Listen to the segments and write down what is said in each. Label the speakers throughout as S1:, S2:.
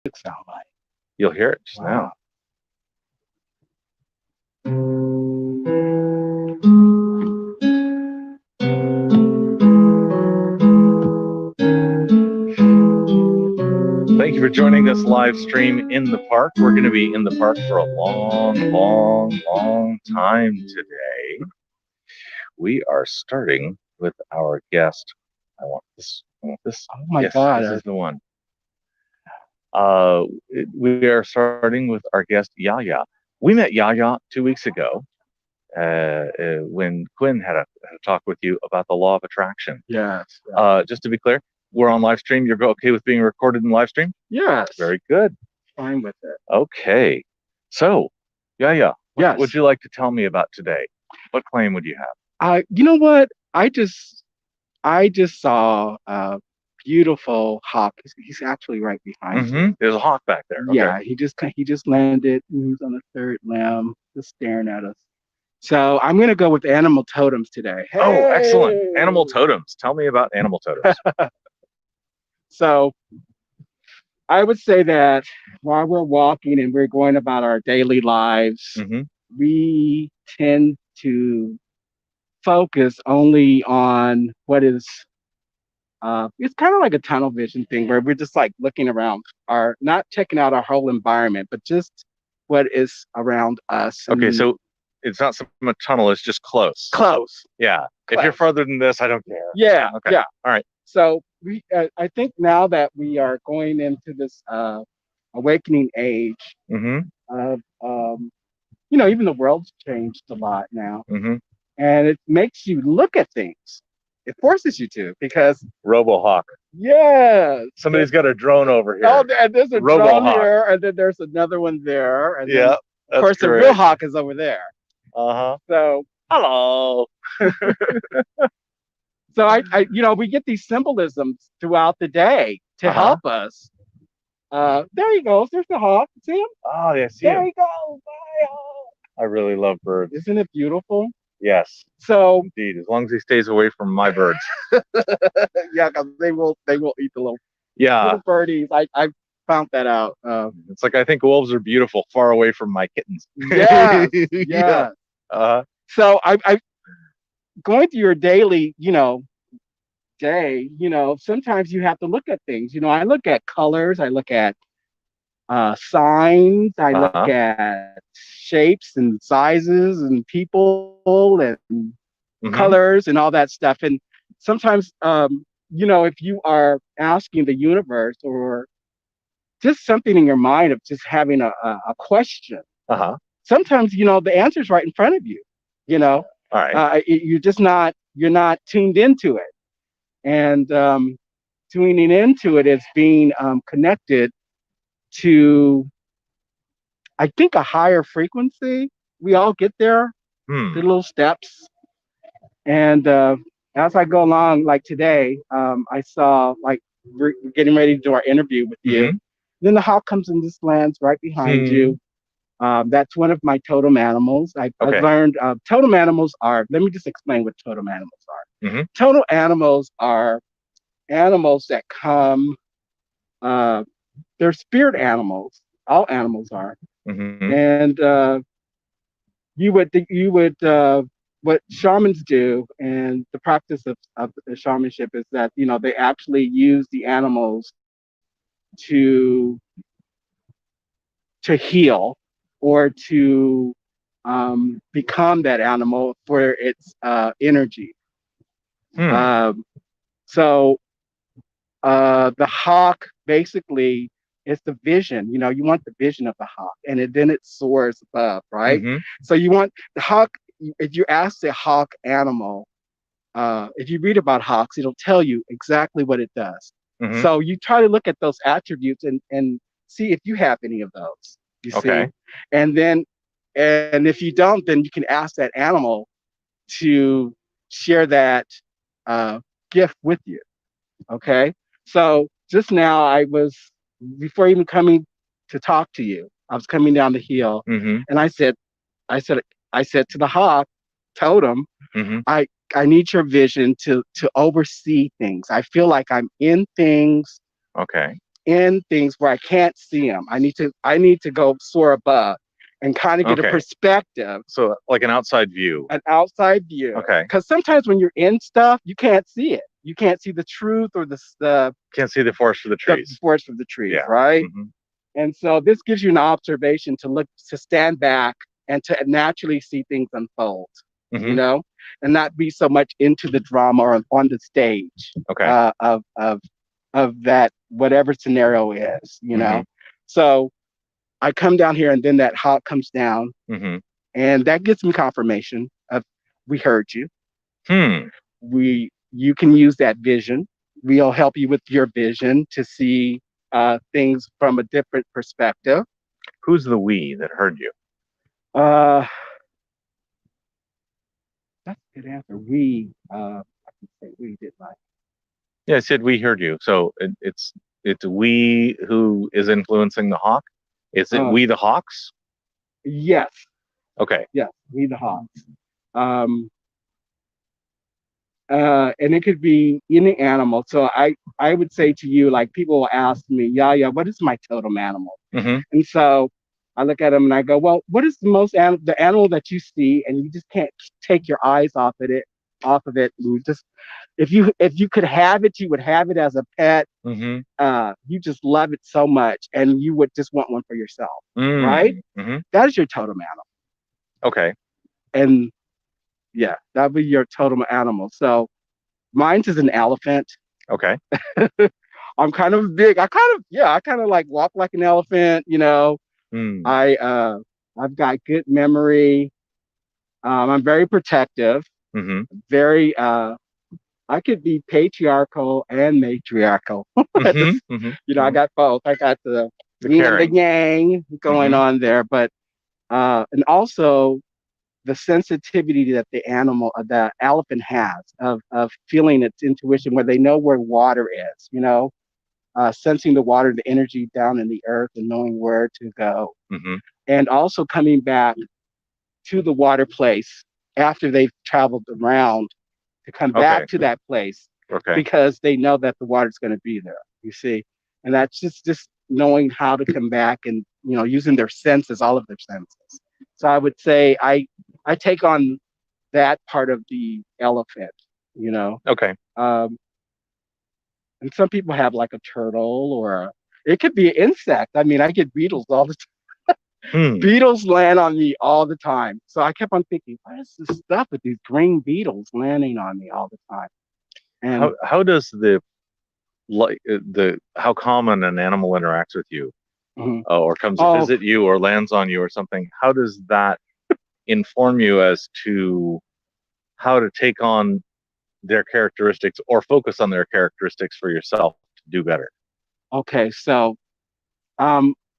S1: it sound like?
S2: You'll hear it just now. Thank you for joining us live stream in the park. We're going to be in the park for a long time today. We are starting with our guest. I want this.
S1: Oh my
S2: yes,
S1: God.
S2: this is the one. We are starting with our guest, Yaya. We met Yaya 2 weeks ago when Quinn had a talk with you about the law of attraction.
S1: Yes.
S2: Just to be clear, we're on live stream. You're okay with being recorded in live stream?
S1: Yes.
S2: Very good.
S1: Fine with it.
S2: Okay. So, Yaya, what
S1: Yes.
S2: would you like to tell me about today? What claim would you have?
S1: You know what? I just saw a beautiful hawk. He's actually right behind you.
S2: There's a hawk back there.
S1: Yeah,
S2: Okay.
S1: he just landed. He's on the third limb, just staring at us. So I'm gonna go with animal totems today. Hey!
S2: Oh, excellent. Animal totems. Tell me about animal totems.
S1: So I would say that while we're walking and we're going about our daily lives, we tend to focus only on what is it's kind of like a tunnel vision thing where we're just like looking around not checking out our whole environment, but just what is around us.
S2: Okay, so it's not so much tunnel, it's just close. Yeah.
S1: Close.
S2: If you're further than this, I don't care.
S1: Yeah.
S2: Okay.
S1: Yeah.
S2: All right.
S1: So I think now that we are going into this awakening age, of even the world's changed a lot now, and it makes you look at things. It forces you to, because
S2: RoboHawk.
S1: Yeah.
S2: Somebody's got a drone over here.
S1: Oh, and there's a drone
S2: RoboHawk.
S1: here, and then there's another one there, and
S2: Yeah.
S1: then, of course, the real hawk is over there. So
S2: hello.
S1: So I we get these symbolisms throughout the day to help us. There he goes. There's the hawk. See him?
S2: Oh, yeah, see
S1: there
S2: him.
S1: he goes. Bye, hawk.
S2: I really love birds.
S1: Isn't it beautiful?
S2: Yes.
S1: So
S2: indeed, as long as he stays away from my birds.
S1: Yeah, because they will eat the little birdies. I found that out.
S2: It's like, I think wolves are beautiful far away from my kittens.
S1: Yeah. So I going through your daily, day, sometimes you have to look at things. I look at colors, I look at signs, I look at shapes and sizes and people and colors and all that stuff. And sometimes, if you are asking the universe or just something in your mind of just having a question, sometimes, the answer's right in front of you, All
S2: right.
S1: You're not tuned into it. And tuning into it is being connected to, I think, a higher frequency. We all get there, the little steps. And as I go along, like today, I saw, like, we're getting ready to do our interview with you. Then the hawk comes and just lands right behind you. That's one of my totem animals. I've learned totem animals are, let me just explain what totem animals are. Totem animals are animals that come, they're spirit animals. All animals are. And what shamans do, and the practice of the shamanship is that, they actually use the animals to heal or to become that animal for its energy. So the hawk basically is the vision. You want the vision of the hawk, and then it soars above, right? So you want the hawk. If you ask the hawk animal, if you read about hawks, it'll tell you exactly what it does. So you try to look at those attributes and see if you have any of those. You see, and if you don't, then you can ask that animal to share that gift with you. Okay. So just now, before even coming to talk to you, I was coming down the hill, and I said to the hawk totem, I need your vision to oversee things. I feel like I'm in things. in things where I can't see them. I need to go soar above and kind of get a perspective.
S2: So like an outside view.
S1: An outside view.
S2: Okay.
S1: Because sometimes when you're in stuff, you can't see it. You can't see the truth or the
S2: can't see the forest for the trees.
S1: The forest for the trees, right? And so this gives you an observation to stand back and to naturally see things unfold, you know, and not be so much into the drama or on the stage of that whatever scenario is, you know. So I come down here, and then that hawk comes down, and that gives me confirmation of we heard you. You can use that vision. We'll help you with your vision to see things from a different perspective.
S2: Who's the we that heard you?
S1: That's a good answer. We, I can say we did like.
S2: Yeah, I said we heard you. So it's we who is influencing the hawk. Is it we the hawks?
S1: Yes.
S2: Okay.
S1: Yes, we the hawks. And it could be any animal. So I would say to you, like people will ask me, yeah, what is my totem animal? And so I look at them and I go, well, what is the animal that you see and you just can't take your eyes off of it? And just if you could have it, you would have it as a pet. You just love it so much, and you would just want one for yourself, right? That is your totem animal.
S2: Okay.
S1: And yeah, that'd be your totem animal. So mine's is an elephant.
S2: Okay.
S1: I'm kind of big. I kind of like walk like an elephant, you know. I've got good memory. I'm very protective. Very I could be patriarchal and matriarchal. You know, I got both. I got the yin and the yang going on there, but and also the sensitivity that the elephant has of feeling its intuition, where they know where water is, you know, sensing the water, the energy down in the earth, and knowing where to go, and also coming back to the water place after they've traveled around to come back to that place, because they know that the water's going to be there. You see, and that's just knowing how to come back, and you know, using their senses, all of their senses. So I would say I take on that part of the elephant, you know.
S2: Okay.
S1: And some people have like a turtle, or it could be an insect. I mean, I get beetles all the time. Beetles land on me all the time. So I kept on thinking, what is this stuff with these green beetles landing on me all the time? And
S2: how does how common an animal interacts with you, or comes to visit you, or lands on you, or something? How does that inform you as to how to take on their characteristics or focus on their characteristics for yourself to do better?
S1: Okay, so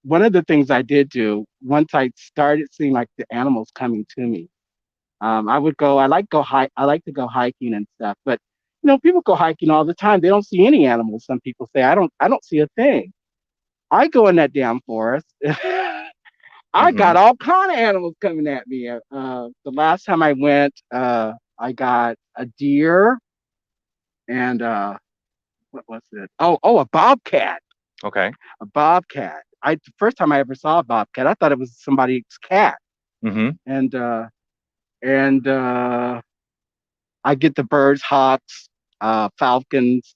S1: one of the things I did do once I started seeing like the animals coming to me, I like to go hiking and stuff, but you know, people go hiking all the time. They don't see any animals. Some people say, I don't see a thing. I go in that damn forest. I got all kind of animals coming at me. The last time I went, I got a deer and what was it? A bobcat.
S2: Okay.
S1: A bobcat. The first time I ever saw a bobcat, I thought it was somebody's cat. And I get the birds, hawks, falcons.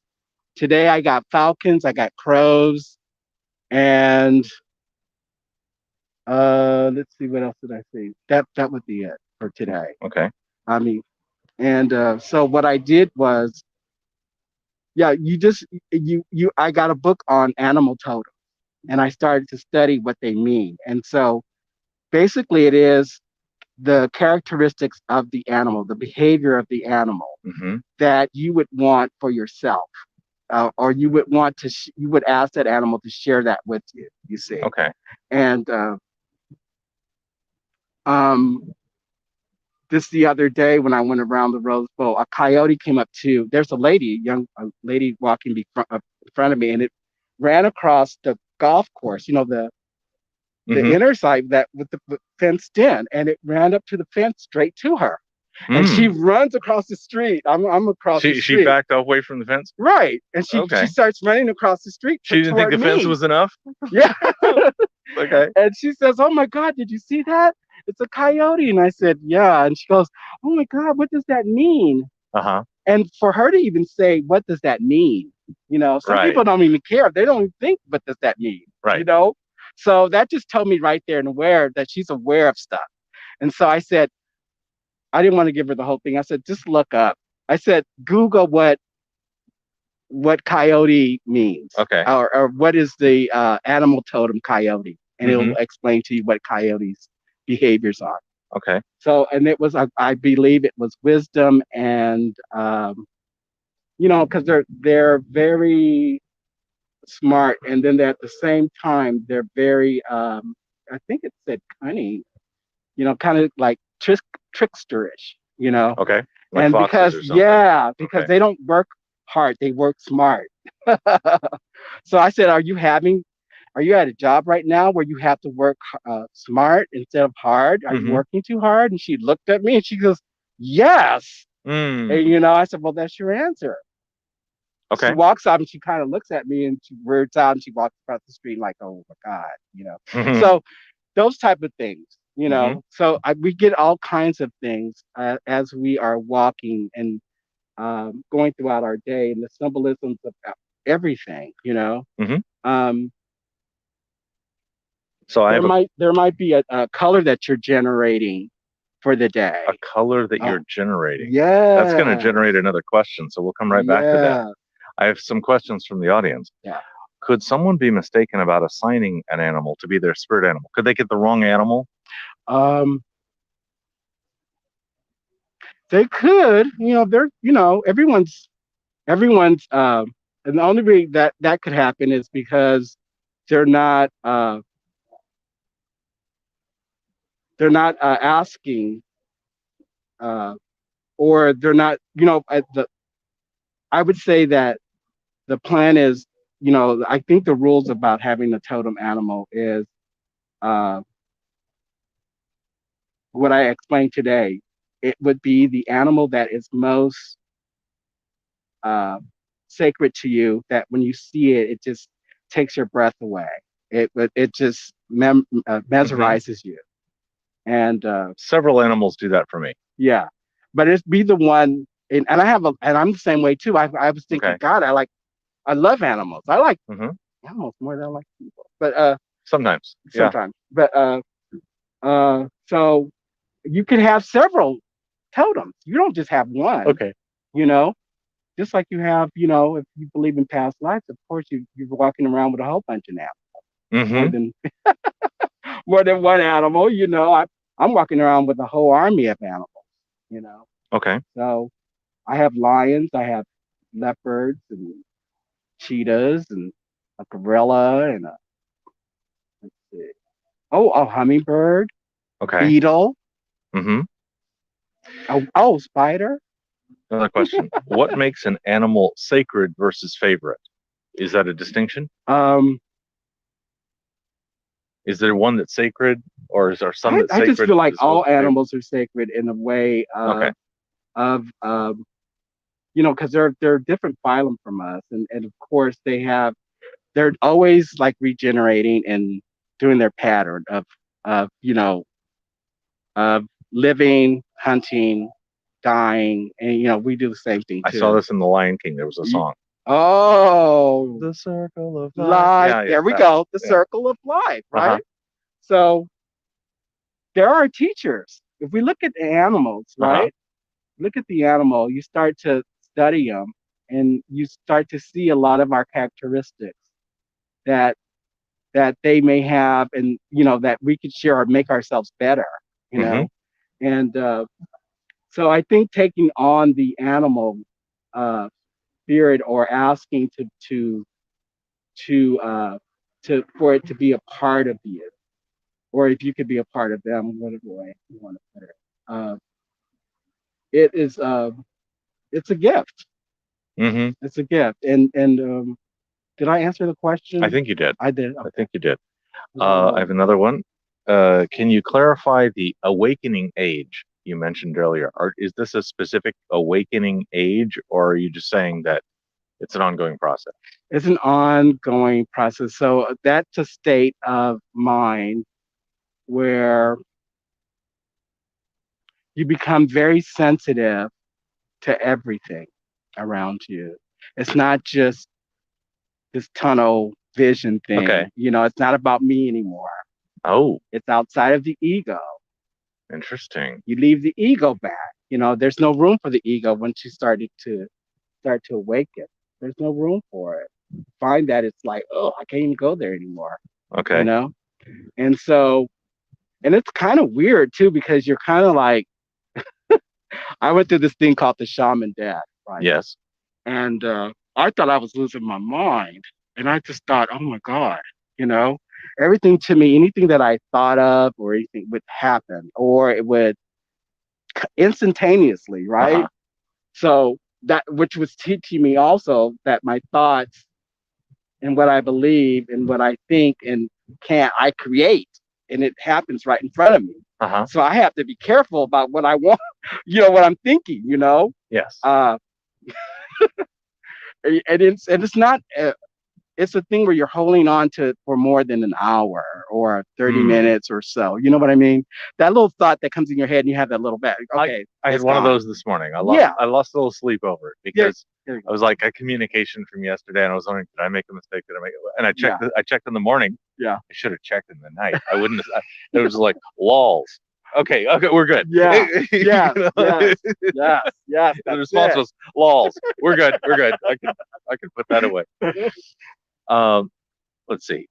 S1: Today I got falcons, I got crows, and let's see, what else did I see? That would be it for today.
S2: Okay.
S1: I mean, and so what I did was, I got a book on animal totems, and I started to study what they mean. And so basically it is the characteristics of the animal, the behavior of the animal that you would want for yourself, or you would want to, you would ask that animal to share that with you, you see.
S2: Okay.
S1: And this the other day when I went around the Rose Bowl, a coyote came up to, there's a lady walking in front of me, and it ran across the golf course, you know, the inner side that with the fenced in, and it ran up to the fence straight to her. And she runs across the street. I'm across the street.
S2: She backed away from the fence?
S1: Right. And she starts running across the street.
S2: She didn't think the fence was enough?
S1: Yeah.
S2: Okay.
S1: And she says, "Oh my God, did you see that? It's a coyote." And I said, "Yeah." And she goes, "Oh my God, what does that mean?" And for her to even say, "What does that mean?" You know, some people don't even care. They don't even think, "What does that mean?"
S2: Right.
S1: You know? So that just told me right there and aware that she's aware of stuff. And so I said, I didn't want to give her the whole thing. I said, just look up. I said, Google what coyote means.
S2: Okay.
S1: Or what is the animal totem coyote? And it'll explain to you what coyotes' behaviors are.
S2: Okay.
S1: So, and it was, I believe it was wisdom and, you know, because they're very smart. And then at the same time, they're very, I think it said cunning, you know, kind of like tricksterish, you know.
S2: Okay. Like
S1: and because they don't work hard, they work smart. So I said, are you at a job right now where you have to work smart instead of hard? Are you working too hard? And she looked at me and she goes, yes. And you know, I said, well, that's your answer.
S2: Okay.
S1: She walks up and she kind of looks at me and she weirds out and she walks across the street like, oh my God, you know. So those type of things, you know. So we get all kinds of things as we are walking and going throughout our day, and the symbolisms of everything, you know. So there might be a color that you're generating for the day.
S2: A color that you're generating.
S1: Yeah.
S2: That's going to generate another question, so we'll come right back to that. I have some questions from the audience.
S1: Yeah.
S2: Could someone be mistaken about assigning an animal to be their spirit animal? Could they get the wrong animal?
S1: They could, everyone's, and the only way that could happen is because they're not asking, or they're not, I would say that the plan is, I think the rules about having a totem animal is what I explained today. It would be the animal that is most sacred to you, that when you see it, it just takes your breath away. It just mesmerizes you. And
S2: several animals do that for me.
S1: Yeah, but it's be the one, and I'm the same way too. I was thinking, God, I love animals. I like animals more than I like people. But
S2: sometimes.
S1: But so you can have several totems. You don't just have one.
S2: Okay.
S1: You know, just like you have, if you believe in past lives, of course you're walking around with a whole bunch of animals. More than one animal. I'm walking around with a whole army of animals.
S2: Okay.
S1: So I have lions, I have leopards and cheetahs and a gorilla and a hummingbird.
S2: Okay.
S1: Beetle. Spider.
S2: Another question. What makes an animal sacred versus favorite? Is that a distinction? Is there one that's sacred, or is there some that's sacred?
S1: I just feel like all animals are sacred in a way of because they're different phylum from us, and of course they're always like regenerating and doing their pattern of living, hunting, dying, and we do the same thing too.
S2: I saw this in The Lion King. There was a song.
S1: Oh,
S2: the circle of life.
S1: Yeah, there we go. The circle of life, right? So there are teachers. If we look at the animals, right? Look at the animal, you start to study them, and you start to see a lot of our characteristics that they may have, and that we could share or make ourselves better, and so I think taking on the animal spirit, or asking for it to be a part of you, or if you could be a part of them, whatever way you want to put it. It is it's a gift. It's a gift. And did I answer the question?
S2: I think you did.
S1: I did. Okay.
S2: I think you did. I have another one. Can you clarify the awakening age you mentioned earlier, is this a specific awakening age, or are you just saying that it's an ongoing process?
S1: It's an ongoing process. So that's a state of mind where you become very sensitive to everything around you. It's not just this tunnel vision thing.
S2: Okay.
S1: It's not about me anymore.
S2: Oh,
S1: It's outside of the ego.
S2: interesting.
S1: You leave the ego back. There's no room for the ego once you start to awaken. There's no room for it. Find that it's like, oh, I can't even go there anymore.
S2: Okay.
S1: And so, and it's kind of weird too, because you're kind of like, I went through this thing called the shaman death, right?
S2: Yes.
S1: And I thought I was losing my mind. And I just thought, oh my God, everything to me, anything that I thought of or anything would happen, or it would instantaneously, right?
S2: Uh-huh.
S1: So that, which was teaching me also that my thoughts and what I believe and what I think and I create, and it happens right in front of me.
S2: Uh-huh.
S1: So I have to be careful about what I want, what I'm thinking,
S2: Yes.
S1: And it's not, it's a thing where you're holding on to it for more than an hour or 30 minutes or so. You know what I mean? That little thought that comes in your head and you have that little bag. Okay.
S2: I had one of those this morning. I lost a little sleep over it because I was like a communication from yesterday, and I was wondering, did I make a mistake? And I checked. I checked in the morning.
S1: Yeah.
S2: I should have checked in the night. I wouldn't have. It was like lols. Okay, we're good.
S1: Yeah. Yes. The
S2: response was lols. We're good. I can put that away. Let's see.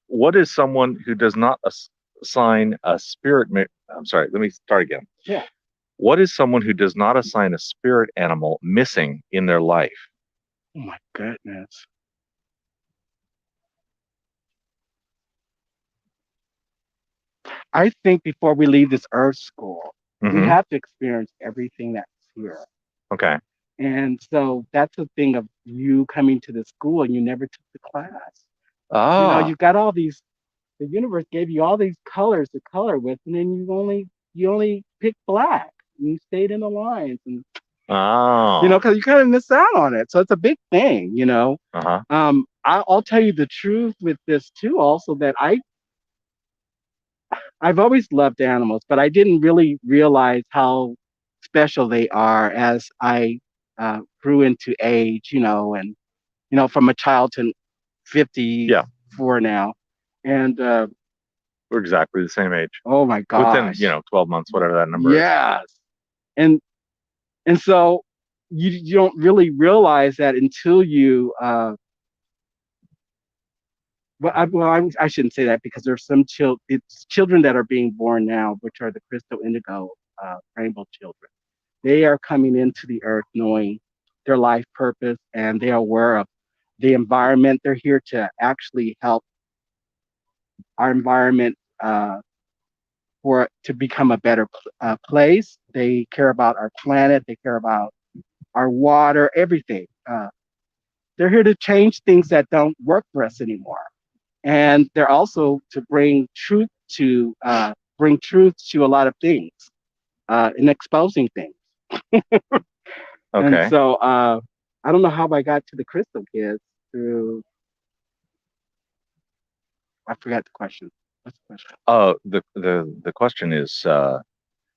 S2: What is someone who does not assign a spirit? I'm sorry. Let me start again.
S1: Yeah.
S2: What is someone who does not assign a spirit animal missing in their life?
S1: Oh my goodness. I think before we leave this earth school, we have to experience everything that's here.
S2: Okay.
S1: And so that's the thing of you coming to the school and you never took the class.
S2: Oh.
S1: You've got all these, the universe gave you all these colors to color with, and then you only picked black and you stayed in the lines, and because you kind of miss out on it. So it's a big thing, I'll tell you the truth with this too, also, that I've always loved animals, but I didn't really realize how special they are as I grew into age, and from a child to 54 now, and
S2: we're exactly the same age.
S1: Oh my gosh!
S2: Within 12 months, whatever that number is.
S1: Yes, and so you don't really realize that until you. I shouldn't say that, because there's some children that are being born now, which are the crystal indigo rainbow children. They are coming into the earth knowing their life purpose, and they are aware of the environment. They're here to actually help our environment to become a better place. They care about our planet. They care about our water, everything. They're here to change things that don't work for us anymore. And they're also to bring truth to a lot of things, in exposing things.
S2: Okay.
S1: And so I don't know how I got to the crystal kids through. I forgot the question. What's the question?
S2: The question is,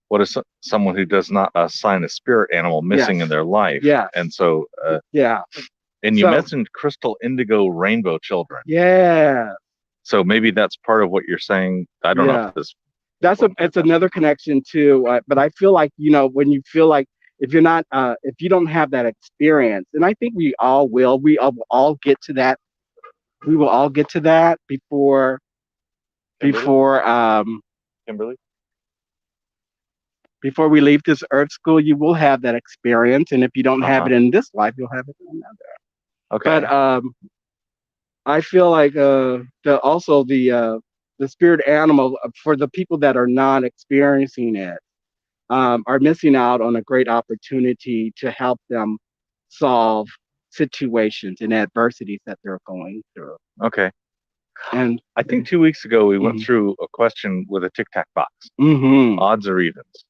S2: what is someone who does not assign a spirit animal missing in their life?
S1: Yeah.
S2: And so and you mentioned crystal indigo rainbow children.
S1: Yeah.
S2: So maybe that's part of what you're saying. I don't know if this.
S1: It's another connection too. But I feel like, when you feel like, if you're not, if you don't have that experience, and I think we all will, we will all get to that. We will all get to that before
S2: Kimberly?
S1: Before we leave this earth school, you will have that experience. And if you don't have it in this life, you'll have it in another.
S2: Okay.
S1: But I feel like the spirit animal, for the people that are not experiencing it, are missing out on a great opportunity to help them solve situations and adversities that they're going through.
S2: Okay.
S1: And
S2: I think 2 weeks ago we went through a question with a tic-tac box, odds or evens.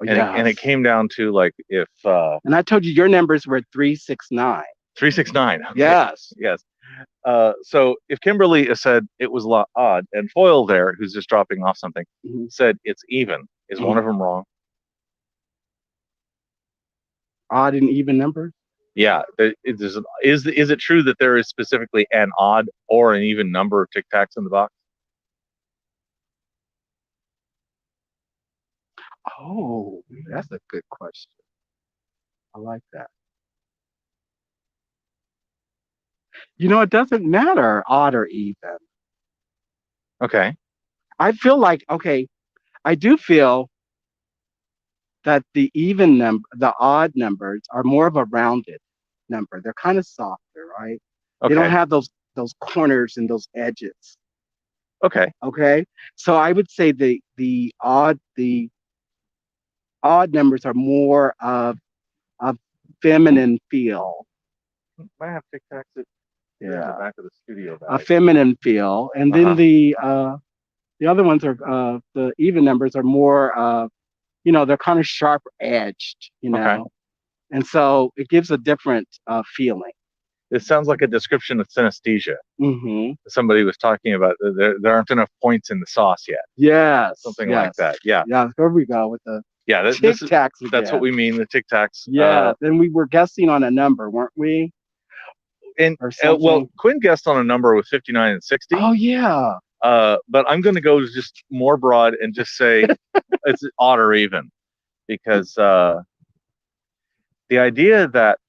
S2: And it came down to like if
S1: and I told you your numbers were 369.
S2: 369. Okay.
S1: Yes.
S2: Yes. So if Kimberly has said it was odd, and Foyle there, who's just dropping off something, said it's even, is one of them wrong?
S1: Odd and even numbers?
S2: Yeah. Is it true that there is specifically an odd or an even number of Tic Tacs in the box?
S1: Oh, that's a good question. I like that. It doesn't matter, odd or even.
S2: Okay.
S1: I feel like, I do feel that the odd numbers are more of a rounded number. They're kind of softer, right?
S2: Okay.
S1: They don't have those corners and those edges.
S2: Okay.
S1: Okay. So I would say the odd numbers are more of a feminine feel.
S2: I have Tic Tacs in the back of the studio bag.
S1: A feminine feel, and then the other ones are the even numbers are more they're kind of sharp edged,
S2: Okay.
S1: and so it gives a different feeling.
S2: It sounds like a description of synesthesia. Somebody was talking about there aren't enough points in the sauce yet.
S1: Yes.
S2: Something like that. Yeah.
S1: Yeah. Here we go with the Tic Tacs.
S2: That's what we mean, the Tic Tacs.
S1: Yeah. Then we were guessing on a number, weren't we?
S2: And well, Quinn guessed on a number with 59 and 60.
S1: Oh yeah.
S2: But I'm going to go just more broad and just say it's odd or even, because the idea that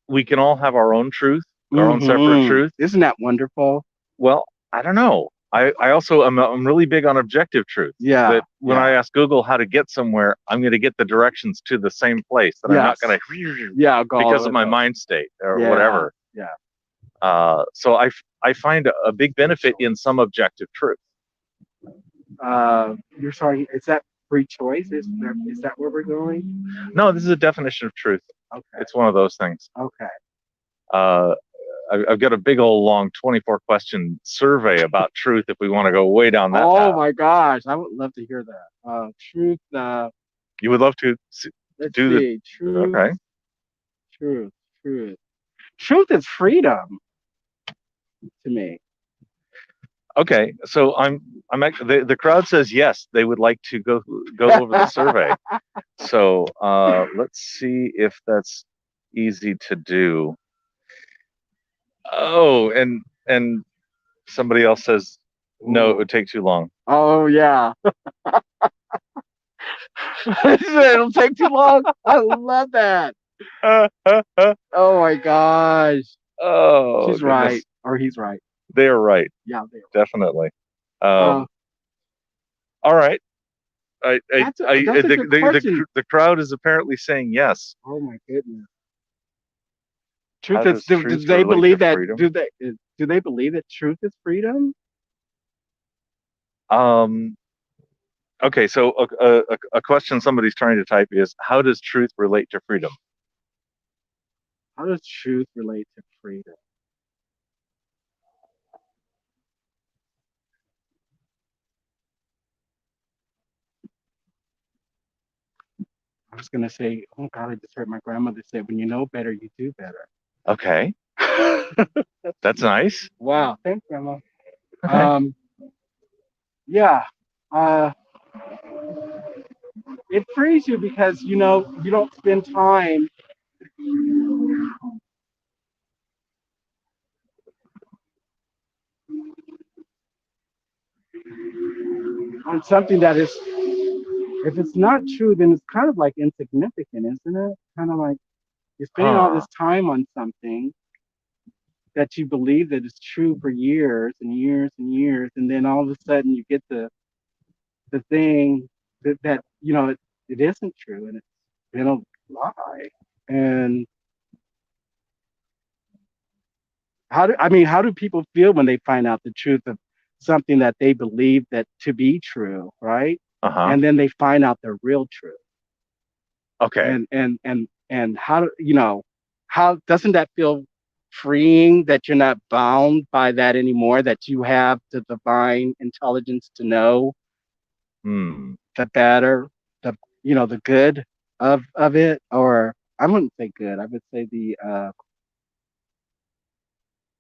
S2: we can all have our own truth, our own separate truth.
S1: Isn't that wonderful?
S2: Well, I don't know. I also I'm really big on objective truth.
S1: Yeah.
S2: That when I ask Google how to get somewhere, I'm going to get the directions to the same place. That I'm not going to because of my mind state or whatever.
S1: Yeah.
S2: So I find a big benefit in some objective truth.
S1: You're sorry. Is that free choice? Is that where we're going?
S2: No, this is a definition of truth.
S1: Okay.
S2: It's one of those things.
S1: Okay.
S2: I've got a big old long 24-question survey about truth if we want to go way down that path.
S1: My gosh, I would love to hear that. Truth.
S2: You would love to do the
S1: truth.
S2: Okay.
S1: Truth is freedom to me.
S2: Okay, so the crowd says yes, they would like to go over the survey. So let's see if that's easy to do. Oh, and somebody else says no, it would take too long.
S1: Oh yeah. It'll take too long. I love that. Oh my gosh.
S2: Oh,
S1: she's right, or he's right.
S2: They are right.
S1: Yeah, they are.
S2: Definitely. All right. The crowd is apparently saying yes.
S1: Oh my goodness. Truth is. Do they believe that? Do they believe that truth is freedom?
S2: Okay. So a question somebody's trying to type is: how does truth relate to freedom?
S1: How does truth relate to freedom? I was gonna say, oh God, I just heard my grandmother say, "When you know better, you do better."
S2: Okay, that's nice.
S1: Wow, thanks, Grandma. Yeah, it frees you because you don't spend time on something that is. If it's not true, then it's kind of like insignificant, isn't it? Kind of like you're spending all this time on something that you believe that is true for years and years and years, and then all of a sudden you get the thing that it isn't true, and it's been a lie. And how do people feel when they find out the truth of something that they believe that to be true, right? And then they find out the real truth.
S2: Okay.
S1: And how doesn't that feel freeing, that you're not bound by that anymore, that you have the divine intelligence to know the better, the good of it, or I wouldn't say good. I would say the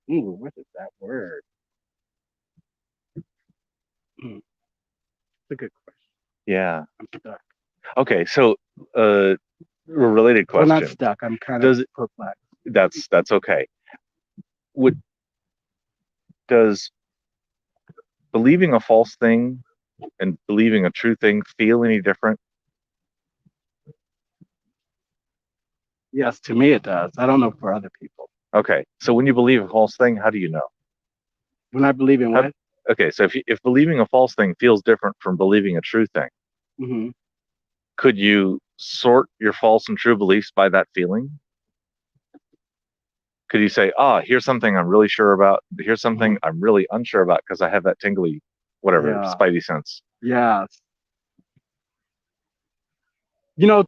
S1: what is that word? It's a good question.
S2: Yeah.
S1: I'm stuck.
S2: Okay, so a related question.
S1: Well, not stuck. I'm kind of perplexed.
S2: That's okay. Does believing a false thing and believing a true thing feel any different?
S1: Yes, to me it does. I don't know for other people.
S2: Okay, so when you believe a false thing, how do you know?
S1: When I believe in what?
S2: Okay, so if believing a false thing feels different from believing a true thing, could you sort your false and true beliefs by that feeling? Could you say, here's something I'm really sure about, here's something I'm really unsure about because I have that tingly, spidey sense?
S1: Yes.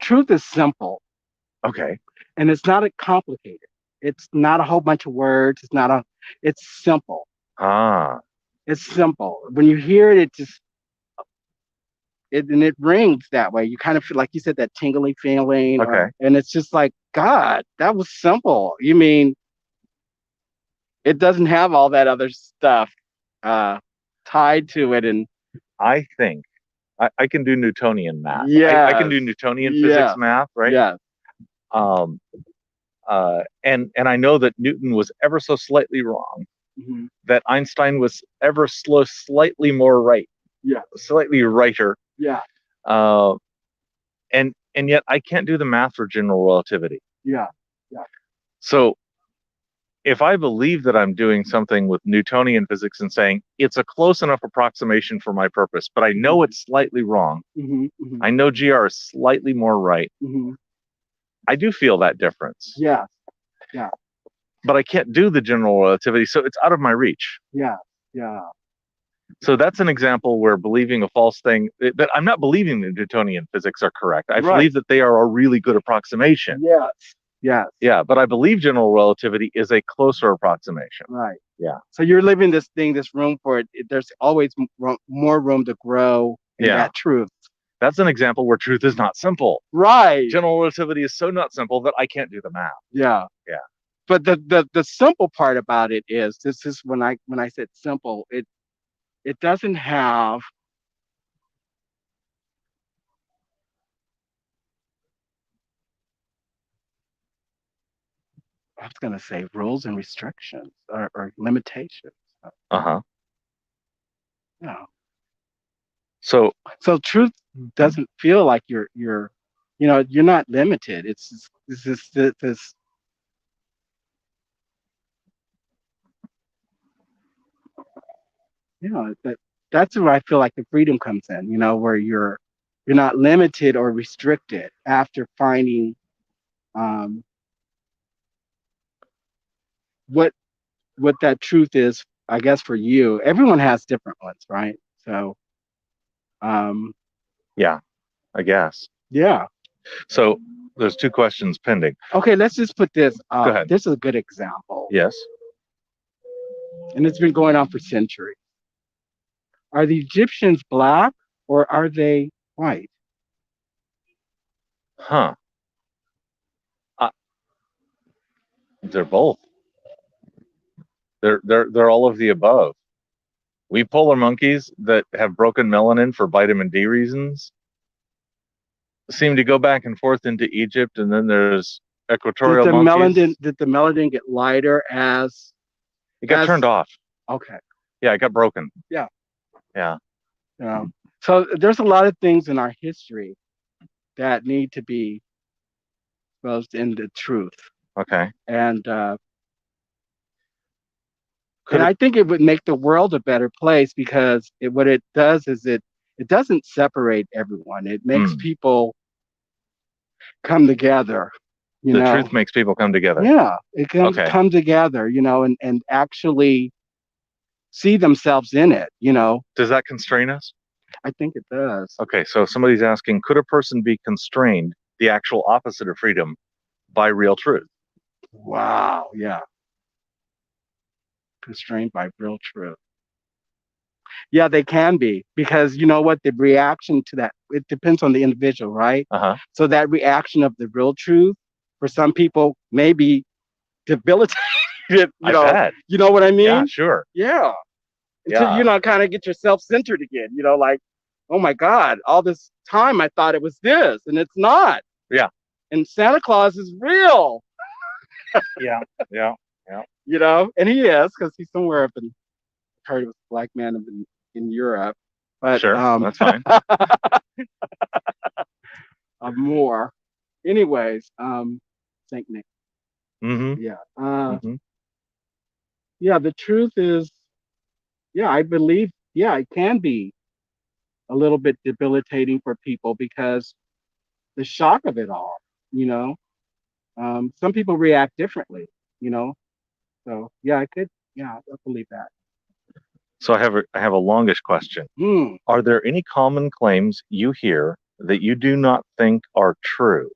S1: Truth is simple.
S2: Okay.
S1: And it's not complicated. It's not a whole bunch of words. It's simple. It's simple. When you hear it, it rings that way. You kind of feel, like you said, that tingly feeling.
S2: Okay.
S1: And it's just like, God, that was simple. You mean, it doesn't have all that other stuff tied to it. And
S2: I think I can do Newtonian math.
S1: Yeah.
S2: I can do Newtonian physics math, right?
S1: Yeah.
S2: And I know that Newton was ever so slightly wrong, that Einstein was ever so slightly more right.
S1: Yeah.
S2: Slightly righter.
S1: Yeah.
S2: And yet I can't do the math for general relativity.
S1: Yeah. Yeah.
S2: So if I believe that I'm doing something with Newtonian physics and saying it's a close enough approximation for my purpose, but I know it's slightly wrong. I know GR is slightly more right. I do feel that difference.
S1: Yeah. Yeah.
S2: But I can't do the general relativity, so it's out of my reach.
S1: Yeah. Yeah.
S2: So that's an example where believing a false thing, that I'm not believing that Newtonian physics are correct. I believe that they are a really good approximation.
S1: Yes. Yes.
S2: Yeah, but I believe general relativity is a closer approximation.
S1: Right.
S2: Yeah.
S1: So you're living this room for it. There's always more room to grow in that truth.
S2: That's an example where truth is not simple.
S1: Right.
S2: General relativity is so not simple that I can't do the math.
S1: Yeah.
S2: Yeah.
S1: But the simple part about it is, this is when I said simple, it doesn't have I was going to say rules and restrictions or limitations.
S2: Yeah.
S1: So truth doesn't feel like you're not limited. It's this that's where I feel like the freedom comes in, where you're not limited or restricted after finding what that truth is. I guess for you, everyone has different ones, right? So
S2: yeah, I guess.
S1: Yeah.
S2: So there's two questions pending.
S1: Okay, let's just put this.
S2: Go ahead.
S1: This is a good example.
S2: Yes.
S1: And it's been going on for centuries. Are the Egyptians black or are they white?
S2: They're both. They're all of the above. We polar monkeys that have broken melanin for vitamin D reasons seem to go back and forth into Egypt, and then there's equatorial monkeys.
S1: Did the melanin get lighter as
S2: it got turned off?
S1: Okay.
S2: Yeah, it got broken.
S1: Yeah.
S2: Yeah.
S1: So there's a lot of things in our history that need to be exposed in the truth.
S2: Okay.
S1: And I think it would make the world a better place, because what it does is it doesn't separate everyone. It makes people come together.
S2: The truth makes people come together.
S1: Yeah, it come together, and actually see themselves in it,
S2: Does that constrain us?
S1: I think it does.
S2: Okay, so somebody's asking, could a person be constrained, the actual opposite of freedom, by real truth?
S1: Wow, yeah. constrained by real truth. Yeah, they can be because you know what? The reaction to that, it depends on the individual, right? So that reaction of the real truth for some people may be debilitating.
S2: Bet.
S1: You know what I mean?
S2: Yeah, sure.
S1: Yeah. Until kind of get yourself centered again. Like, oh my God, all this time I thought it was this, and it's not.
S2: Yeah.
S1: And Santa Claus is real.
S2: Yeah.
S1: And he is because he's somewhere up in. Heard it was a black man in Europe, but
S2: sure, that's fine.
S1: More. Anyways, Saint Nick.
S2: Mm-hmm.
S1: Yeah. Yeah. The truth is, I believe, it can be a little bit debilitating for people because the shock of it all. Some people react differently. So I could. Yeah, I believe that.
S2: So I have a longish question. Are there any common claims you hear that you do not think are true?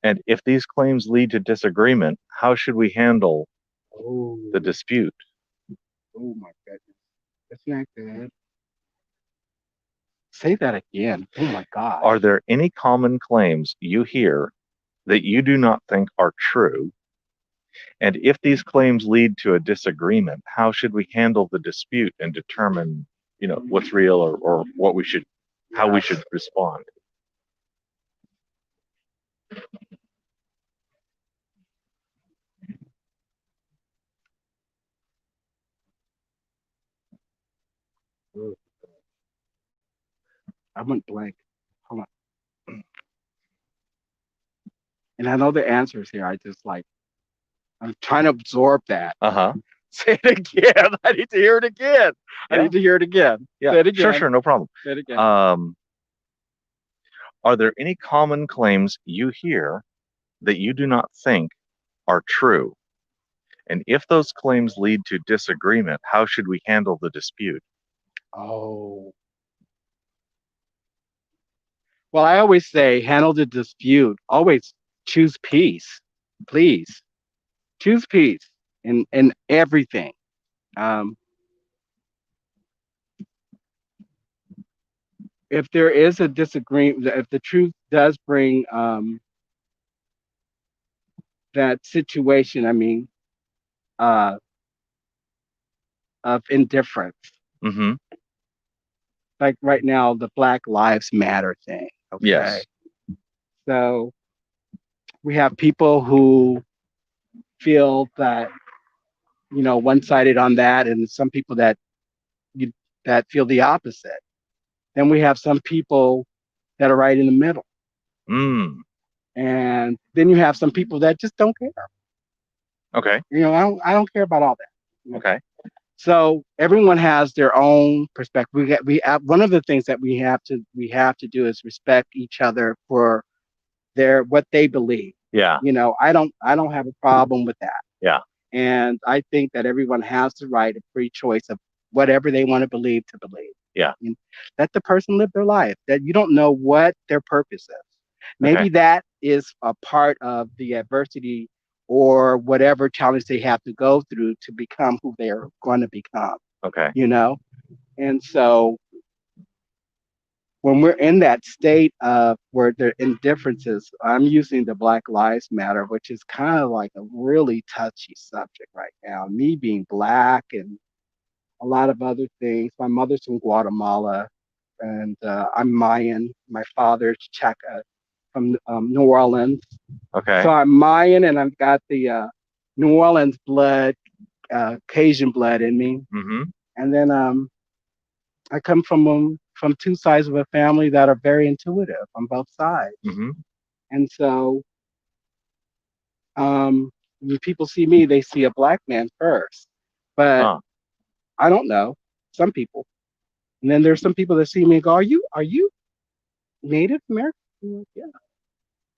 S2: And if these claims lead to disagreement, how should we handle the dispute?
S1: Oh my goodness. That's not good. Say that again. Oh my God.
S2: Are there any common claims you hear that you do not think are true? And if these claims lead to a disagreement, how should we handle the dispute and determine, what's real or what how we should respond?
S1: I went blank. Hold on. And I know the answers here. I'm trying to absorb that. Say it again. I need to hear it again. I need to hear it again.
S2: Yeah.
S1: Say it again.
S2: Sure, no problem.
S1: Say it again.
S2: Are there any common claims you hear that you do not think are true? And if those claims lead to disagreement, how should we handle the dispute?
S1: Oh. Well, I always say handle the dispute. Always choose peace. Please. Choose peace in everything. If there is a disagreement, if the truth does bring that situation, of indifference. Like right now, the Black Lives Matter thing. Okay.
S2: Yes.
S1: So we have people who feel that, one-sided on that, and some people that feel the opposite. Then we have some people that are right in the middle. And then you have some people that just don't care.
S2: Okay.
S1: I don't care about all that.
S2: Okay.
S1: So everyone has their own perspective. We have one of the things that we have to do is respect each other for what they believe.
S2: Yeah.
S1: I don't have a problem with that.
S2: Yeah.
S1: And I think that everyone has the right of free choice of whatever they want to believe.
S2: Yeah.
S1: And let the person live their life. That you don't know what their purpose is. Maybe that is a part of the adversity or whatever challenge they have to go through to become who they're going to become.
S2: Okay.
S1: And so when we're in that state of where there are indifferences, I'm using the Black Lives Matter, which is kind of like a really touchy subject right now. Me being Black and a lot of other things. My mother's from Guatemala, and I'm Mayan. My father's Chaca from New Orleans.
S2: Okay.
S1: So I'm Mayan, and I've got the New Orleans blood, Cajun blood in me. And then I come from two sides of a family that are very intuitive on both sides. And so when people see me, they see a Black man first. But I don't know. Some people. And then there's some people that see me and go, are you Native American? Like, yeah.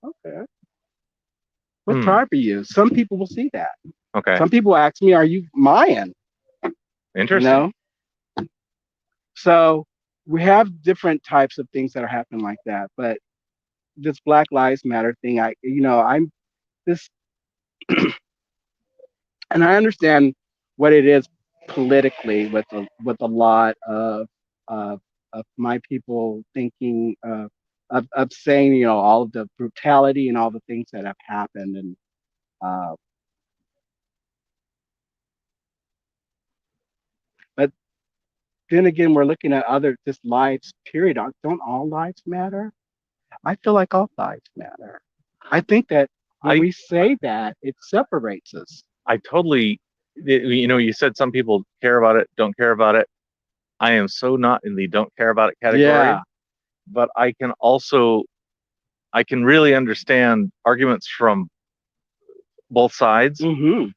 S1: Okay. What tribe are you? Some people will see that.
S2: Okay.
S1: Some people ask me, are you Mayan?
S2: Interesting.
S1: So we have different types of things that are happening like that. But this Black Lives Matter thing, I'm this, and I understand what it is politically with a lot of my people thinking of saying, you know, all of the brutality and all the things that have happened. And uh, but then again, we're looking at this lives period. Don't all lives matter? I feel like all lives matter. I think that when we say that, it separates us.
S2: I totally, you know, you said some people care about it, don't care about it. I am so not in the don't care about it category.
S1: Yeah.
S2: But I can really understand arguments from both sides.
S1: Mm-hmm.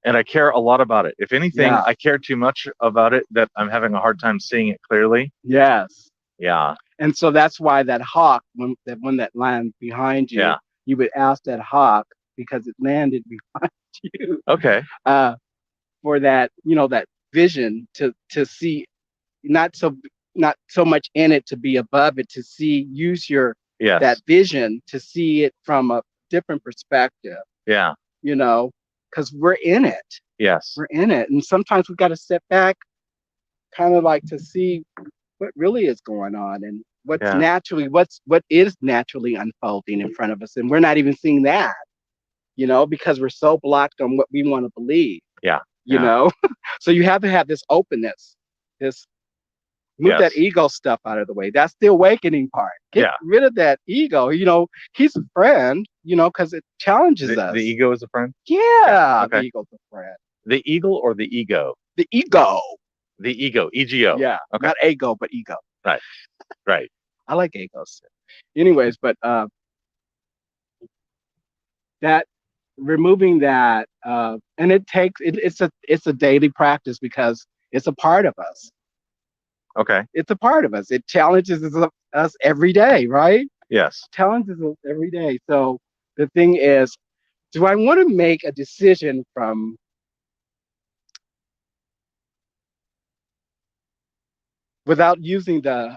S2: And I care a lot about it. If anything, I care too much about it that I'm having a hard time seeing it clearly.
S1: Yes.
S2: Yeah.
S1: And so that's why that hawk, when that landed behind you, you would ask that hawk because it landed behind you.
S2: Okay.
S1: For that, you know, that vision to see, not so much in it to be above it, to see, use your that vision to see it from a different perspective.
S2: Yeah.
S1: You know, because we're in it.
S2: Yes.
S1: We're in it. And sometimes we've got to step back, kind of like to see what really is going on and what is naturally unfolding in front of us. And we're not even seeing that, you know, because we're so blocked on what we want to believe.
S2: Yeah.
S1: You know, so you have to have this openness, move that ego stuff out of the way. That's the awakening part. Get rid of that ego. You know, he's a friend, you know, because it challenges us.
S2: The ego is a friend?
S1: Yeah. Okay. The ego's a friend.
S2: The eagle or the ego?
S1: The ego.
S2: The ego, EGO.
S1: Yeah. Okay. Not ego, but ego.
S2: Right. Right.
S1: I like egos. Anyways, but that removing that, and it takes it's a daily practice because it's a part of us.
S2: Okay.
S1: It's a part of us. It challenges us every day, right?
S2: Yes.
S1: Challenges us every day. So the thing is, do I want to make a decision from without using I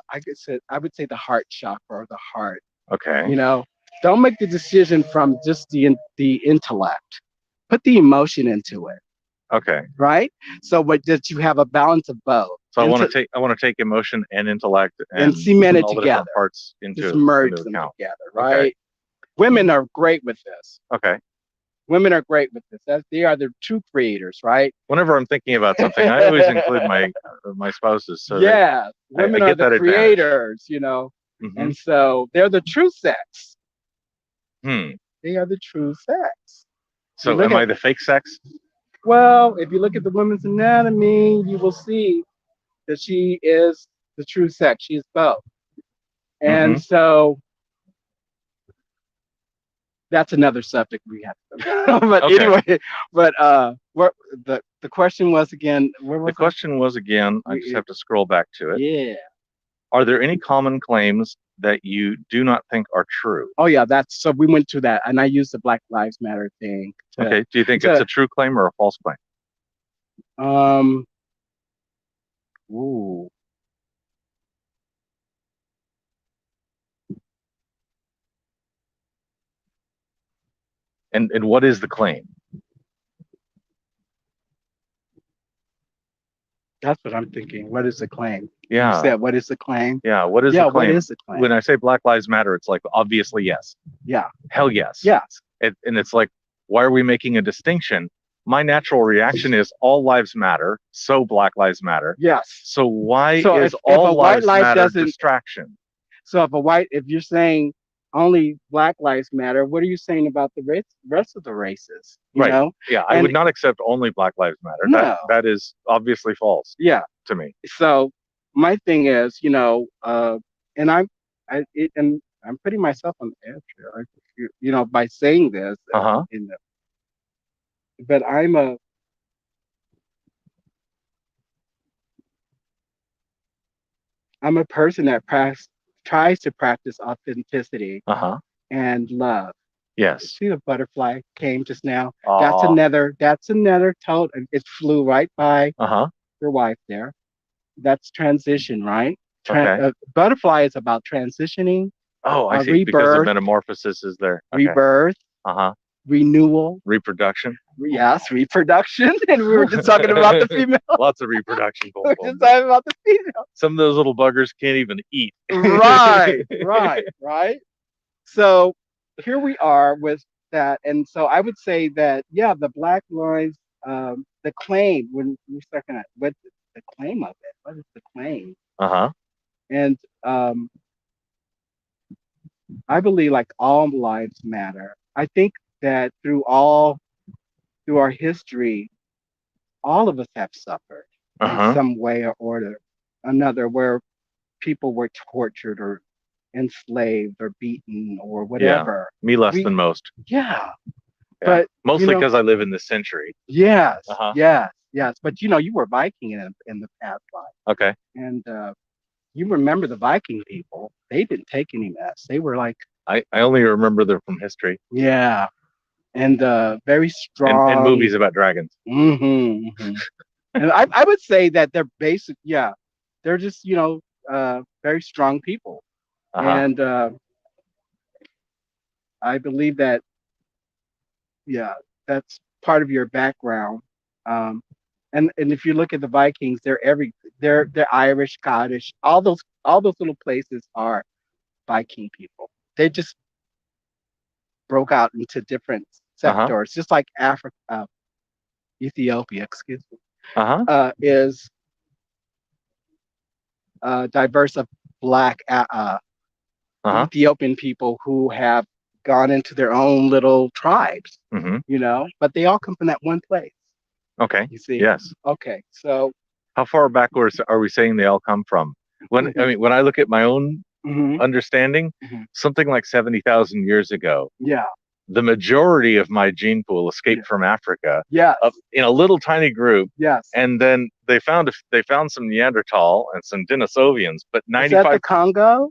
S1: would say the heart chakra or the heart.
S2: Okay.
S1: You know, don't make the decision from just the intellect. Put the emotion into it.
S2: Okay.
S1: Right? So that you have a balance of both.
S2: So I want to take emotion and intellect
S1: and cement it
S2: together. Parts
S1: just merge them together, right?
S2: Okay.
S1: Women are great with this.
S2: Okay.
S1: Women are great with this. They are the true creators, right?
S2: Whenever I'm thinking about something, I always include my spouses. So
S1: women are the creators, you know, and so they're the true sex. They are the true sex.
S2: So am I the fake sex?
S1: Well, if you look at the women's anatomy, you will see that she is the true sex. She is both. And so that's another subject we have to but anyway, but what the question was again,
S2: I just have to scroll back to it.
S1: Yeah.
S2: Are there any common claims that you do not think are true?
S1: Oh yeah, so we went through that and I used the Black Lives Matter thing.
S2: Okay. Do you think it's a true claim or a false claim?
S1: Ooh.
S2: And what is the claim?
S1: That's what I'm thinking. What is the claim?
S2: Yeah.
S1: You said, what is the claim?
S2: Yeah. What is the claim?
S1: What is the claim?
S2: When I say Black Lives Matter, it's like, obviously, yes.
S1: Yeah.
S2: Hell yes.
S1: Yes.
S2: And it's like, why are we making a distinction? My natural reaction is all lives matter, so Black Lives Matter.
S1: Yes.
S2: So why is all lives matter distraction?
S1: So if you're saying only Black Lives Matter, what are you saying about the rest of the races? You know?
S2: Yeah, I would not accept only Black Lives Matter.
S1: No.
S2: That is obviously false.
S1: Yeah.
S2: To me.
S1: So my thing is, you know, and I'm putting myself on the edge here, you know, by saying this. But I'm a person that tries to practice authenticity and love.
S2: Yes.
S1: See the butterfly came just now. That's another totem. It flew right by your wife there. That's transition, right? Butterfly is about transitioning.
S2: Oh, I see.
S1: Rebirth,
S2: because the metamorphosis is there.
S1: Rebirth. renewal,
S2: reproduction.
S1: Yes, reproduction. And we were just talking about the female.
S2: Lots of reproduction.
S1: We were just talking about the female.
S2: Some of those little buggers can't even eat.
S1: Right. So here we are with that. And so I would say that, yeah, the Black Lives, the claim, when we're talking at what the claim of it, what is the claim? And I believe like all lives matter. I think that through our history, all of us have suffered in some way or another, where people were tortured or enslaved or beaten or whatever.
S2: Yeah, me less than most.
S1: Yeah.
S2: But mostly because I live in this century.
S1: Yes. But you were Viking in the past life.
S2: Okay.
S1: And you remember the Viking people? They didn't take any mess. They were like.
S2: I only remember them from history.
S1: Yeah. And very strong.
S2: And movies about dragons.
S1: And I would say that they're basic. Yeah. They're just very strong people. And I believe that. Yeah, that's part of your background. And if you look at the Vikings, they're Irish, Scottish, all those little places are Viking people. They just broke out into different sectors, just like Africa, Ethiopia, excuse me, is diverse of Black Ethiopian people who have gone into their own little tribes, but they all come from that one place.
S2: Okay.
S1: You see?
S2: Yes.
S1: Okay. So
S2: how far backwards are we saying they all come from? When I look at my own understanding, something like 70,000 years ago.
S1: Yeah.
S2: The majority of my gene pool escaped from Africa.
S1: Yeah.
S2: In a little tiny group.
S1: Yes.
S2: And then they found some Neanderthal and some Denisovians, but 95. Is
S1: that the Congo?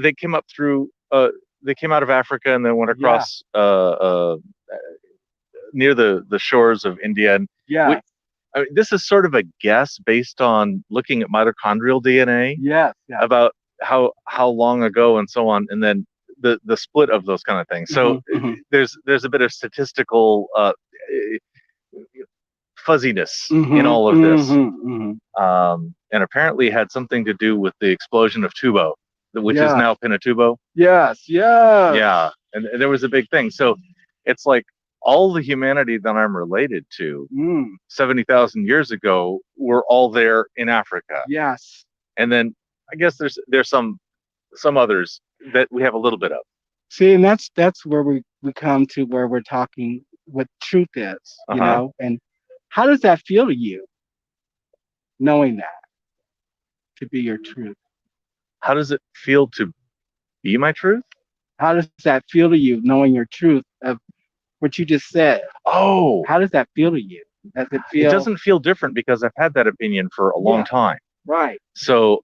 S2: They came up through. They came out of Africa and then went across near the shores of India. And this is sort of a guess based on looking at mitochondrial DNA.
S1: Yes.
S2: About how long ago and so on, and then the split of those kind of things. So there's a bit of statistical fuzziness in all of this, and apparently had something to do with the explosion of Tubo, which is now Pinatubo.
S1: Yes.
S2: Yeah, and there was a big thing. So it's like all the humanity that I'm related to 70,000 years ago were all there in Africa.
S1: Yes.
S2: And then I guess there's some others that we have a little bit of.
S1: See, and that's where we come to where we're talking what truth is, you know, and how does that feel to you, knowing that to be your truth?
S2: How does it feel to be my truth?
S1: How does that feel to you, knowing your truth of what you just said?
S2: Oh,
S1: how does that feel to you? Does it feel?
S2: It doesn't feel different because I've had that opinion for a long time.
S1: Right.
S2: So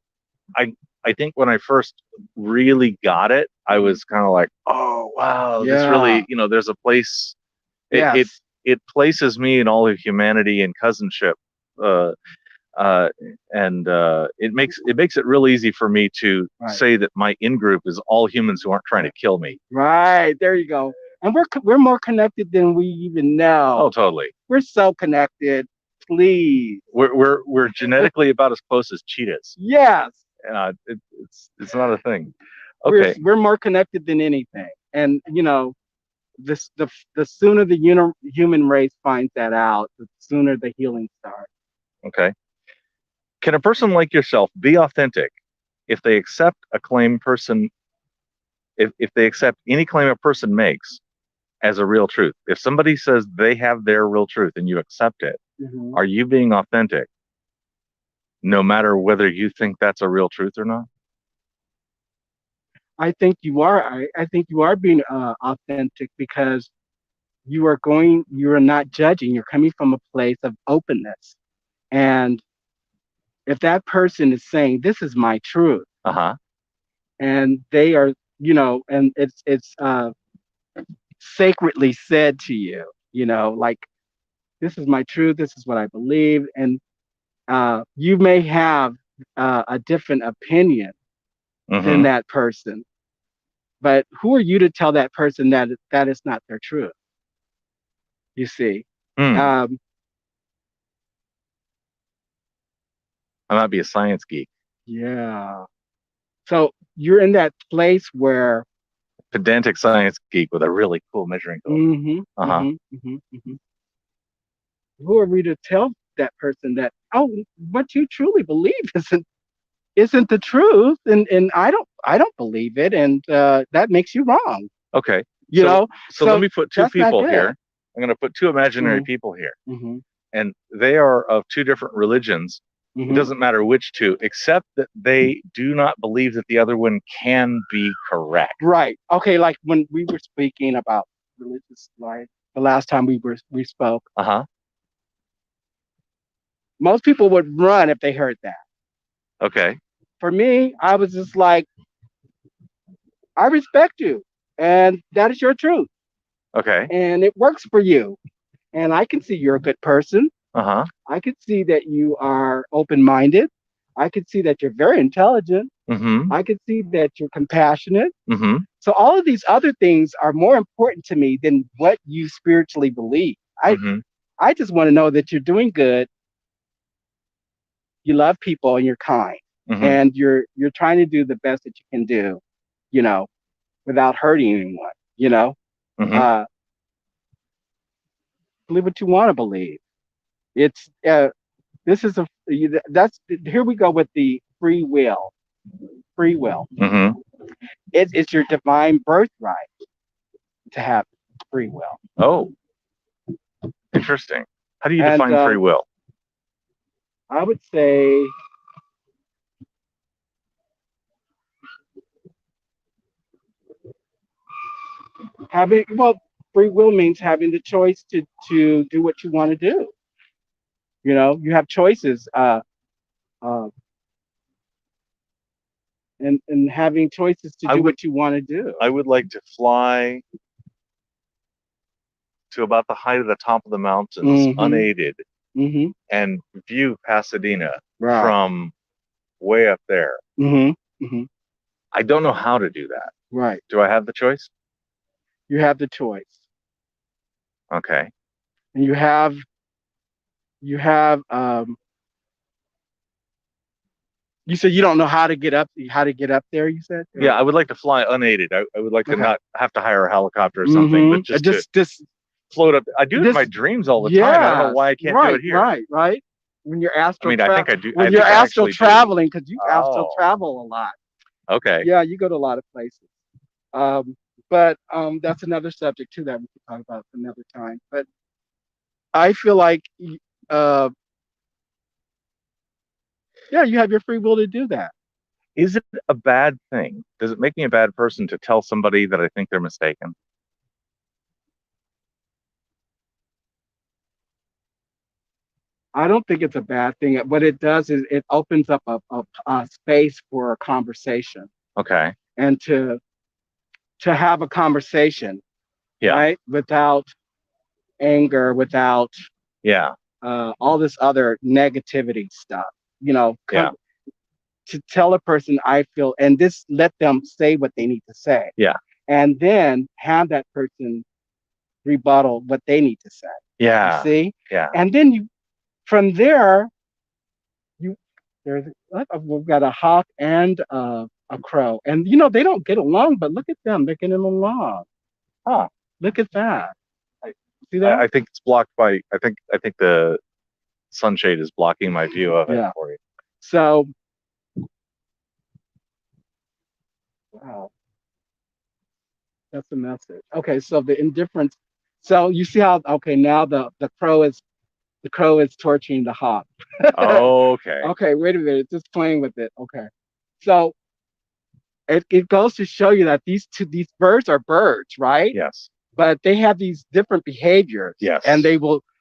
S2: I think when I first really got it, I was kind of like, oh, wow, this really, there's a place, it places me in all of humanity and cousinship. And it makes it real easy for me to say that my in-group is all humans who aren't trying to kill me.
S1: Right. There you go. And we're more connected than we even know.
S2: Oh, totally.
S1: We're so connected. Please.
S2: We're genetically about as close as cheetahs.
S1: Yes.
S2: It's not a thing. Okay.
S1: We're more connected than anything, and the sooner the human race finds that out, the sooner the healing starts.
S2: Okay. Can a person like yourself be authentic if they accept a claim person, if they accept any claim a person makes as a real truth? If somebody says they have their real truth and you accept it, are you being authentic? No matter whether you think that's a real truth or not?
S1: I think you are. I think you are being authentic because you are not judging. You're coming from a place of openness. And if that person is saying, this is my truth, and they are, and it's sacredly said to you, like, this is my truth, this is what I believe, and you may have a different opinion than that person, But who are you to tell that person that that is not their truth? You see,
S2: I might be a science geek.
S1: Yeah. So you're in that place where
S2: pedantic science geek with a really cool measuring tool.
S1: Who are we to tell that person that, oh, what you truly believe isn't the truth, and I don't believe it, and that makes you wrong.
S2: Okay.
S1: So
S2: let me put two people here. I'm going to put two imaginary people here, and they are of two different religions. It doesn't matter which two, except that they do not believe that the other one can be correct.
S1: Right. Okay. Like when we were speaking about religious life, the last time we spoke. Most people would run if they heard that.
S2: Okay.
S1: For me, I was just like, I respect you, and that is your truth.
S2: Okay.
S1: And it works for you, and I can see you're a good person. I could see that you are open-minded. I could see that you're very intelligent. I could see that you're compassionate. So all of these other things are more important to me than what you spiritually believe. I just want to know that you're doing good. You love people and you're kind, and you're trying to do the best that you can do, without hurting anyone. Believe what you want to believe. It's this is here we go with the free will. Free will. It's your divine birthright to have free will.
S2: Oh, interesting. How do you define free will?
S1: I would say free will means having the choice to do what you want to do. You have choices, and having choices to do what you want to do.
S2: I would like to fly to about the height of the top of the mountains, unaided, and view Pasadena from way up there. I don't know how to do that.
S1: Right.
S2: Do I have the choice?
S1: You have the choice.
S2: Okay.
S1: And you have you said you don't know how to get up there, you said?
S2: Yeah, I would like to fly unaided. I would like to not have to hire a helicopter or something, but just float up. I do it in my dreams all the time. I don't know why I can't do it here.
S1: Right. When you're astral
S2: I think I do.
S1: When you're astral traveling, because you astral travel a lot.
S2: Okay.
S1: Yeah, you go to a lot of places. But that's another subject too that we can talk about another time. But I feel like yeah, you have your free will to do that.
S2: Is it a bad thing? Does it make me a bad person to tell somebody that I think they're mistaken?
S1: I don't think it's a bad thing. What it does is it opens up a space for a conversation.
S2: Okay.
S1: And to have a conversation, right? Without anger, without all this other negativity stuff. To tell a person I feel, and let them say what they need to say.
S2: Yeah.
S1: And then have that person rebuttal what they need to say.
S2: Yeah.
S1: You see?
S2: Yeah.
S1: And then from there, we've got a hawk and a crow, and they don't get along, but look at them, they're getting along.
S2: Huh.
S1: Look at that. See that?
S2: I think it's blocked by. I think the sunshade is blocking my view of it for you.
S1: So, wow, that's the message. Okay, so the indifference. So you see how now the crow is torturing the hawk.
S2: Okay.
S1: Okay, wait a minute, just playing with it. Okay, so it goes to show you that these birds are birds, right?
S2: Yes.
S1: But they have these different behaviors.
S2: Yes.
S1: And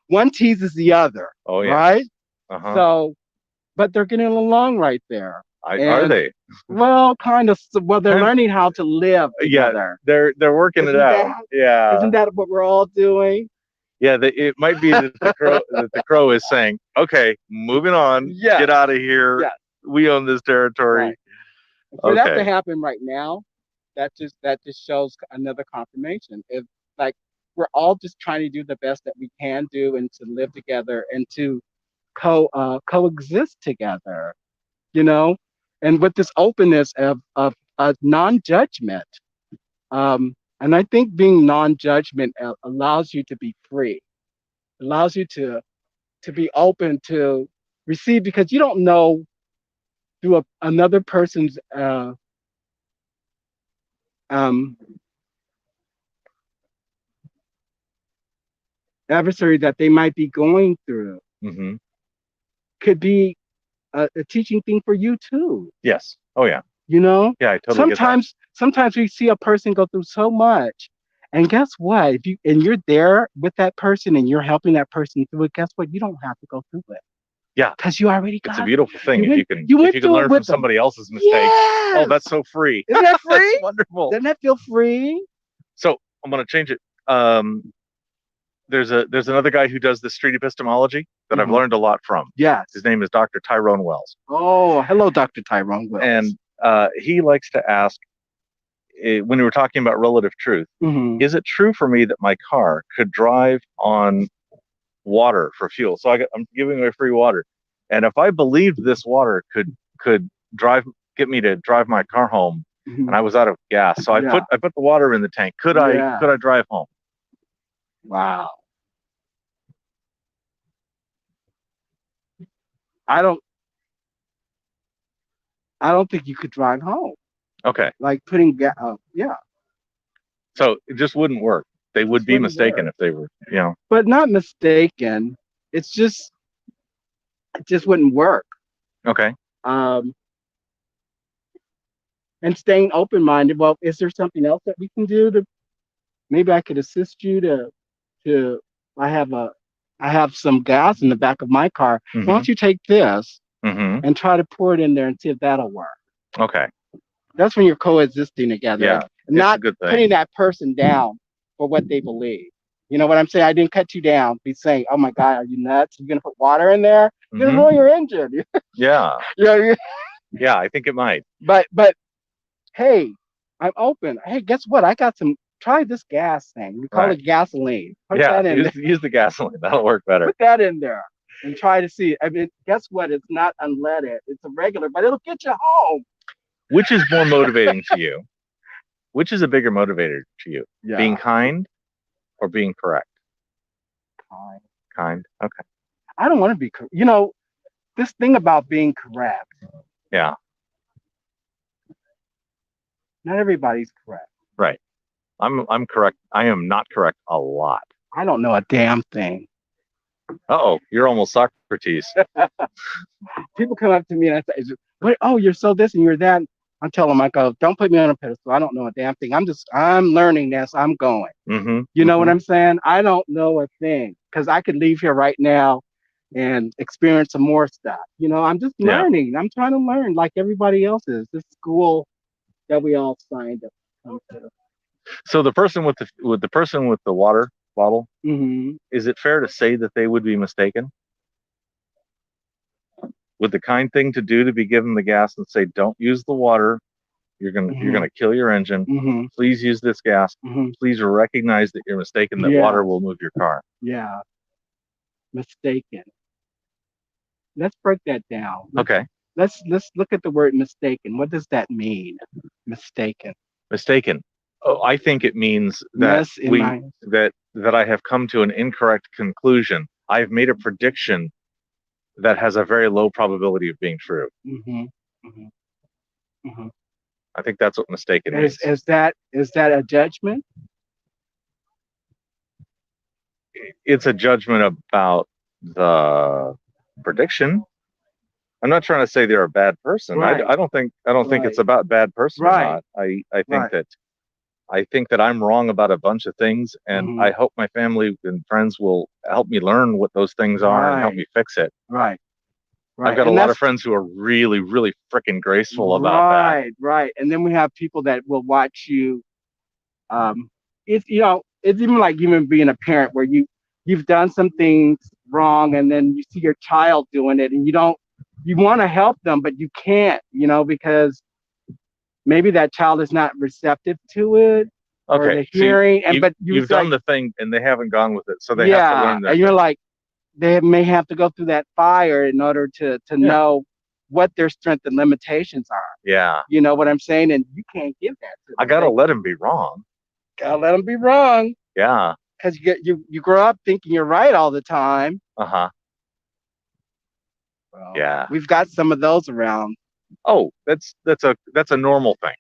S1: one teases the other.
S2: Oh, yeah.
S1: Right? So, but they're getting along right there.
S2: Are they?
S1: Well, kind of. Well, they're learning how to live together.
S2: Yeah, they're working it out. Yeah.
S1: Isn't that what we're all doing?
S2: Yeah, it might be that the crow is saying, "Okay, moving on.
S1: Yes.
S2: Get out of here.
S1: Yes.
S2: We own this territory."
S1: Right. For that to happen right now, that just shows another confirmation. If like we're all just trying to do the best that we can do and to live together and to coexist together, you know, and with this openness of non-judgment. And I think being non-judgment allows you to be free, allows you to be open to receive because you don't know through another person's um, adversary that they might be going through could be a teaching thing for you too.
S2: Yes. Oh yeah.
S1: You know?
S2: Yeah, I totally get that.
S1: Sometimes we see a person go through so much. And guess what? If you're there with that person and you're helping that person through it, guess what? You don't have to go through it.
S2: Yeah.
S1: Because you already got it.
S2: It's a beautiful thing if you can learn from somebody else's mistakes.
S1: Yes!
S2: Oh, that's so free.
S1: Isn't that free?
S2: That's wonderful.
S1: Doesn't that feel free?
S2: So I'm gonna change it. There's another guy who does this street epistemology that I've learned a lot from.
S1: Yes.
S2: His name is Dr. Tyrone Wells.
S1: Oh, hello, Dr. Tyrone Wells.
S2: And he likes to ask, when we were talking about relative truth, is it true for me that my car could drive on water for fuel? So I'm giving away free water. And if I believed this water could get me to drive my car home and I was out of gas, so I put the water in the tank, could I drive home?
S1: Wow. I don't think you could drive home.
S2: Okay.
S1: Like putting gas. Yeah.
S2: So it just wouldn't work. They would be mistaken if they were,
S1: But not mistaken. It just wouldn't work.
S2: Okay.
S1: And staying open-minded. Well, is there something else that we can do to? Maybe I could assist you to. I have some gas in the back of my car. Why don't you take this and try to pour it in there and see if that'll work?
S2: Okay.
S1: That's when you're coexisting together.
S2: Yeah.
S1: And not putting that person down for what they believe. You know what I'm saying? I didn't cut you down. Be saying, "Oh my God, are you nuts? You're gonna put water in there? You're gonna ruin your engine."
S2: Yeah. Yeah, I think it might.
S1: But hey, I'm open. Hey, guess what? I got some. Try this gas thing. We call it gasoline. Put that in
S2: use the gasoline. That'll work better.
S1: Put that in there and try to see. I mean, guess what? It's not unleaded. It's a regular, but it'll get you home.
S2: Which is more motivating to you? Which is a bigger motivator to you? Yeah. Being kind or being correct? Kind. Okay.
S1: I don't want to be correct. This thing about being correct.
S2: Yeah.
S1: Not everybody's correct.
S2: Right. I'm correct. I am not correct a lot.
S1: I don't know a damn thing.
S2: Uh-oh, you're almost Socrates.
S1: People come up to me and I say, "What? Oh, you're so this and you're that." I'm telling them, I go, "Don't put me on a pedestal. I don't know a damn thing. I'm learning this. I'm going." You know what I'm saying? I don't know a thing because I could leave here right now and experience some more stuff. I'm just learning. I'm trying to learn like everybody else is. This school that we all signed up to.
S2: So the person with the water bottle, is it fair to say that they would be mistaken? Would the kind thing to do to be given the gas and say, "Don't use the water. You're gonna kill your engine. Please use this gas. Please recognize that you're mistaken. That water will move your car."
S1: Yeah, mistaken. Let's break that down.
S2: Okay.
S1: Let's look at the word mistaken. What does that mean? Mistaken.
S2: Mistaken. Oh, I think it means that that I have come to an incorrect conclusion. I've made a prediction that has a very low probability of being true. I think that's what mistaken means.
S1: Is that a judgment?
S2: It's a judgment about the prediction. I'm not trying to say they're a bad person. Right. I don't think it's about bad person or not. I think that I'm wrong about a bunch of things, and I hope my family and friends will help me learn what those things are and help me fix it.
S1: Right.
S2: I've got a lot of friends who are really, really freaking graceful about that.
S1: Right. And then we have people that will watch you. It's even like even being a parent where you've done some things wrong, and then you see your child doing it, and you want to help them, but you can't, because maybe that child is not receptive to it or
S2: Okay.
S1: the hearing,
S2: So
S1: but
S2: you've done the thing and they haven't gone with it, so they have to learn that.
S1: And you're like, they may have to go through that fire in order to know what their strengths and limitations are.
S2: Yeah.
S1: You know what I'm saying? And you can't give that to them.
S2: I gotta let them be wrong.
S1: Gotta let them be wrong.
S2: Yeah.
S1: Because you grow up thinking you're right all the time.
S2: Uh-huh.
S1: Well,
S2: yeah.
S1: We've got some of those around.
S2: Oh, that's a normal thing.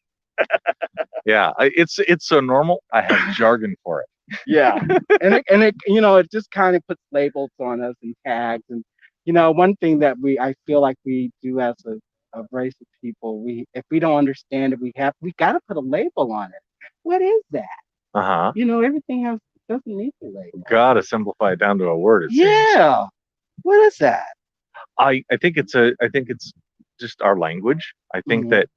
S2: Yeah. It's so normal. I have jargon for it.
S1: Yeah. and it it just kind of puts labels on us and tags. And one thing that I feel like we do as a race of people, if we don't understand it, we got to put a label on it. What is that?
S2: Uh-huh.
S1: Everything doesn't need a label.
S2: Gotta simplify it down to a word. It
S1: seems. What is that?
S2: I think it's just our language. I think that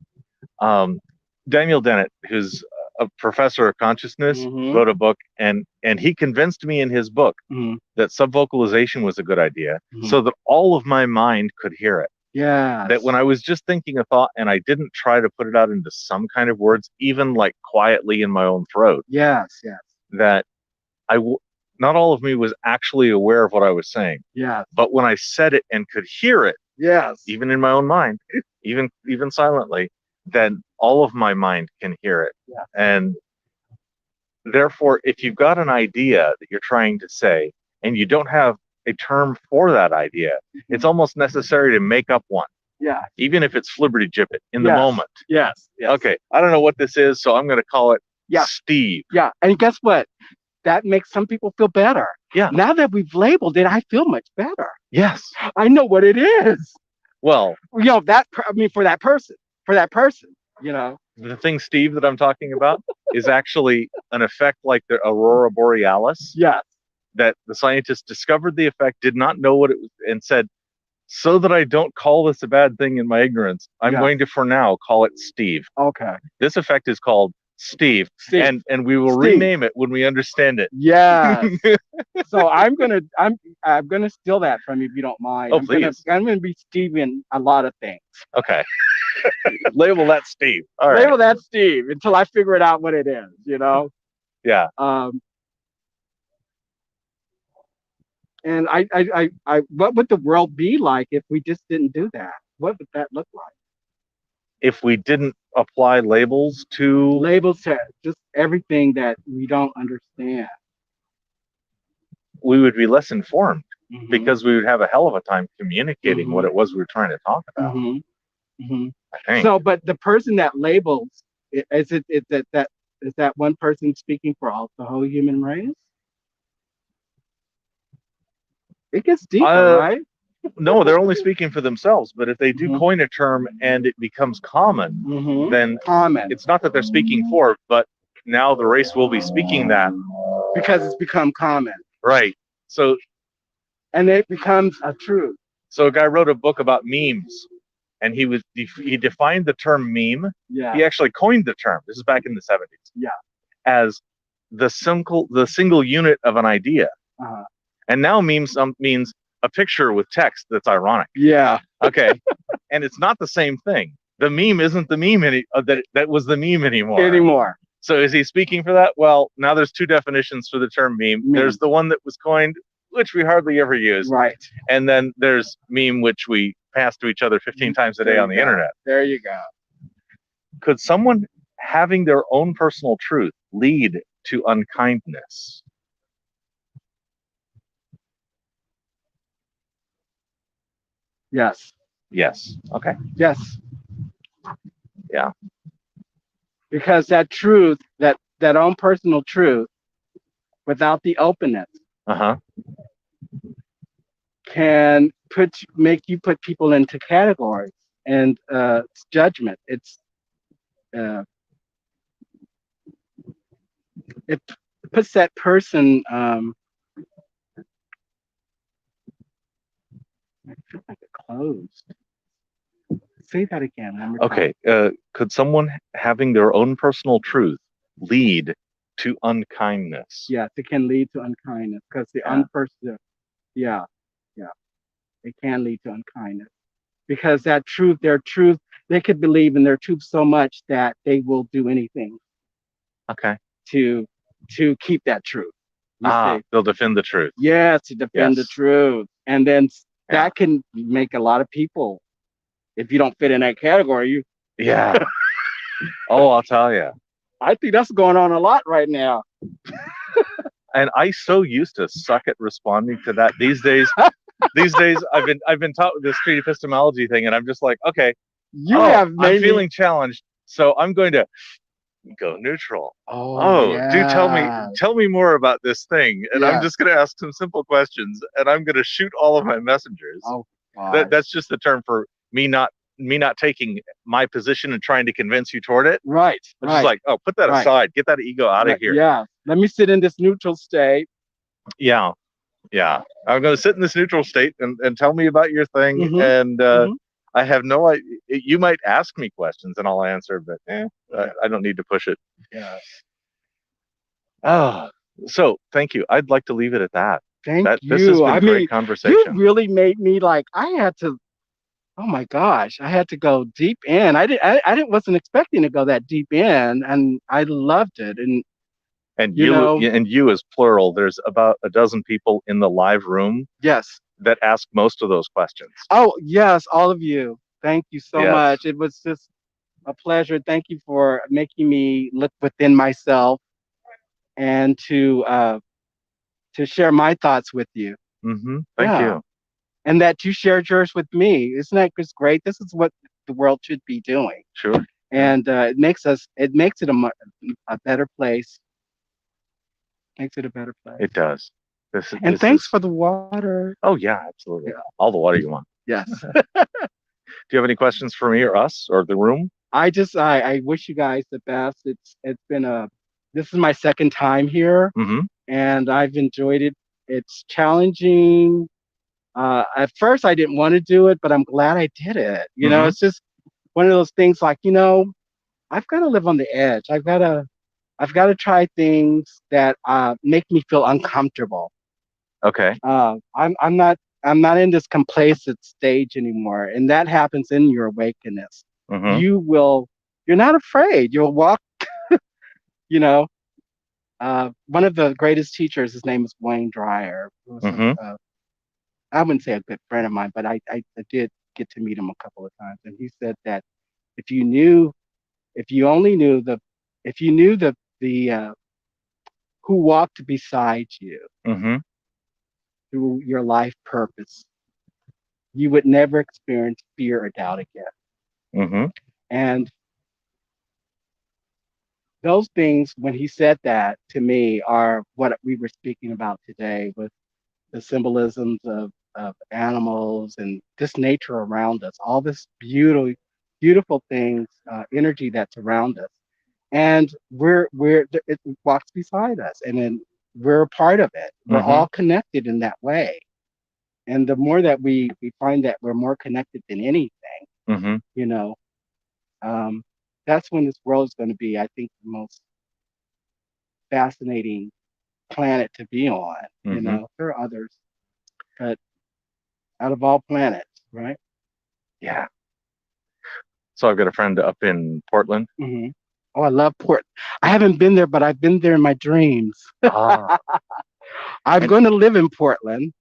S2: Daniel Dennett, who's a professor of consciousness, wrote a book, and he convinced me in his book that subvocalization was a good idea, so that all of my mind could hear it.
S1: Yeah.
S2: That when I was just thinking a thought and I didn't try to put it out into some kind of words, even like quietly in my own throat.
S1: Yes.
S2: That not all of me was actually aware of what I was saying.
S1: Yeah.
S2: But when I said it and could hear it,
S1: yes,
S2: even in my own mind, even silently, then all of my mind can hear it.
S1: Yeah.
S2: And therefore, if you've got an idea that you're trying to say and you don't have a term for that idea, it's almost necessary to make up one.
S1: Yeah.
S2: Even if it's flibberty-gibbet in the moment.
S1: Yes.
S2: Okay, I don't know what this is, so I'm going to call it Steve.
S1: Yeah, and guess what? That makes some people feel better.
S2: Yeah.
S1: Now that we've labeled it, I feel much better.
S2: Yes.
S1: I know what it is.
S2: Well,
S1: for that person,
S2: The thing, Steve, that I'm talking about is actually an effect like the aurora borealis.
S1: Yes.
S2: That the scientists discovered the effect, did not know what it was, and said, so that I don't call this a bad thing in my ignorance, I'm going to, for now, call it Steve.
S1: Okay.
S2: This effect is called Steve. And we will rename it when we understand it.
S1: Yeah. So I'm gonna steal that from you if you don't mind.
S2: Oh, please.
S1: I'm gonna be Steve in a lot of things.
S2: Okay. Label that Steve. All right.
S1: Label that Steve until I figure it out what it is.
S2: Yeah.
S1: And what would the world be like if we just didn't do that? What would that look like?
S2: If we didn't apply labels to
S1: just everything that we don't understand,
S2: we would be less informed because we would have a hell of a time communicating what it was we were trying to talk about. I think.
S1: So, but the person that labels, is that one person speaking for the whole human race? It gets deeper, right?
S2: No, they're only speaking for themselves. But if they do coin a term and it becomes common, then it's not that they're speaking for, but now the race will be speaking that
S1: because it's become common,
S2: right? So,
S1: and it becomes a truth.
S2: So a guy wrote a book about memes, and he defined the term meme.
S1: Yeah.
S2: He actually coined the term. This is back in the 70s.
S1: Yeah.
S2: As the single unit of an idea. And now memes means a picture with text that's ironic.
S1: Yeah.
S2: Okay. And it's not the same thing. The meme isn't the meme that was the meme anymore. So is he speaking for that? Well, now there's two definitions for the term meme. There's the one that was coined, which we hardly ever use.
S1: Right.
S2: And then there's meme, which we pass to each other 15 times a day on the internet.
S1: There you go.
S2: Could someone having their own personal truth lead to unkindness?
S1: Yes.
S2: Yes. Okay.
S1: Yes.
S2: Yeah.
S1: Because that truth, that own personal truth, without the openness, can make you put people into categories and judgment. It puts that person. I feel like it closed. Say that again.
S2: Okay. Could someone having their own personal truth lead to unkindness?
S1: Yes, it can lead to unkindness because the unpersonal. Yeah. It can lead to unkindness because that truth, their truth, they could believe in their truth so much that they will do anything
S2: Okay.
S1: to keep that truth. You see?
S2: They'll defend the truth.
S1: Yes, to defend the
S2: Yes.
S1: truth. And then
S2: Yeah.
S1: that can make a lot of people, if you don't fit in that category, you
S2: Yeah. Oh, I'll tell you.
S1: I think that's going on a lot right now.
S2: And I so used to suck at responding to that. These days I've been taught this street epistemology thing, and I'm just like, okay, I'm feeling challenged, so I'm going to go neutral. Do tell me more about this thing, and I'm just going to ask some simple questions, and I'm going to shoot all of my messengers. That's just the term for me not taking my position and trying to convince you toward it.
S1: Right.
S2: It's just like, put that aside, get that ego out of here.
S1: Yeah, let me sit in this neutral state.
S2: Yeah, I'm going to sit in this neutral state and tell me about your thing, and I have no idea. You might ask me questions and I'll answer, but I don't need to push it.
S1: Yeah.
S2: So thank you. I'd like to leave it at that.
S1: Thank you.
S2: This has been a great conversation.
S1: You really made me like, I had to, oh my gosh, I had to go deep in. I wasn't expecting to go that deep in, and I loved it. And
S2: you as plural, there's about a dozen people in the live room.
S1: Yes.
S2: That ask most of those questions.
S1: Oh, yes, all of you. Thank you so much. It was just a pleasure. Thank you for making me look within myself and to share my thoughts with you.
S2: Thank you.
S1: And that you shared yours with me. Isn't that just great? This is what the world should be doing.
S2: Sure.
S1: And it makes it a better place. Makes it a better place.
S2: It does.
S1: Thanks for the water.
S2: Oh yeah, absolutely. Yeah. All the water you want.
S1: Yes.
S2: Do you have any questions for me or us or the room?
S1: I wish you guys the best. It's been this is my second time here, and I've enjoyed it. It's challenging. At first I didn't want to do it, but I'm glad I did it. You know, it's just one of those things like, I've got to live on the edge. I've got to try things that make me feel uncomfortable.
S2: Okay.
S1: I'm not in this complacent stage anymore, and that happens in your awakeness. You're not afraid. You'll walk. One of the greatest teachers, his name is Wayne Dyer. I wouldn't say a good friend of mine, but I did get to meet him a couple of times, and he said that if you only knew who walked beside you through your life purpose, you would never experience fear or doubt again. And those things, when he said that to me, are what we were speaking about today with the symbolisms of animals and this nature around us, all this beautiful things, energy that's around us. And it walks beside us, and then we're a part of it. We're all connected in that way. And the more that we find that we're more connected than anything, that's when this world is going to be, I think, the most fascinating planet to be on. There are others, but out of all planets, right?
S2: Yeah. So I've got a friend up in Portland.
S1: Oh, I love Portland. I haven't been there, but I've been there in my dreams. I'm going to live in Portland.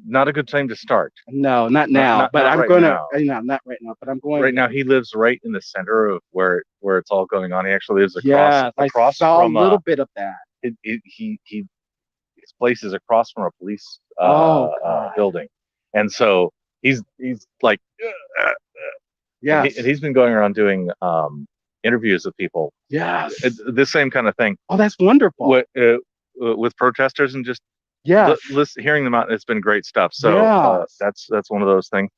S2: Not a good time to start.
S1: No, not now. But I'm going to. Not right now. But I'm going.
S2: Right now, he lives right in the center of where it's all going on. He actually lives across.
S1: I saw from a little bit of that.
S2: His place is across from a police building, and so he's like,
S1: yeah.
S2: He's been going around doing interviews with people.
S1: Yes.
S2: This same kind of thing.
S1: Oh, that's wonderful.
S2: With protesters and just hearing them out. It's been great stuff. So that's one of those things.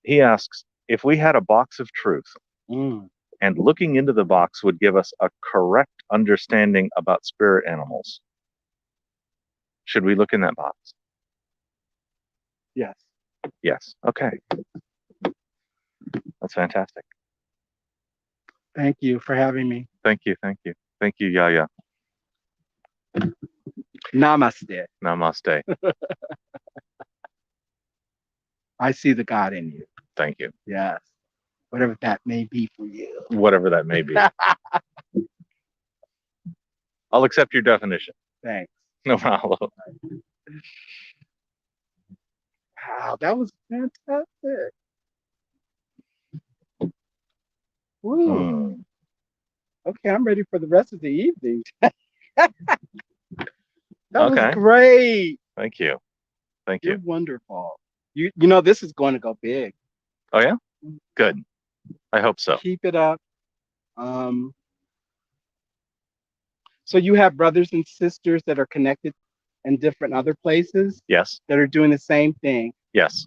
S2: He asks, if we had a box of truth and looking into the box would give us a correct understanding about spirit animals, should we look in that box?
S1: Yes.
S2: Yes. Okay. That's fantastic.
S1: Thank you for having me.
S2: Thank you. Yaya.
S1: Namaste.
S2: Namaste.
S1: I see the God in you.
S2: Thank you.
S1: Yes. whatever that may be for you.
S2: Whatever that may be. I'll accept your definition.
S1: Thanks.
S2: No problem.
S1: Wow, that was fantastic. Woo. Okay, I'm ready for the rest of the evening. That was great.
S2: Thank you. Thank you.
S1: You're wonderful. You know, this is going to go big.
S2: Oh, yeah? Good. I hope so.
S1: Keep it up. So you have brothers and sisters that are connected in different other places?
S2: Yes.
S1: That are doing the same thing?
S2: Yes.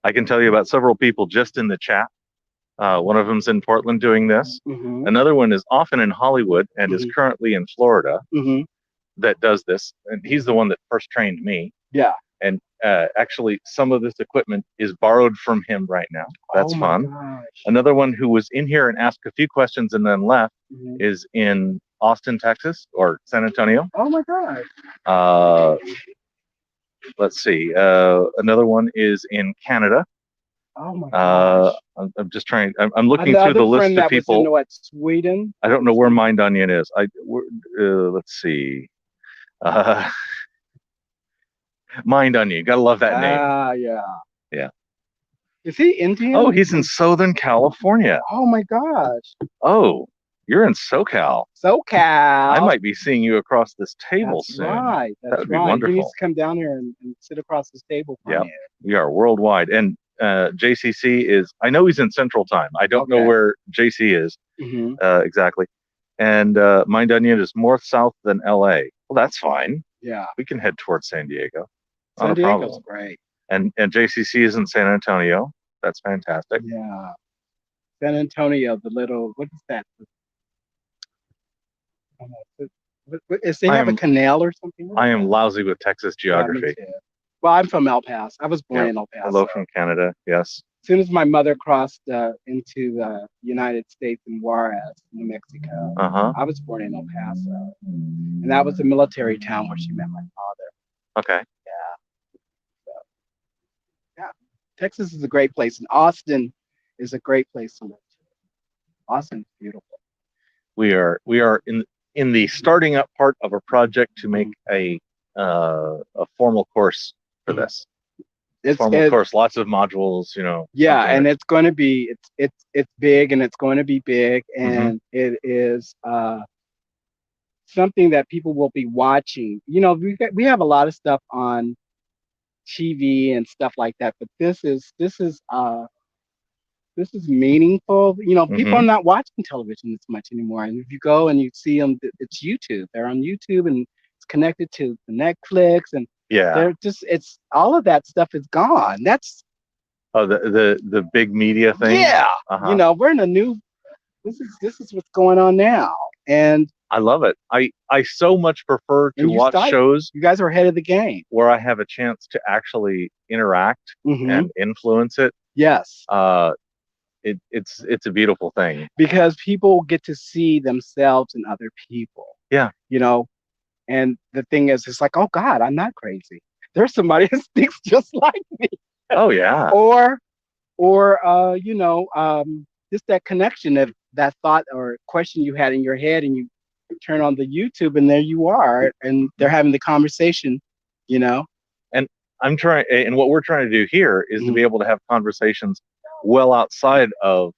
S2: I can tell you about several people just in the chat. One of them's in Portland doing this.
S1: Mm-hmm.
S2: Another one is often in Hollywood and is currently in Florida that does this. And he's the one that first trained me.
S1: Yeah.
S2: And actually, some of this equipment is borrowed from him right now. That's fun.
S1: Gosh.
S2: Another one who was in here and asked a few questions and then left is in Austin, Texas, or San Antonio.
S1: Oh my God.
S2: Let's see. Another one is in Canada.
S1: Oh my gosh.
S2: I'm just trying. I'm looking through the list of people.
S1: Was in Sweden.
S2: I don't know where Mind Onion is. Let's see. Mind Onion. Gotta love that name.
S1: Yeah.
S2: Yeah.
S1: Is he Indian?
S2: Oh, he's in Southern California.
S1: Oh my gosh.
S2: Oh, you're in SoCal.
S1: SoCal.
S2: I might be seeing you across this table soon.
S1: Right. That would be wonderful. He needs to come down here and sit across this table from you.
S2: We are worldwide. And JCC is, I know he's in Central Time. I don't know where JC is exactly. And Mind Onion is more south than LA. Well, that's fine.
S1: Yeah.
S2: We can head towards San Diego.
S1: San Diego's great.
S2: And JCC is in San Antonio. That's fantastic.
S1: Yeah. San Antonio, the little, what is that? Is they have a canal or something?
S2: I am lousy with Texas geography.
S1: Well, I'm from El Paso. I was born in El Paso.
S2: Hello from Canada, yes.
S1: As soon as my mother crossed into the United States in Juarez, New Mexico, I was born in El Paso. And that was a military town where she met my father.
S2: Okay.
S1: Yeah. So, yeah. Texas is a great place. And Austin is a great place to live. Austin's beautiful.
S2: We are in the starting up part of a project to make a formal course for this. Formal course, lots of modules, you know.
S1: Yeah, and it's going to be it's big, and it's going to be big, and it is something that people will be watching. You know, we have a lot of stuff on TV and stuff like that, but this is meaningful. You know, people are not watching television as much anymore, and if you go and you see them, it's YouTube. They're on YouTube, and it's connected to Netflix, and they're just, it's all of that stuff is gone. That's
S2: the big media thing.
S1: Yeah, you know, we're in a new. This is what's going on now, and
S2: I love it. I so much prefer to watch shows.
S1: You guys are ahead of the game.
S2: Where I have a chance to actually interact and influence it.
S1: Yes.
S2: It's a beautiful thing
S1: because people get to see themselves in other people. Yeah. You know. And the thing is, it's like, oh God, I'm not crazy. There's somebody who speaks just like me.
S2: Oh yeah.
S1: Or you know, just that connection of that thought or question you had in your head, and you turn on the YouTube, and there you are, and they're having the conversation. You know.
S2: And what we're trying to do here is to be able to have conversations well outside of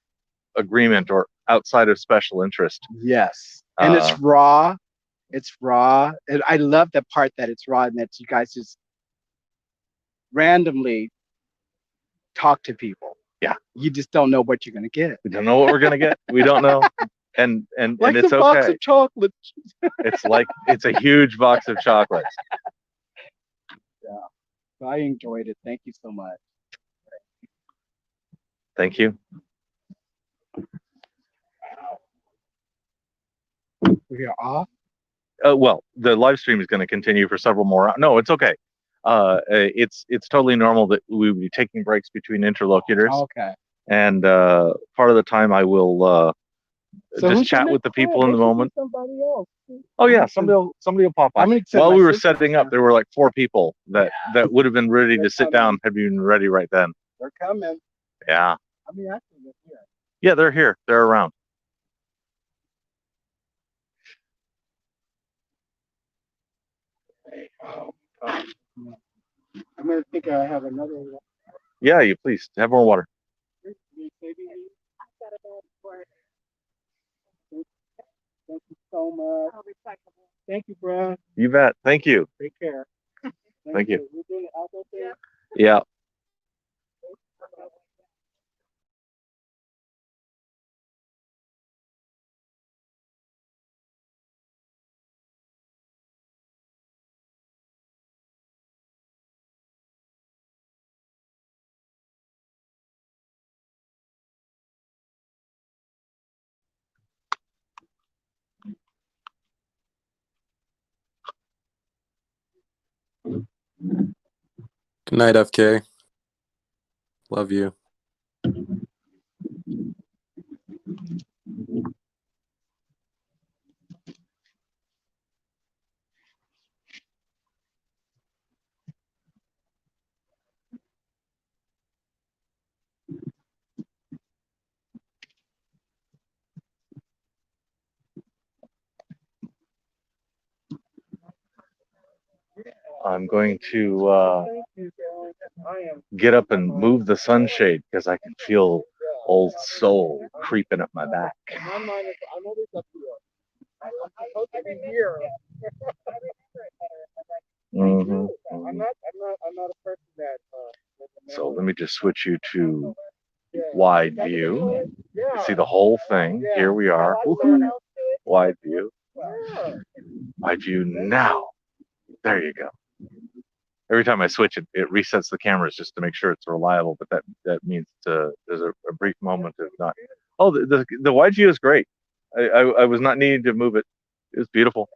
S2: agreement or outside of special interest.
S1: Yes, and it's raw. It's raw. And I love the part that it's raw and that you guys just randomly talk to people. Yeah. You just don't know what you're going to get.
S2: We don't know what we're going to get. We don't know. And
S1: like
S2: it's
S1: the box of chocolates.
S2: It's a huge box of chocolates.
S1: Yeah. So I enjoyed it. Thank you so much.
S2: Thank you.
S1: We are off.
S2: Well, the live stream is going to continue for several more hours. No, it's okay. It's totally normal that we would be taking breaks between interlocutors.
S1: Okay.
S2: And part of the time I will just chat with the people in the moment.
S1: Somebody else.
S2: Oh yeah, somebody will pop up. While we were setting up, there were like 4 people that would have been ready to sit down had been ready right then.
S1: They're coming.
S2: Yeah.
S1: I mean, actually.
S2: Yeah, they're here. They're around.
S1: I'm going to think I have another one.
S2: Yeah, you please have more water.
S1: Thank you so much. Thank you, bro.
S2: You bet. Thank you.
S1: Take care.
S2: Thank you.
S1: We're doing it outdoor thing?
S2: Yeah.
S3: Good night, FK. Love you.
S2: I'm going to get up and move the sunshade because I can feel old soul creeping up my back. Mm-hmm.
S1: I'm not a person that.
S2: So let me just switch you to wide view. You see the whole thing. Here we are. Woohoo. Wide view. Wide view now. There you go. Every time I switch it, it resets the cameras just to make sure it's reliable. But that means there's a brief moment of not. Oh, the wide view is great. I was not needing to move it. It was beautiful.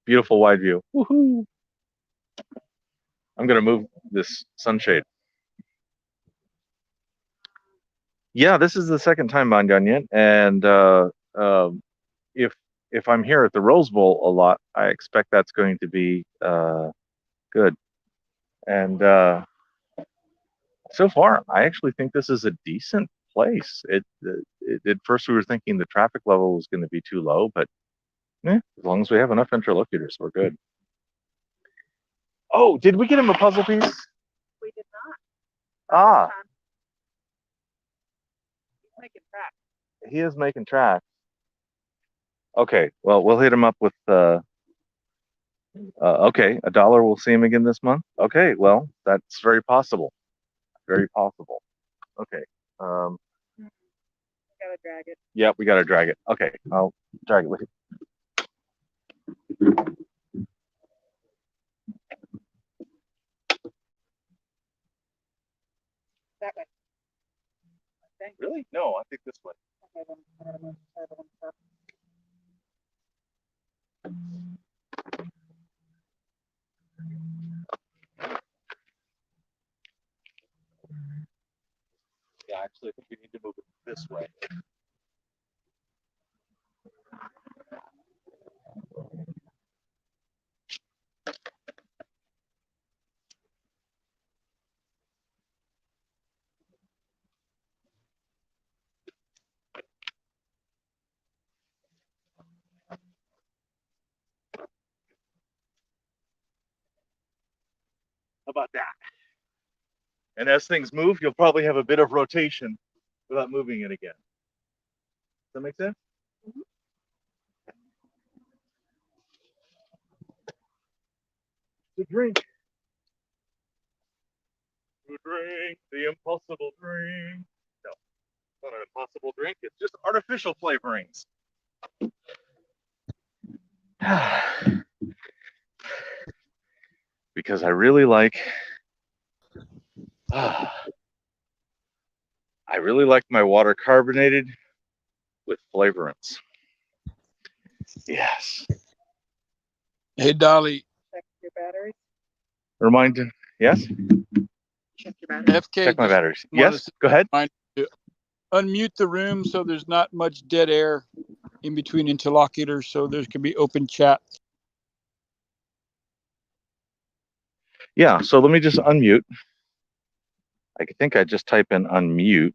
S2: Beautiful wide view. Woohoo! I'm gonna move this sunshade. Yeah, this is the second time on Onion, and if I'm here at the Rose Bowl a lot, I expect that's going to be good. And so far, I actually think this is a decent place. At first we were thinking the traffic level was going to be too low, but as long as we have enough interlocutors, we're good. Oh, did we get him a puzzle piece?
S4: We did not.
S2: Ah.
S4: He's making tracks.
S2: He is making tracks. Okay, well, we'll hit him up with, okay, $1, we'll see him again this month. Okay, well, that's very possible. Very possible. Okay.
S4: Gotta drag it.
S2: Yeah, we gotta drag it. Okay, I'll drag it with you.
S4: That way. Okay.
S2: Really? No, I think this way. Yeah, actually, I think we need to move it this way. How about that? And as things move, you'll probably have a bit of rotation without moving it again. Does that make sense?
S4: Mm-hmm.
S2: The drink. The drink, the impossible drink. No, it's not an impossible drink. It's just artificial flavorings. Because I really like my water carbonated with flavorants. Yes.
S5: Hey, Dolly.
S4: Check your batteries.
S2: Remind, yes?
S4: Check your batteries.
S5: FK,
S2: Check my
S5: just
S2: batteries.
S5: wanna
S2: Yes, go ahead.
S5: unmute the room so there's not much dead air in between interlocutors, so there can be open chat.
S2: Yeah, so let me just unmute. I think I just type in unmute.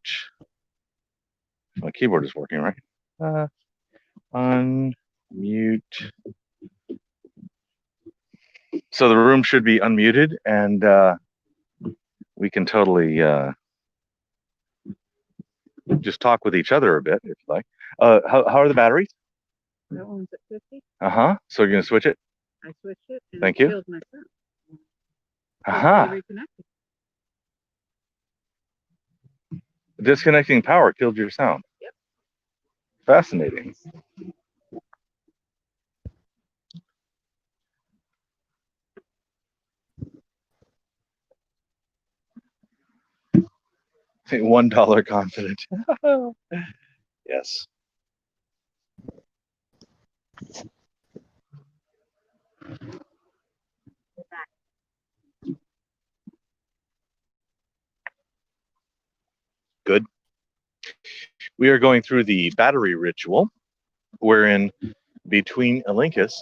S2: My keyboard is working, right? Unmute. So the room should be unmuted, and we can totally just talk with each other a bit, if you like. How are the batteries?
S4: That one's at 50.
S2: So you're going to switch it?
S4: I switched it. And
S2: Thank
S4: it
S2: you.
S4: killed my sound. Reconnected.
S2: Disconnecting power killed your sound.
S4: Yep.
S2: Fascinating. $1 confident. Yes. Good. We are going through the battery ritual, wherein between Elenchus,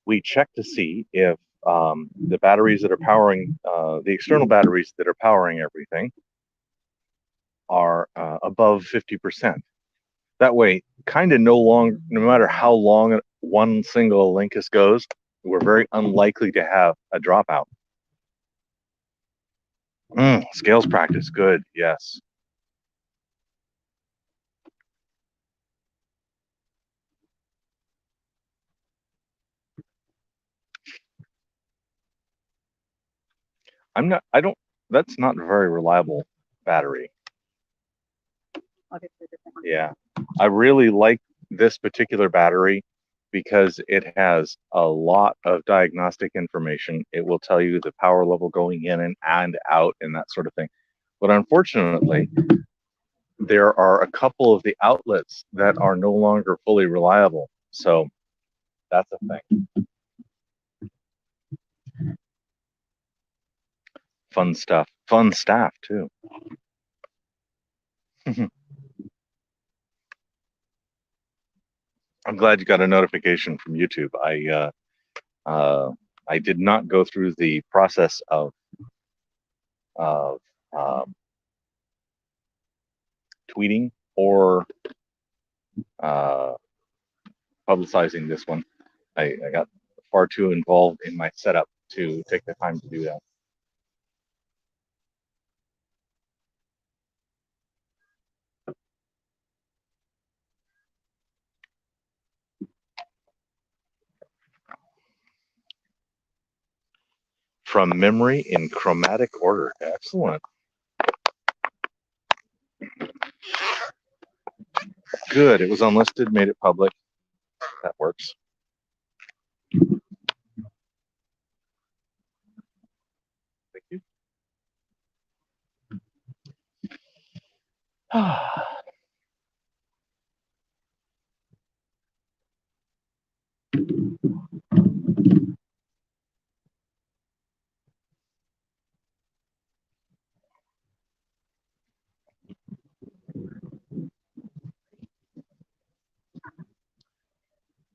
S2: we check to see if the batteries that are powering, the external batteries that are powering everything are above 50%. That way, kind of no matter how long one single Elenchus goes, we're very unlikely to have a dropout. Scales practice, good, yes. That's not a very reliable battery. Yeah, I really like this particular battery because it has a lot of diagnostic information. It will tell you the power level going in and out and that sort of thing. But unfortunately, there are a couple of the outlets that are no longer fully reliable. So that's a thing. Fun stuff. Fun staff, too. I'm glad you got a notification from YouTube. I did not go through the process of tweeting or publicizing this one. I got far too involved in my setup to take the time to do that. From memory in chromatic order. Excellent. Good. It was unlisted, made it public. That works. Thank you.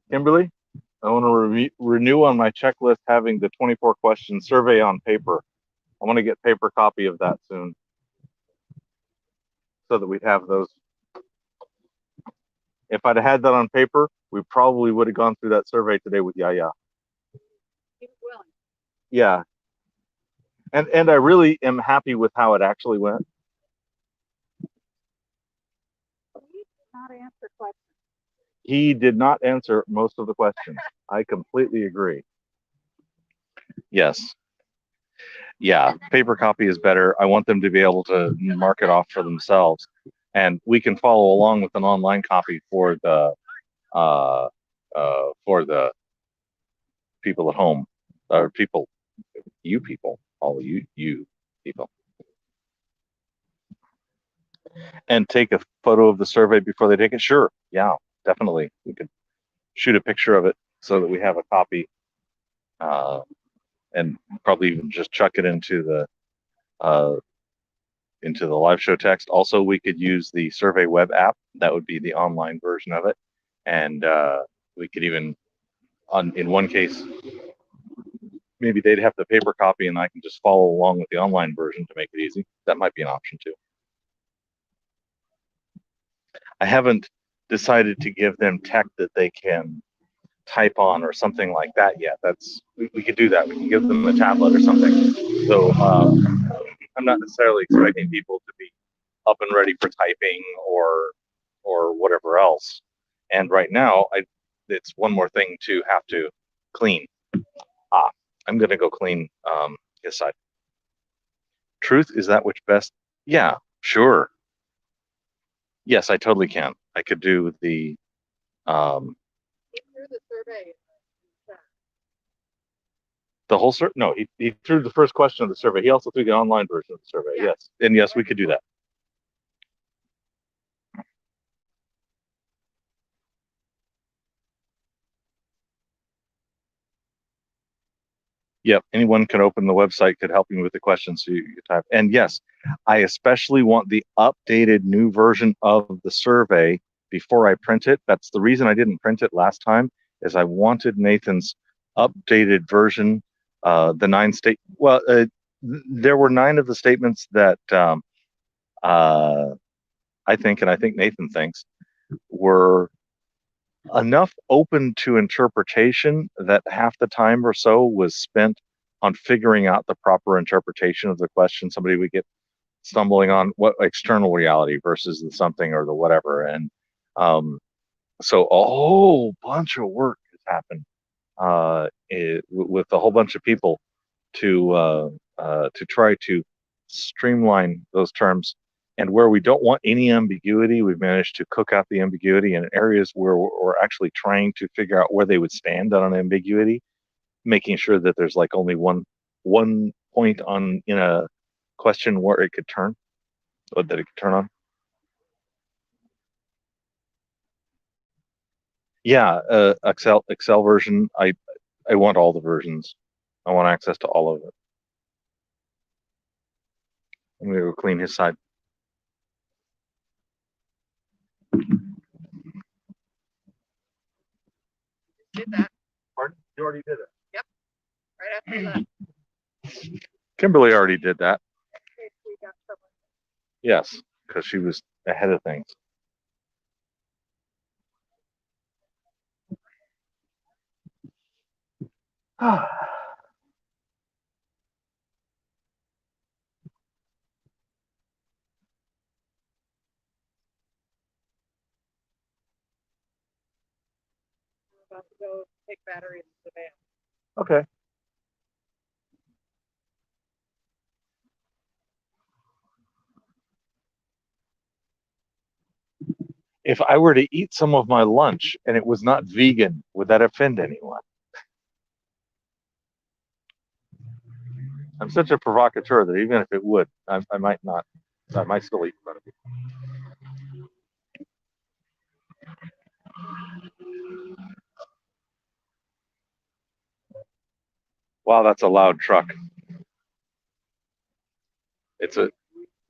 S2: Kimberly, I want to renew on my checklist having the 24 question survey on paper. I want to get paper copy of that soon so that we'd have those. If I'd had that on paper, we probably would have gone through that survey today with Yaya.
S4: He was willing.
S2: Yeah. And I really am happy with how it actually went.
S4: He did not answer questions.
S2: He did not answer most of the questions. I completely agree. Yes. Yeah, paper copy is better. I want them to be able to mark it off for themselves. And we can follow along with an online copy for the people at home, or people, you people, all of you people. And take a photo of the survey before they take it? Sure. Yeah, definitely. We could shoot a picture of it so that we have a copy, and probably even just chuck it into the live show text. Also, we could use the survey web app. That would be the online version of it. And we could even, in one case, maybe they'd have the paper copy and I can just follow along with the online version to make it easy. That might be an option too. I haven't decided to give them tech that they can type on or something like that yet. We could do that. We can give them a tablet or something. So I'm not necessarily expecting people to be up and ready for typing or whatever else. And right now, it's one more thing to have to clean. I'm going to go clean his side. Truth is that which best? Yeah, sure. Yes, I totally can. I could do the
S4: Through the survey.
S2: the whole survey. No, he threw the first question of the survey. He also threw the online version of the survey.
S4: Yeah.
S2: Yes, and yes, we could do that. Yep, anyone can open the website, could help you with the questions so you type. And yes, I especially want the updated new version of the survey before I print it. That's the reason I didn't print it last time, is I wanted Nathan's updated version. The 9 state. Well, there were 9 of the statements that I think, and I think Nathan thinks, were enough open to interpretation that half the time or so was spent on figuring out the proper interpretation of the question. Somebody would get stumbling on what external reality versus the something or the whatever. And so a whole bunch of work has happened with a whole bunch of people to try to streamline those terms. And where we don't want any ambiguity, we've managed to cook out the ambiguity in areas where we're actually trying to figure out where they would stand on an ambiguity, making sure that there's like only one point in a question where it could turn, or that it could turn on. Yeah, Excel version. I want all the versions. I want access to all of it. I'm gonna go clean his side.
S4: Did that.
S2: Pardon? You already did it.
S4: Yep. Right after that.
S2: Kimberly already did that.
S4: Okay, we got someone.
S2: Yes, because she was ahead of things.
S4: We're about to go take batteries to the van.
S2: Okay. If I were to eat some of my lunch and it was not vegan, would that offend anyone? I'm such a provocateur that even if it would, I might not. I might still eat in front of you. Wow, that's a loud truck.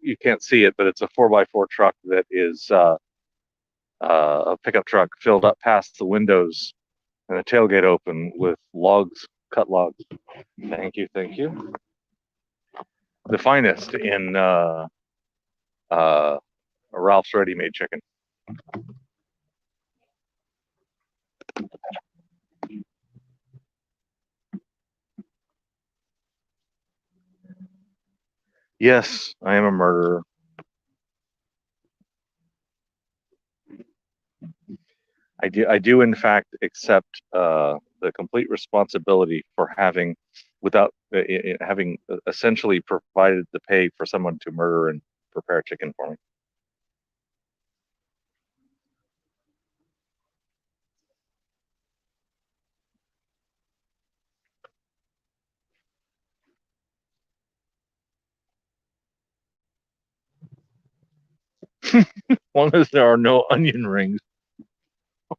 S2: You can't see it, but it's a 4x4 truck that is a pickup truck filled up past the windows and the tailgate open with logs, cut logs. Thank you, thank you. The finest in Ralph's Ready-Made Chicken. Yes, I am a murderer. I do in fact accept the complete responsibility for having essentially provided the pay for someone to murder and prepare chicken for me. As long as there are no onion rings.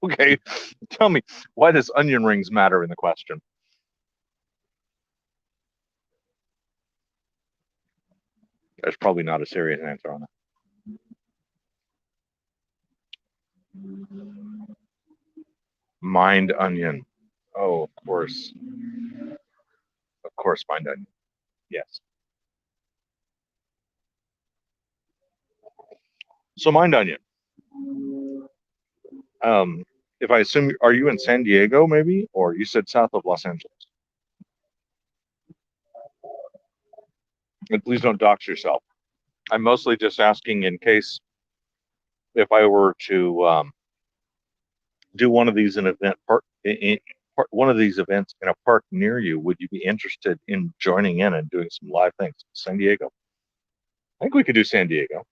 S2: Okay, tell me, why does onion rings matter in the question? There's probably not a serious answer on that. Mind onion. Oh, of course. Of course, mind onion. Yes. So mind onion. If I assume, are you in San Diego maybe? Or you said south of Los Angeles? And please don't dox yourself. I'm mostly just asking in case if I were to do one of these one of these events in a park near you, would you be interested in joining in and doing some live things? San Diego. I think we could do San Diego.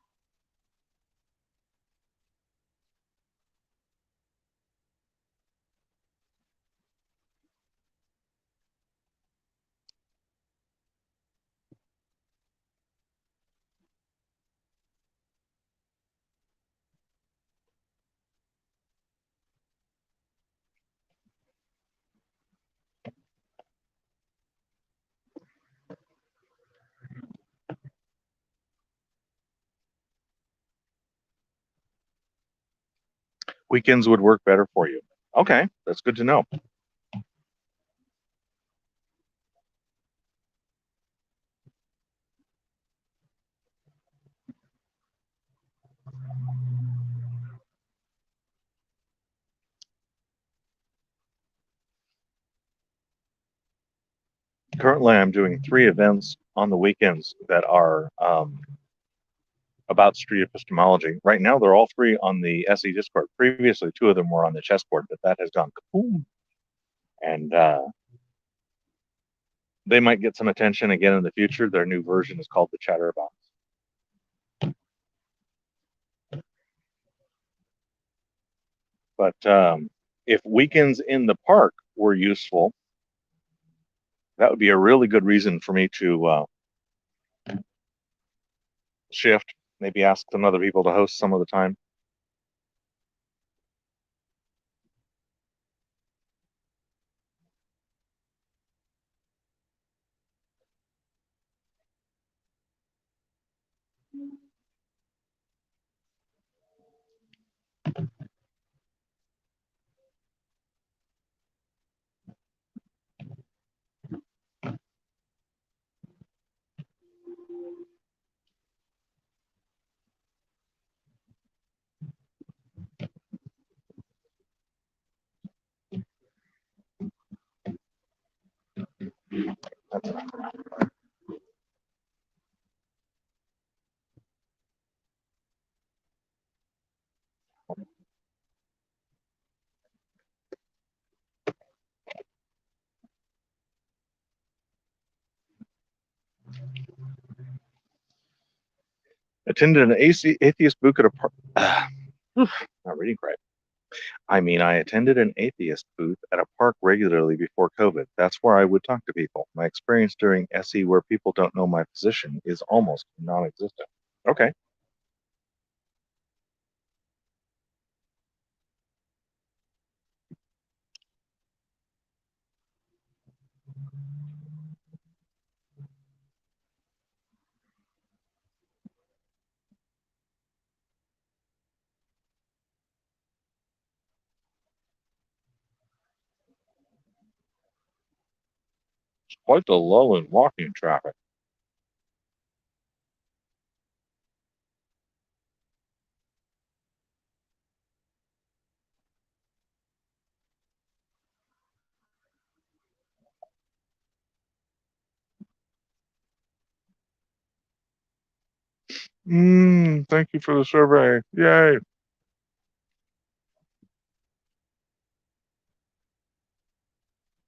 S2: Weekends would work better for you. Okay, that's good to know. Currently, I'm doing 3 events on the weekends that are about street epistemology. Right now, they're all 3 on the SE Discord. Previously, 2 of them were on the chessboard, but that has gone kaboom. And they might get some attention again in the future. Their new version is called the Chatterbox. But if weekends in the park were useful, that would be a really good reason for me to shift, maybe ask some other people to host some of the time. Attended an atheist booth at a park. Not reading right. I mean, I attended an atheist booth at a park regularly before COVID. That's where I would talk to people. My experience during SE where people don't know my position is almost non-existent. Okay. It's quite the lull in walking traffic. Thank you for the survey. Yay.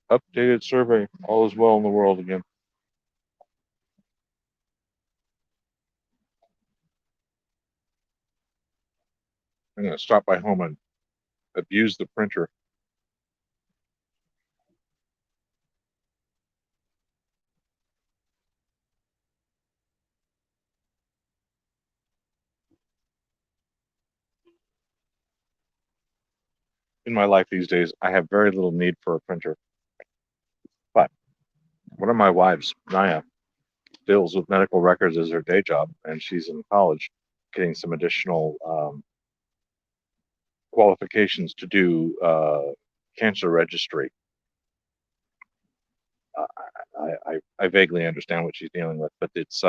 S2: Updated survey. All is well in the world again. I'm going to stop by home and abuse the printer. In my life these days, I have very little need for a printer. But one of my wives, Naya, deals with medical records as her day job, and she's in college getting some additional qualifications to do cancer registry. I vaguely understand what she's dealing with, but it's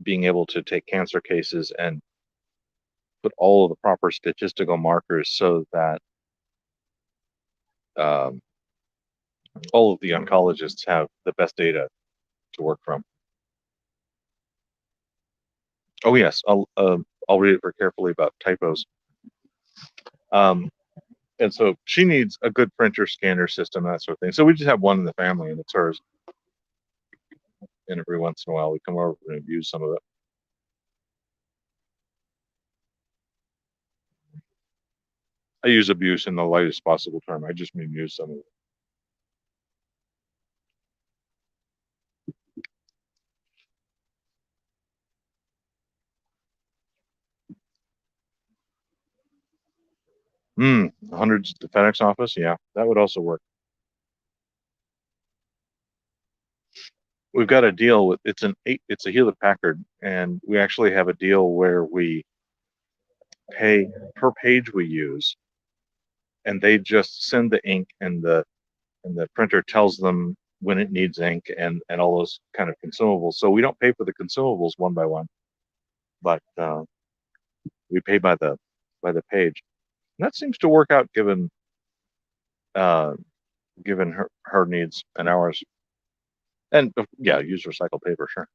S2: being able to take cancer cases and put all of the proper statistical markers so that all of the oncologists have the best data to work from. Oh yes, I'll read it very carefully about typos. And so she needs a good printer, scanner system, that sort of thing. So we just have one in the family, and it's hers. And every once in a while, we come over and use some of it. I use abuse in the lightest possible term. I just mean use some of it. Hundreds to FedEx office, yeah, that would also work. We've got a deal with it's a Hewlett Packard, and we actually have a deal where we pay per page we use, and they just send the ink, and the printer tells them when it needs ink and all those kind of consumables. So we don't pay for the consumables one by one, but we pay by the page. And that seems to work out given her needs and ours. And yeah, use recycled paper, sure.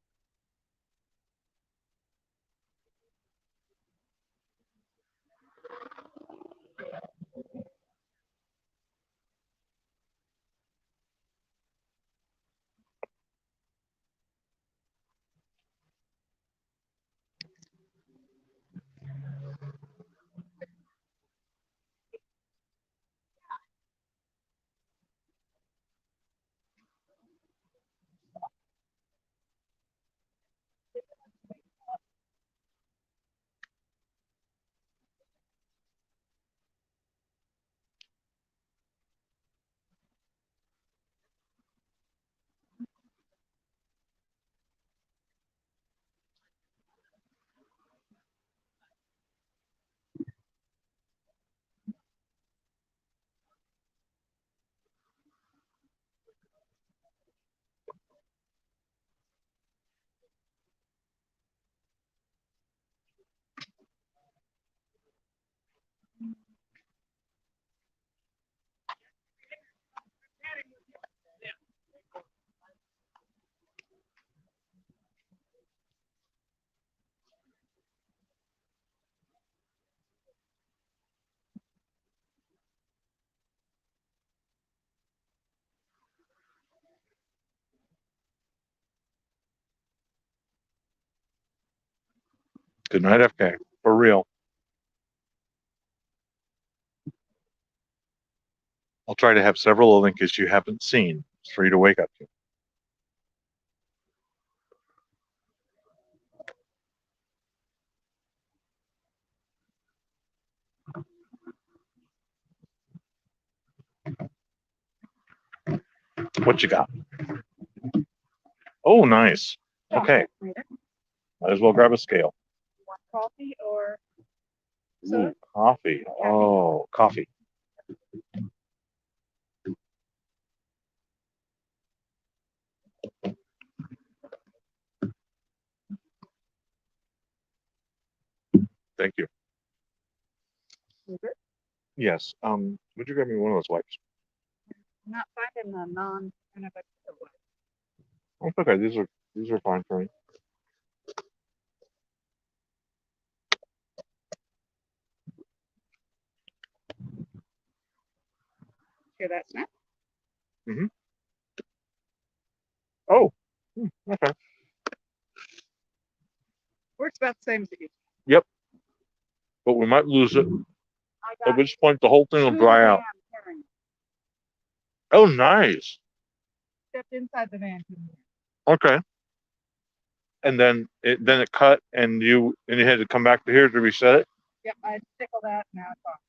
S2: Good night, FK. For real. I'll try to have several Olympics you haven't seen for you to wake up to. What you got? Oh, nice. Okay. Might as well grab a scale.
S4: Want coffee or
S2: Ooh, coffee. Oh, coffee. Thank you. Yes. Would you grab me one of those wipes?
S4: I'm not finding the non-antibacterial one.
S2: That's okay. These are fine for me.
S4: Hear that snap?
S2: Oh, okay.
S4: Works about the same as it used
S2: Yep. But we might lose it.
S4: to. I
S2: At
S4: got
S2: which point the whole thing will
S4: two
S2: dry
S4: van
S2: out.
S4: carrying it.
S2: Oh, nice.
S4: Stepped inside the van.
S2: Okay. And then it cut, and you had to come back to here to reset it.
S4: Yep, I tickled that. Now it's off.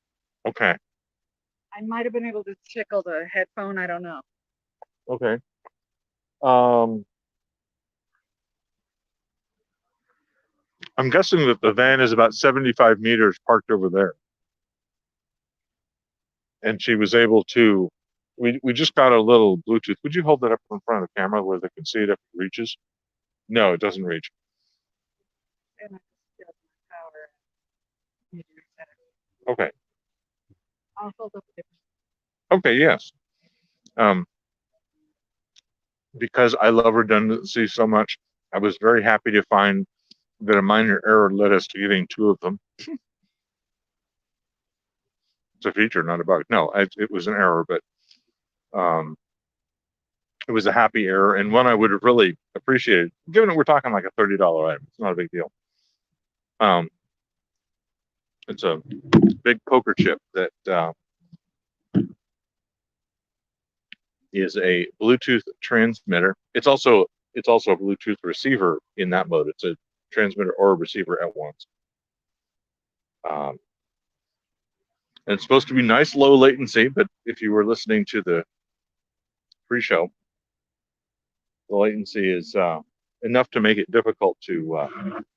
S2: Okay.
S4: I might have been able to tickle the headphone. I don't know.
S2: Okay. I'm guessing that the van is about 75 meters parked over there. And she was able to, we just got a little Bluetooth. Would you hold that up in front of the camera where they can see it if it reaches? No, it doesn't reach.
S4: And I just got my power.
S2: Okay.
S4: I'll hold up a different.
S2: Okay, yes. Because I love redundancy so much, I was very happy to find that a minor error led us to getting 2 of them. It's a feature, not a bug. No, it was an error, but it was a happy error and one I would have really appreciated, given that we're talking like a $30 item. It's not a big deal. It's a big poker chip that is a Bluetooth transmitter. It's also a Bluetooth receiver in that mode. It's a transmitter or a receiver at once. And it's supposed to be nice low latency, but if you were listening to the pre-show, the latency is enough to make it difficult to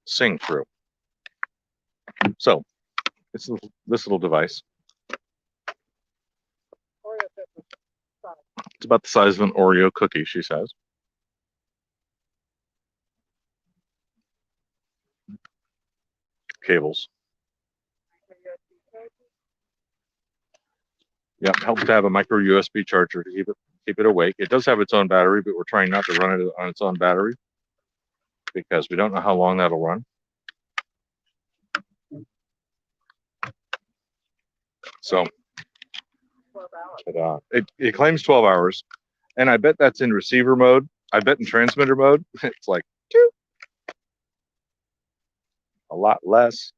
S2: sing through. So it's this little device. It's about the size of an Oreo cookie, she says. Cables. Yeah, helps to have a micro USB charger to keep it awake. It does have its own battery, but we're trying not to run it on its own battery because we don't know how long that'll run. So it claims 12 hours, and I bet that's in receiver mode. I bet in transmitter mode, it's like a lot less,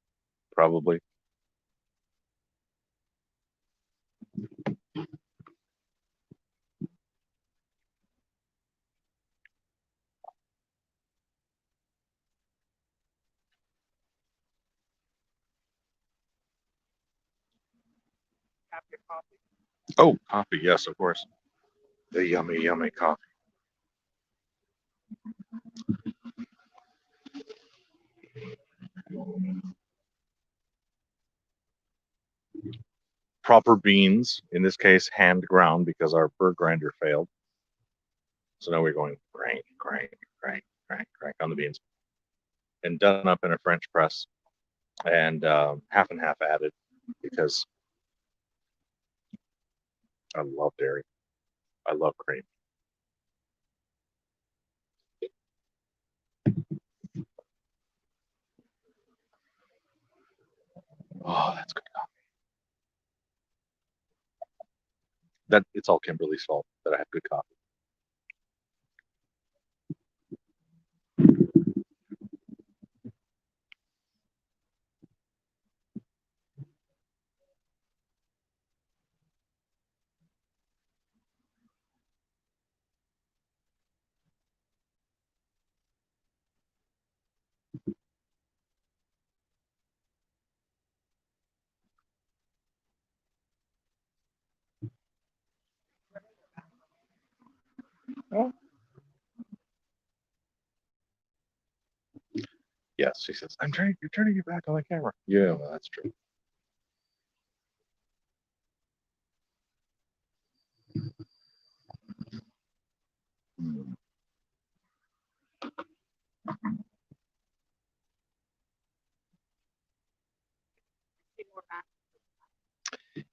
S2: probably. Oh, coffee, yes, of course. The yummy, yummy coffee. Proper beans, in this case, hand ground because our bird grinder failed. So now we're going crank, crank, crank, crank, crank on the beans. And done up in a French press and half and half added because I love dairy. I love cream. Oh, that's good coffee. It's all Kimberly's fault that I have good coffee. Oh. Yes, she says, you're turning your back on the camera. Yeah, well, that's true.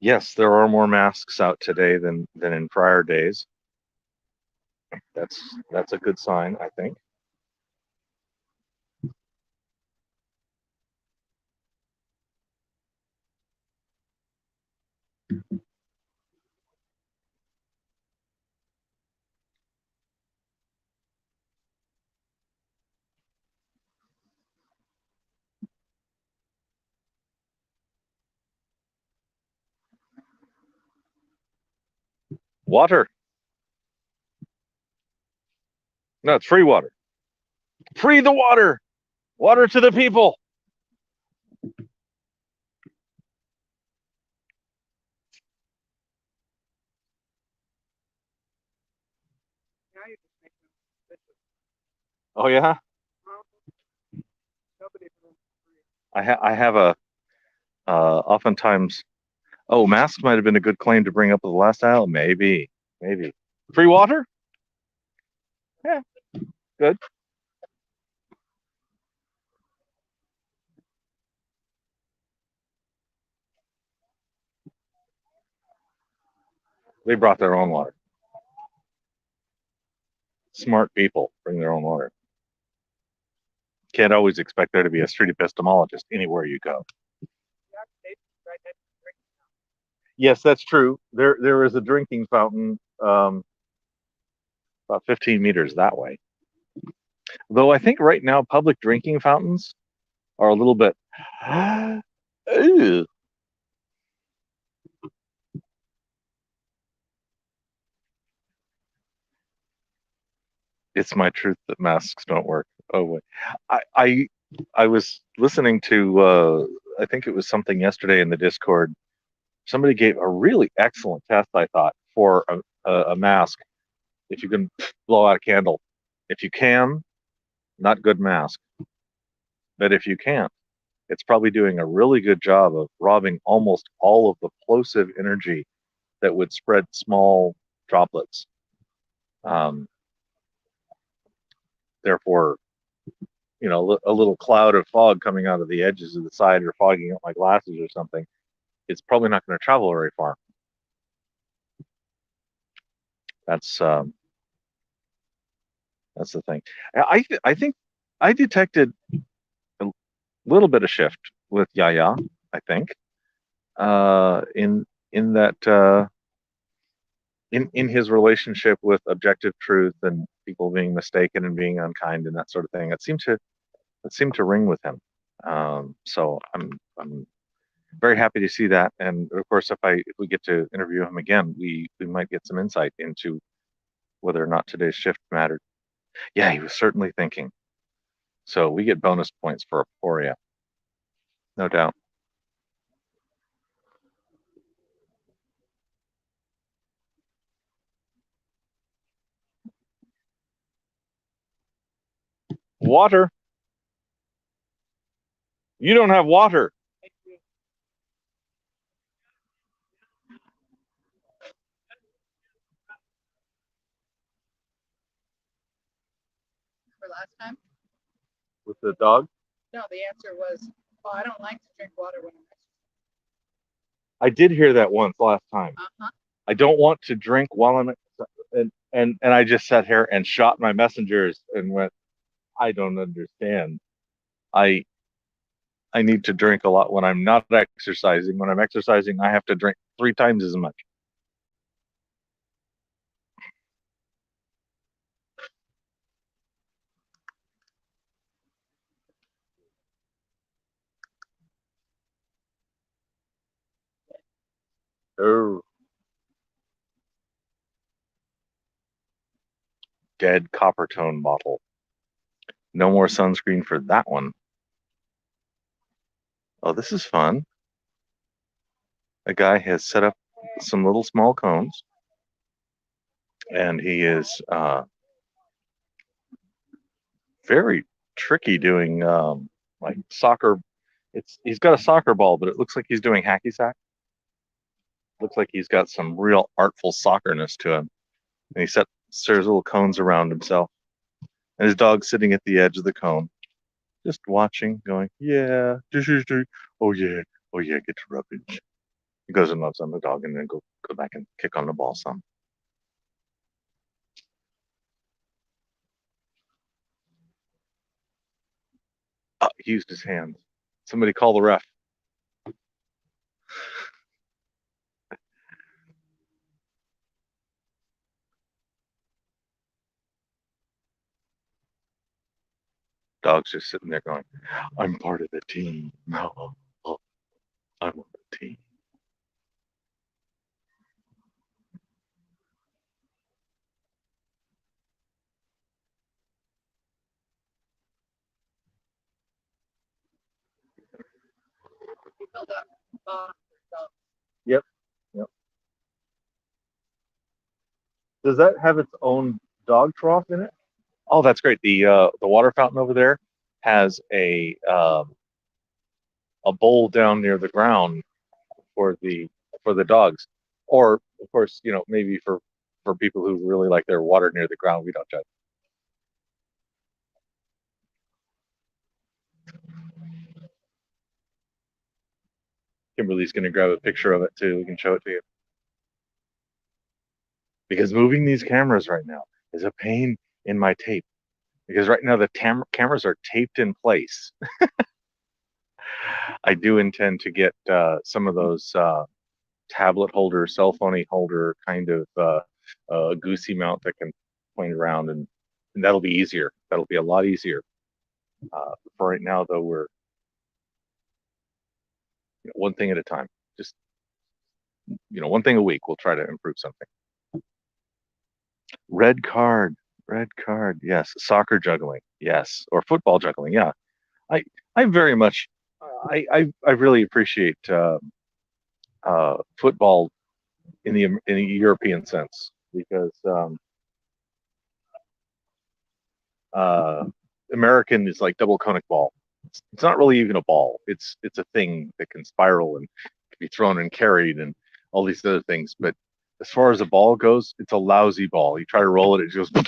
S2: Yes, there are more masks out today than in prior days. That's a good sign, I think. Water. No, it's free water. Free the water. Water to the people. Oh yeah. I have a oftentimes. Oh, masks might have been a good claim to bring up at the last aisle. Maybe. Free water? Yeah, good. They brought their own water. Smart people bring their own water. Can't always expect there to be a street epistemologist anywhere you go. Yes, that's true. There is a drinking fountain about 15 meters that way. Though I think right now public drinking fountains are a little bit. Ew. It's my truth that masks don't work. Oh wait, I was listening to I think it was something yesterday in the Discord. Somebody gave a really excellent test, I thought, for a mask. If you can blow out a candle, if you can, not good mask. But if you can't, it's probably doing a really good job of robbing almost all of the plosive energy that would spread small droplets. Therefore, you know, a little cloud of fog coming out of the edges of the side or fogging up my glasses or something, it's probably not going to travel very far. That's the thing. I think I detected a little bit of shift with Yaya. I think in that in his relationship with objective truth and people being mistaken and being unkind and that sort of thing. It seemed to ring with him. So I'm very happy to see that. And of course, if we get to interview him again, we might get some insight into whether or not today's shift mattered. Yeah, he was certainly thinking. So we get bonus points for Aporia, no doubt. Water. You don't have water.
S4: For last time?
S2: With the dog?
S4: No, the answer was, oh, I don't like to drink water when I'm
S2: I did hear that once last time.
S4: Uh-huh.
S2: I don't want to drink while I'm and I just sat here and shot my messengers and went, I don't understand. I need to drink a lot when I'm not exercising. When I'm exercising, I have to drink 3 times as much. Oh. Dead copper tone bottle. No more sunscreen for that one. Oh, this is fun. A guy has set up some little small cones, and he is very tricky doing like soccer. He's got a soccer ball, but it looks like he's doing hacky sack. Looks like he's got some real artful soccerness to him. And he stirs little cones around himself. And his dog's sitting at the edge of the cone, just watching, going, yeah, oh yeah, get to rubbish. He goes and loves on the dog and then go back and kick on the ball some. Oh, he used his hands. Somebody call the ref. Dog's just sitting there going, I'm part of the team. No, I'm on the team.
S4: filled up bottom for dogs.
S2: Yep. Does that have its own dog trough in it? Oh, that's great. The water fountain over there has a bowl down near the ground for the dogs, or of course, maybe for for people who really like their water near the ground, we don't judge. Kimberly's going to grab a picture of it too. We can show it to you. Because moving these cameras right now is a pain in my tape. Because right now the cameras are taped in place. I do intend to get some of those tablet holder, cell phone holder kind of goosey mount that can point around, and that'll be easier. That'll be a lot easier. For right now, though, we're one thing at a time. Just one thing a week. We'll try to improve something. Red card, yes. Soccer juggling, yes, or football juggling, yeah. I very much, I really appreciate football in the European sense, because American is like double conic ball. It's not really even a ball. It's a thing that can spiral and can be thrown and carried and all these other things. But as far as a ball goes, it's a lousy ball. You try to roll it, it just goes.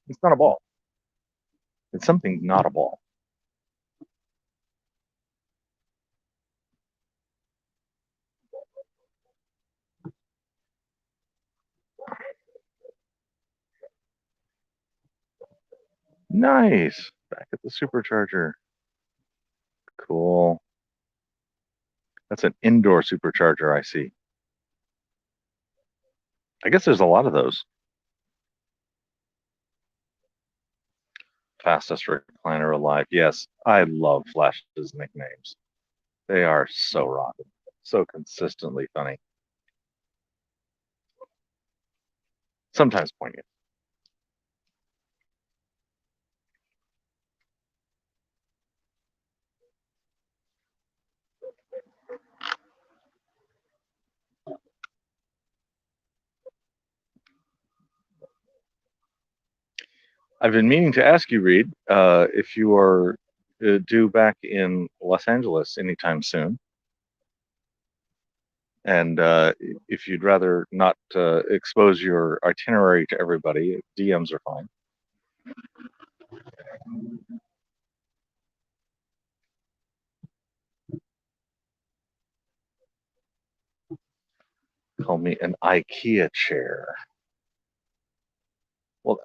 S2: It's not a ball. It's something not a ball. Nice. Back at the supercharger. Cool. That's an indoor supercharger, I see. I guess there's a lot of those. Fastest recliner alive. Yes, I love Flash's nicknames. They are so rotten, so consistently funny. Sometimes poignant. I've been meaning to ask you, Reed, if you are due back in Los Angeles anytime soon. And if you'd rather not expose your itinerary to everybody, DMs are fine. Call me an IKEA chair. Well,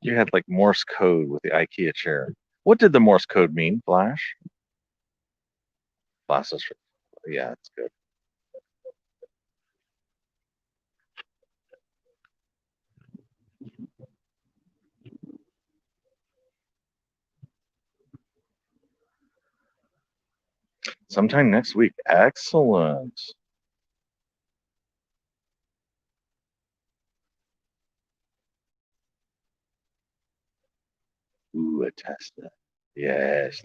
S2: you had like Morse code with the IKEA chair. What did the Morse code mean, Flash? Flash, yeah, it's good. Sometime next week. Excellent. Ooh, a Tesla. Yes.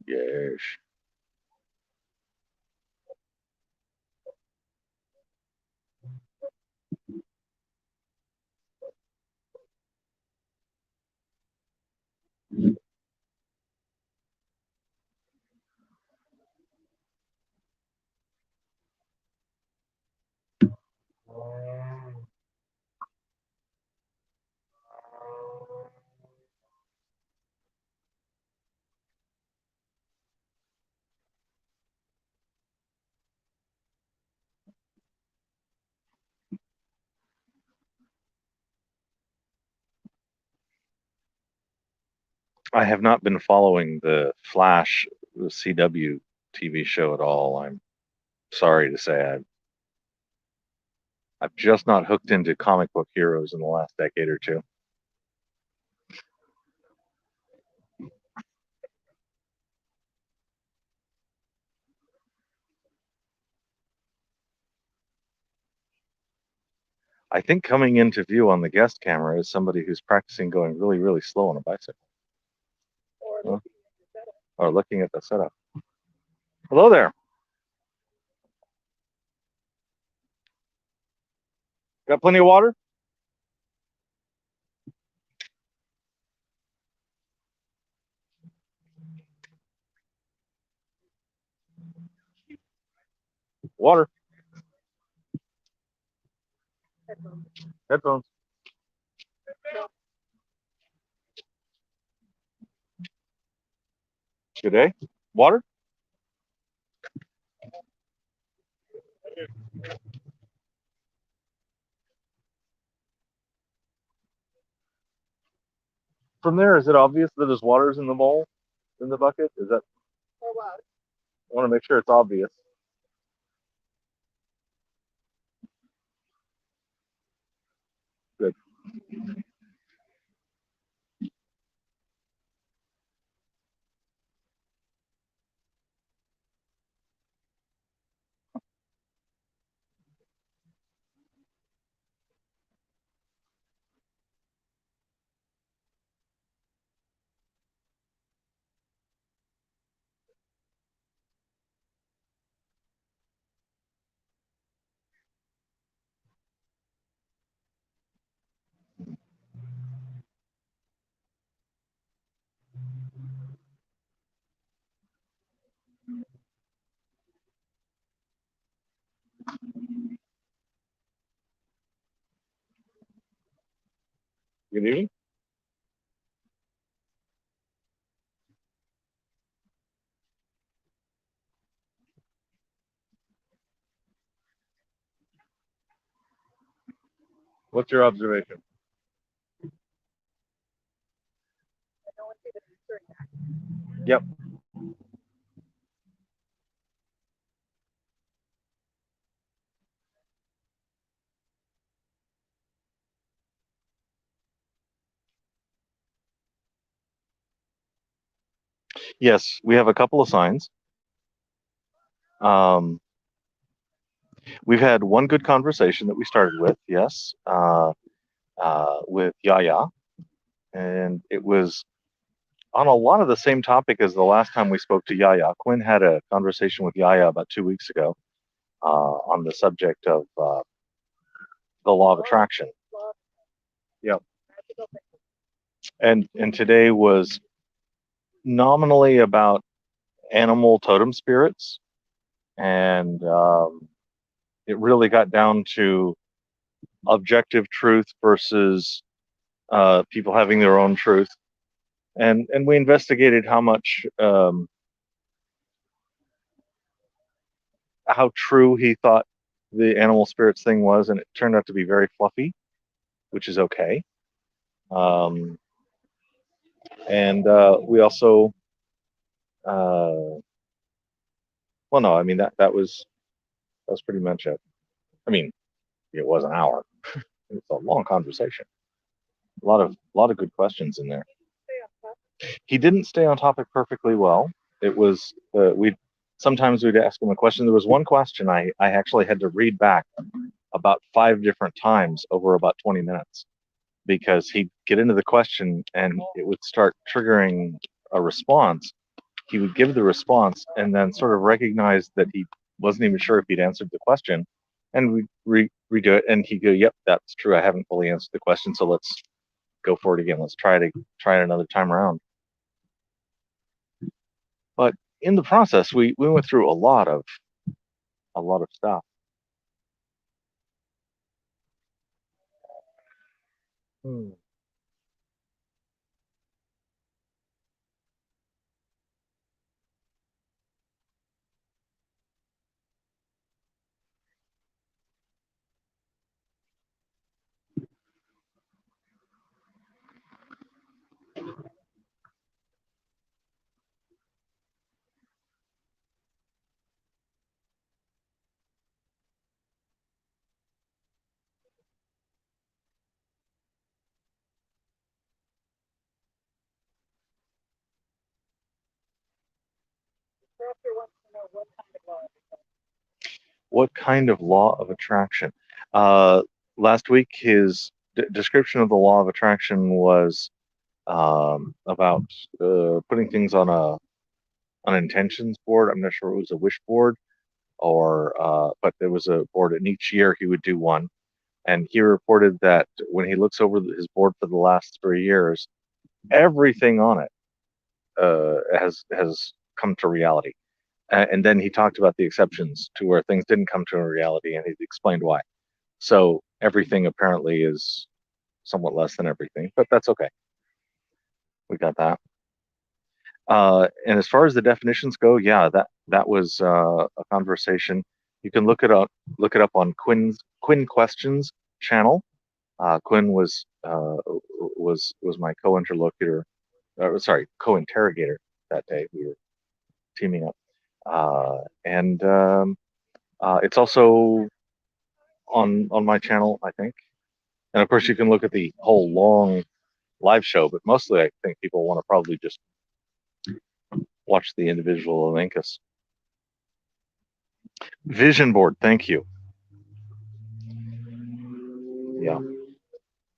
S2: Yes. I have not been following the Flash CW TV show at all. I'm sorry to say I've just not hooked into comic book heroes in the last decade or two. I think coming into view on the guest camera is somebody who's practicing going really, really slow on a bicycle. Or looking at the setup. Hello there. Got plenty of water? Water. Headphones. Good day. Water? From there, is it obvious that there's waters in the bowl, in the bucket? Is that?
S4: For what?
S2: I want to make sure it's obvious. Good. Good evening. What's your observation? Yep. Yes, we have a couple of signs. We've had one good conversation that we started with, yes, with Yaya, and it was on a lot of the same topic as the last time we spoke to Yaya. Quinn had a conversation with Yaya about 2 weeks ago on the subject of the law of attraction. Yep. And today was nominally about animal totem spirits, and it really got down to objective truth versus people having their own truth, and we investigated how much how true he thought the animal spirits thing was, and it turned out to be very fluffy, which is okay. And we also well, no, I mean that was pretty much it. I mean, it was an hour. It's a long conversation. A lot of good questions in there. He didn't stay on topic perfectly well. It was sometimes we'd ask him a question. There was one question I actually had to read back about 5 different times over about 20 minutes because he'd get into the question and it would start triggering a response. He would give the response and then sort of recognize that he wasn't even sure if he'd answered the question, and we'd redo it, and he'd go, "Yep, that's true. I haven't fully answered the question, so let's go for it again. Let's try it another time around." But in the process, we went through a lot of stuff. What kind of law of attraction? Last week, his description of the law of attraction was about putting things on an intentions board. I'm not sure it was a wish board but there was a board, and each year he would do one. And he reported that when he looks over his board for the last 3 years, everything on it has come to reality. And then he talked about the exceptions to where things didn't come to reality, and he explained why. So everything apparently is somewhat less than everything, but that's okay. We got that. And as far as the definitions go, yeah, that was a conversation. You can look it up on Quinn Questions channel. Quinn was my co-interlocutor, sorry, co-interrogator that day. We were teaming up, and it's also on my channel, I think. And of course, you can look at the whole long live show, but mostly I think people want to probably just watch the individual Elenchus. Vision board, thank you. Yeah,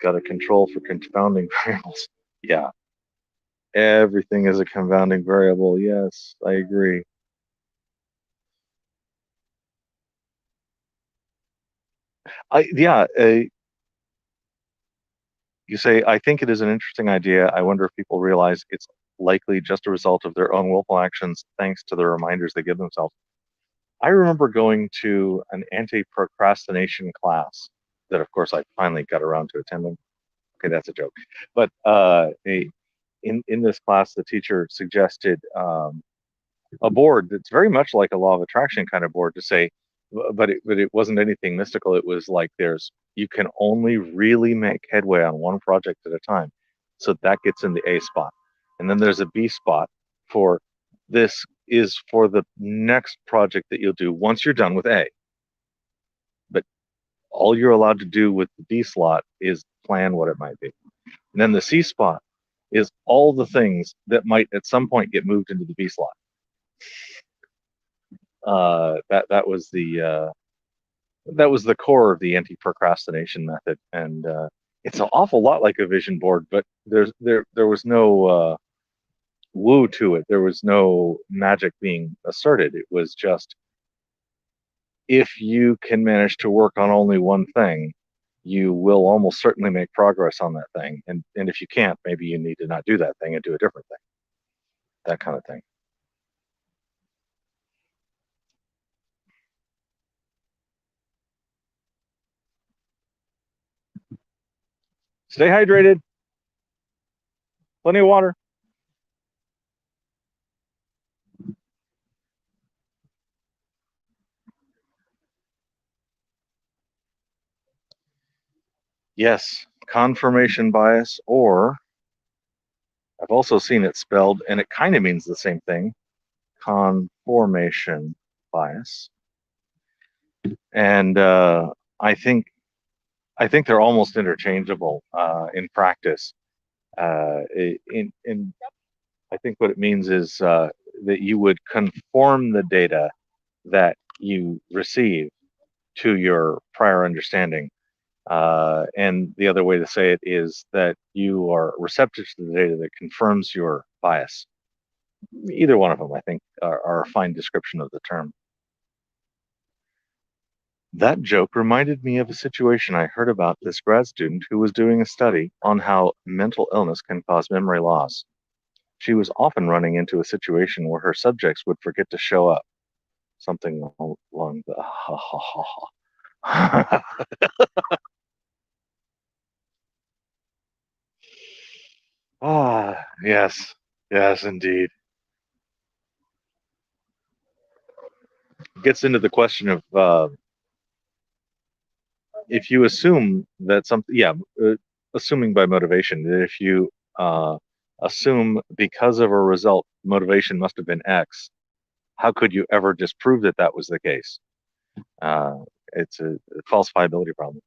S2: got a control for confounding variables. Yeah, everything is a confounding variable. Yes, I agree. You say, I think it is an interesting idea. I wonder if people realize it's likely just a result of their own willful actions thanks to the reminders they give themselves. I remember going to an anti-procrastination class that, of course, I finally got around to attending. Okay, that's a joke. But in this class, the teacher suggested a board that's very much like a law of attraction kind of board to say, but it wasn't anything mystical. It was like you can only really make headway on one project at a time. So that gets in the A spot. And then there's a B spot for this is for the next project that you'll do once you're done with A. But all you're allowed to do with the B slot is plan what it might be. And then the C spot is all the things that might at some point get moved into the B slot. That was the core of the anti-procrastination method, and it's an awful lot like a vision board, but there was no woo to it. There was no magic being asserted. It was just, if you can manage to work on only one thing, you will almost certainly make progress on that thing. And if you can't, maybe you need to not do that thing and do a different thing. That kind of thing. Stay hydrated. Plenty of water. Yes, confirmation bias, or I've also seen it spelled, and it kind of means the same thing, conformation bias. And I think they're almost interchangeable in practice. I think what it means is that you would conform the data that you receive to your prior understanding. And the other way to say it is that you are receptive to the data that confirms your bias. Either one of them, I think, are a fine description of the term. That joke reminded me of a situation I heard about this grad student who was doing a study on how mental illness can cause memory loss. She was often running into a situation where her subjects would forget to show up. Something along the ha ha ha ha. Ah, yes, yes, indeed. Gets into the question of if you assume that assuming by motivation, that if you assume because of a result, motivation must have been X, how could you ever disprove that that was the case? It's a falsifiability problem.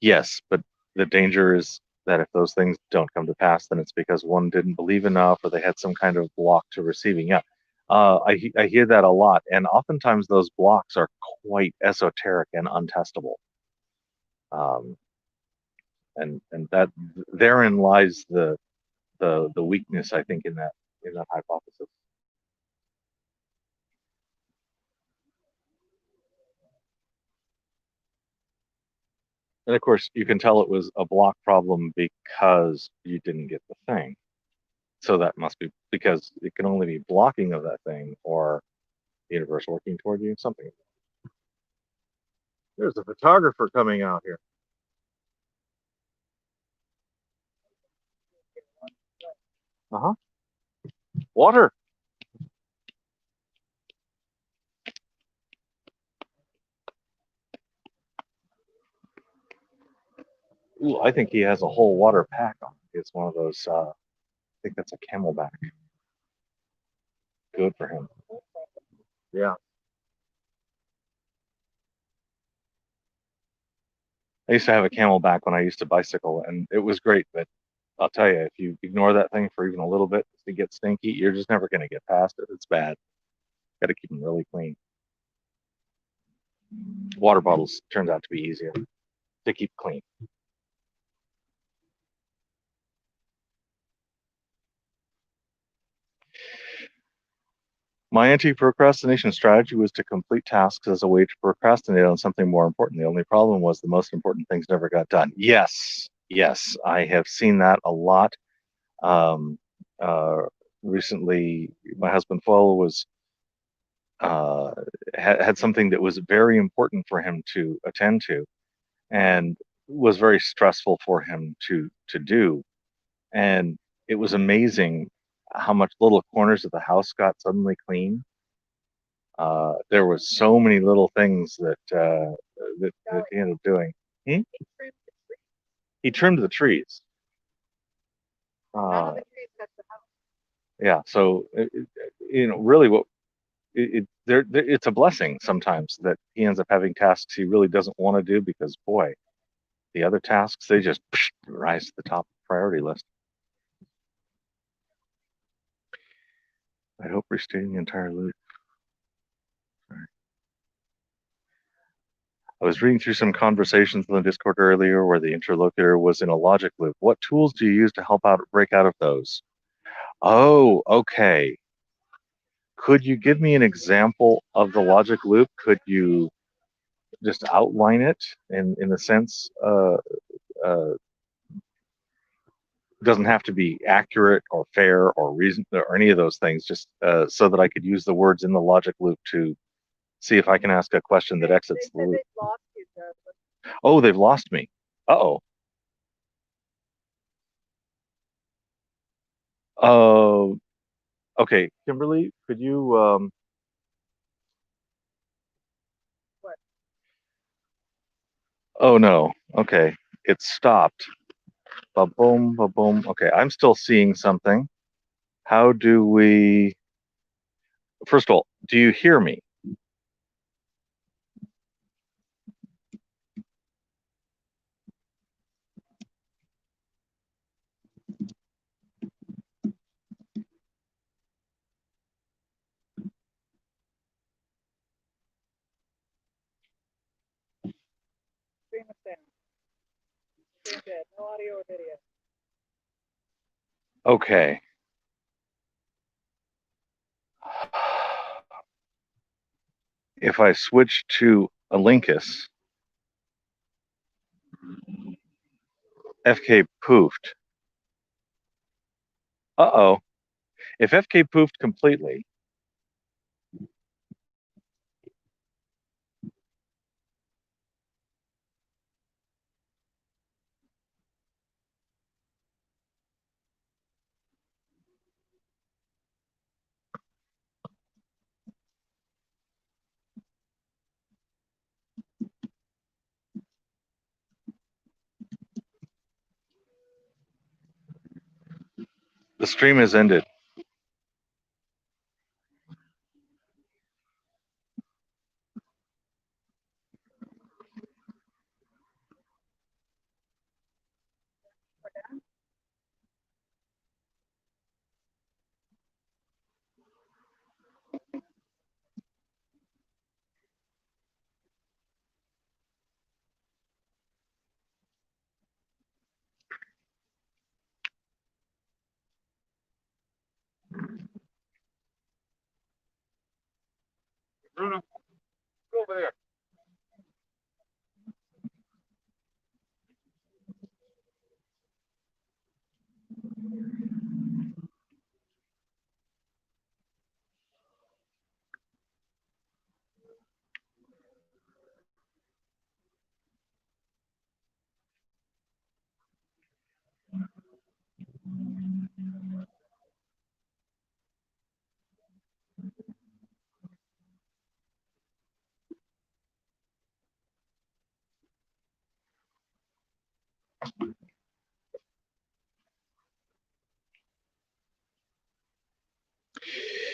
S2: Yes, but the danger is that if those things don't come to pass, then it's because one didn't believe enough or they had some kind of block to receiving. Yeah, I hear that a lot, and oftentimes those blocks are quite esoteric and untestable. And that therein lies the weakness, I think, in that hypothesis. And of course, you can tell it was a block problem because you didn't get the thing. So that must be because it can only be blocking of that thing or the universe working toward you, something. There's a photographer coming out here. Uh-huh. Water. Ooh, I think he has a whole water pack on. It's one of those, I think that's a camelback. Good for him. Yeah. I used to have a camelback when I used to bicycle, and it was great, but I'll tell you, if you ignore that thing for even a little bit, it gets stinky, you're just never going to get past it. It's bad. Got to keep them really clean. Water bottles turns out to be easier to keep clean. My anti-procrastination strategy was to complete tasks as a way to procrastinate on something more important. The only problem was the most important things never got done. Yes, I have seen that a lot. Recently, my husband Foyle was had something that was very important for him to attend to, and was very stressful for him to do. And it was amazing how much little corners of the house got suddenly clean. There was so many little things that he ended up doing. Hmm? He trimmed the trees. Yeah, so really, it's a blessing sometimes that he ends up having tasks he really doesn't want to do, because boy, the other tasks, they just rise to the top of the priority list. I hope restating the entire loop. Sorry. I was reading through some conversations in the Discord earlier where the interlocutor was in a logic loop. What tools do you use to help break out of those? Oh, okay. Could you give me an example of the logic loop? Could you just outline it in the sense, doesn't have to be accurate or fair or reason or any of those things, just so that I could use the words in the logic loop to see if I can ask a question that exits the loop. Oh, they've lost me. Uh-oh. Okay, Kimberly, could you
S4: What?
S2: Oh no. Okay. It stopped. Ba-boom, ba-boom. Okay, I'm still seeing something. How do we... First of all, do you hear me?
S4: Stream of sound. Stream dead. No audio or video.
S2: Okay. If I switch to a Linkus, FK poofed. Uh-oh. If FK poofed completely, the stream has ended.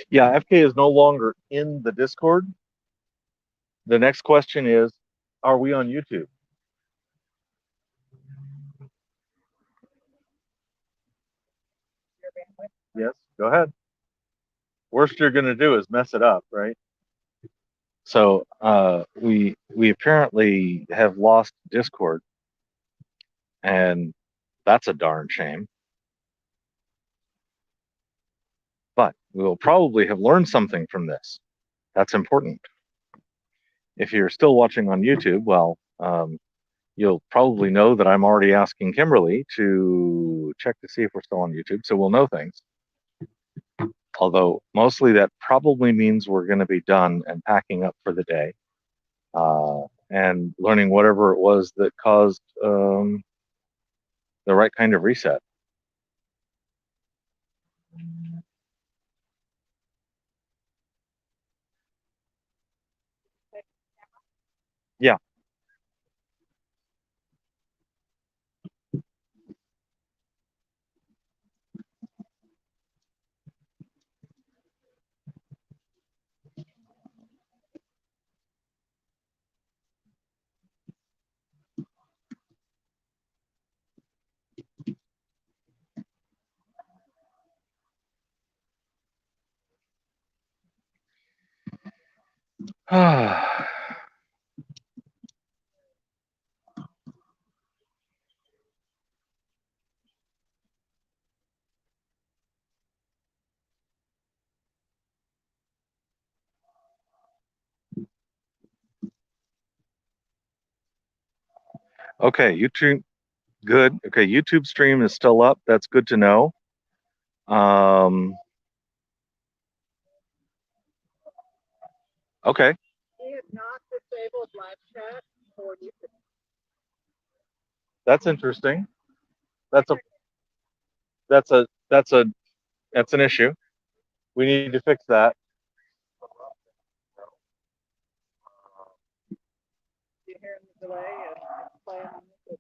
S2: Yeah, FK is no longer in the Discord. The next question is, are we on YouTube? Yes, go ahead. Worst you're going to do is mess it up, right? So we apparently have lost Discord, and that's a darn shame. But we will probably have learned something from this. That's important. If you're still watching on YouTube, well, you'll probably know that I'm already asking Kimberly to check to see if we're still on YouTube, so we'll know things. Although mostly that probably means we're going to be done and packing up for the day, and learning whatever it was that caused the right kind of reset. Yeah. Okay, YouTube, good. Okay, YouTube stream is still up. That's good to know. Okay.
S4: We have not disabled live chat for YouTube.
S2: That's interesting. That's an issue. We need to fix that.
S4: You hear the delay and playing on YouTube.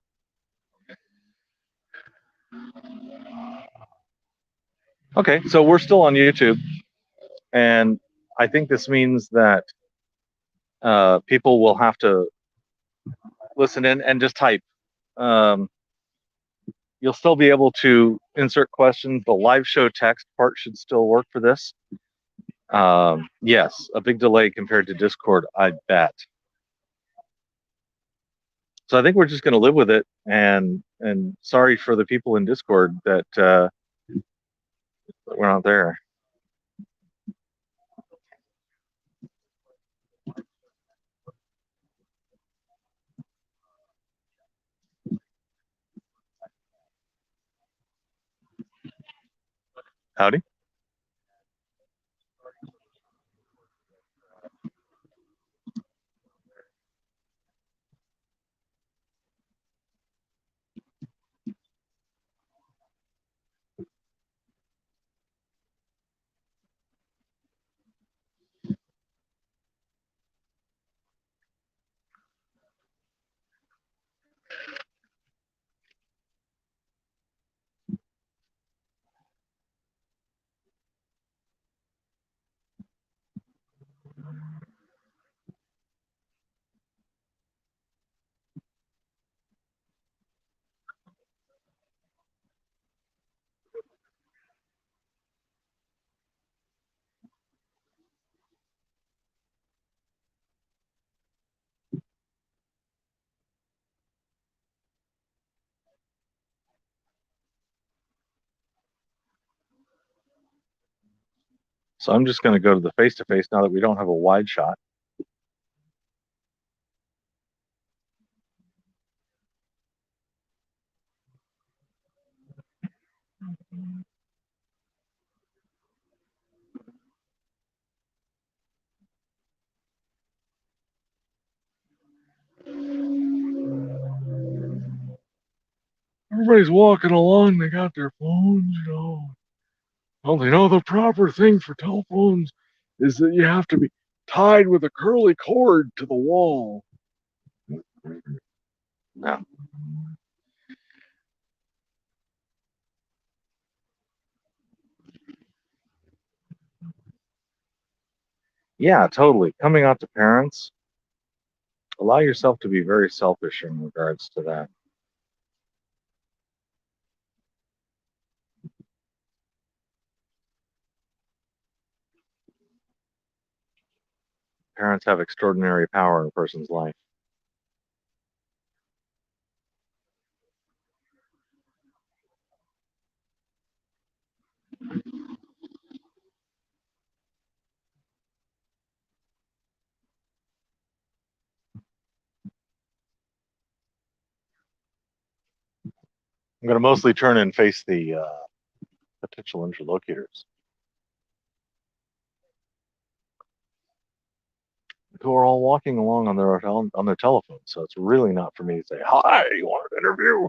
S2: Okay, so we're still on YouTube, and I think this means that people will have to listen in and just type. You'll still be able to insert questions. The live show text part should still work for this. Yes, a big delay compared to Discord, I bet. So I think we're just going to live with it, and sorry for the people in Discord that we're not there. Howdy. So I'm just going to go to the face-to-face now that we don't have a wide shot. Everybody's walking along. They got their phones, you know. Well, they know the proper thing for telephones is that you have to be tied with a curly cord to the wall. No. Yeah, totally. Coming out to parents, allow yourself to be very selfish in regards to that. Parents have extraordinary power in a person's life. I'm going to mostly turn and face the potential interlocutors who are all walking along on their telephones. So it's really not for me to say, "Hi, you want an interview?"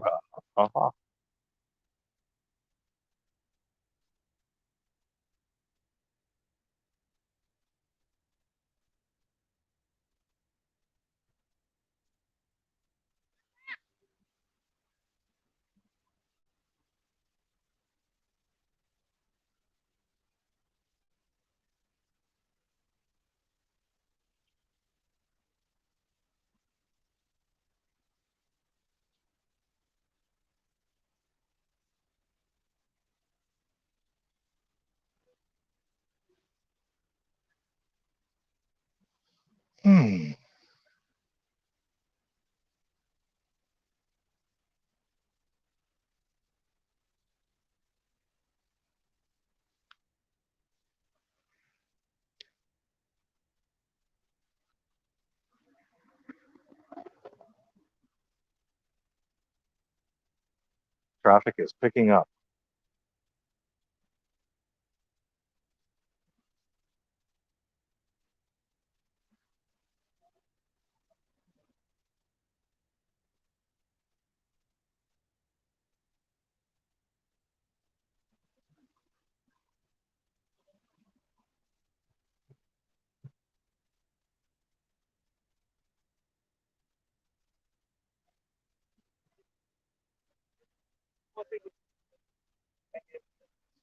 S2: Hmm. Traffic is picking up.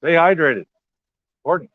S2: Stay hydrated. Important.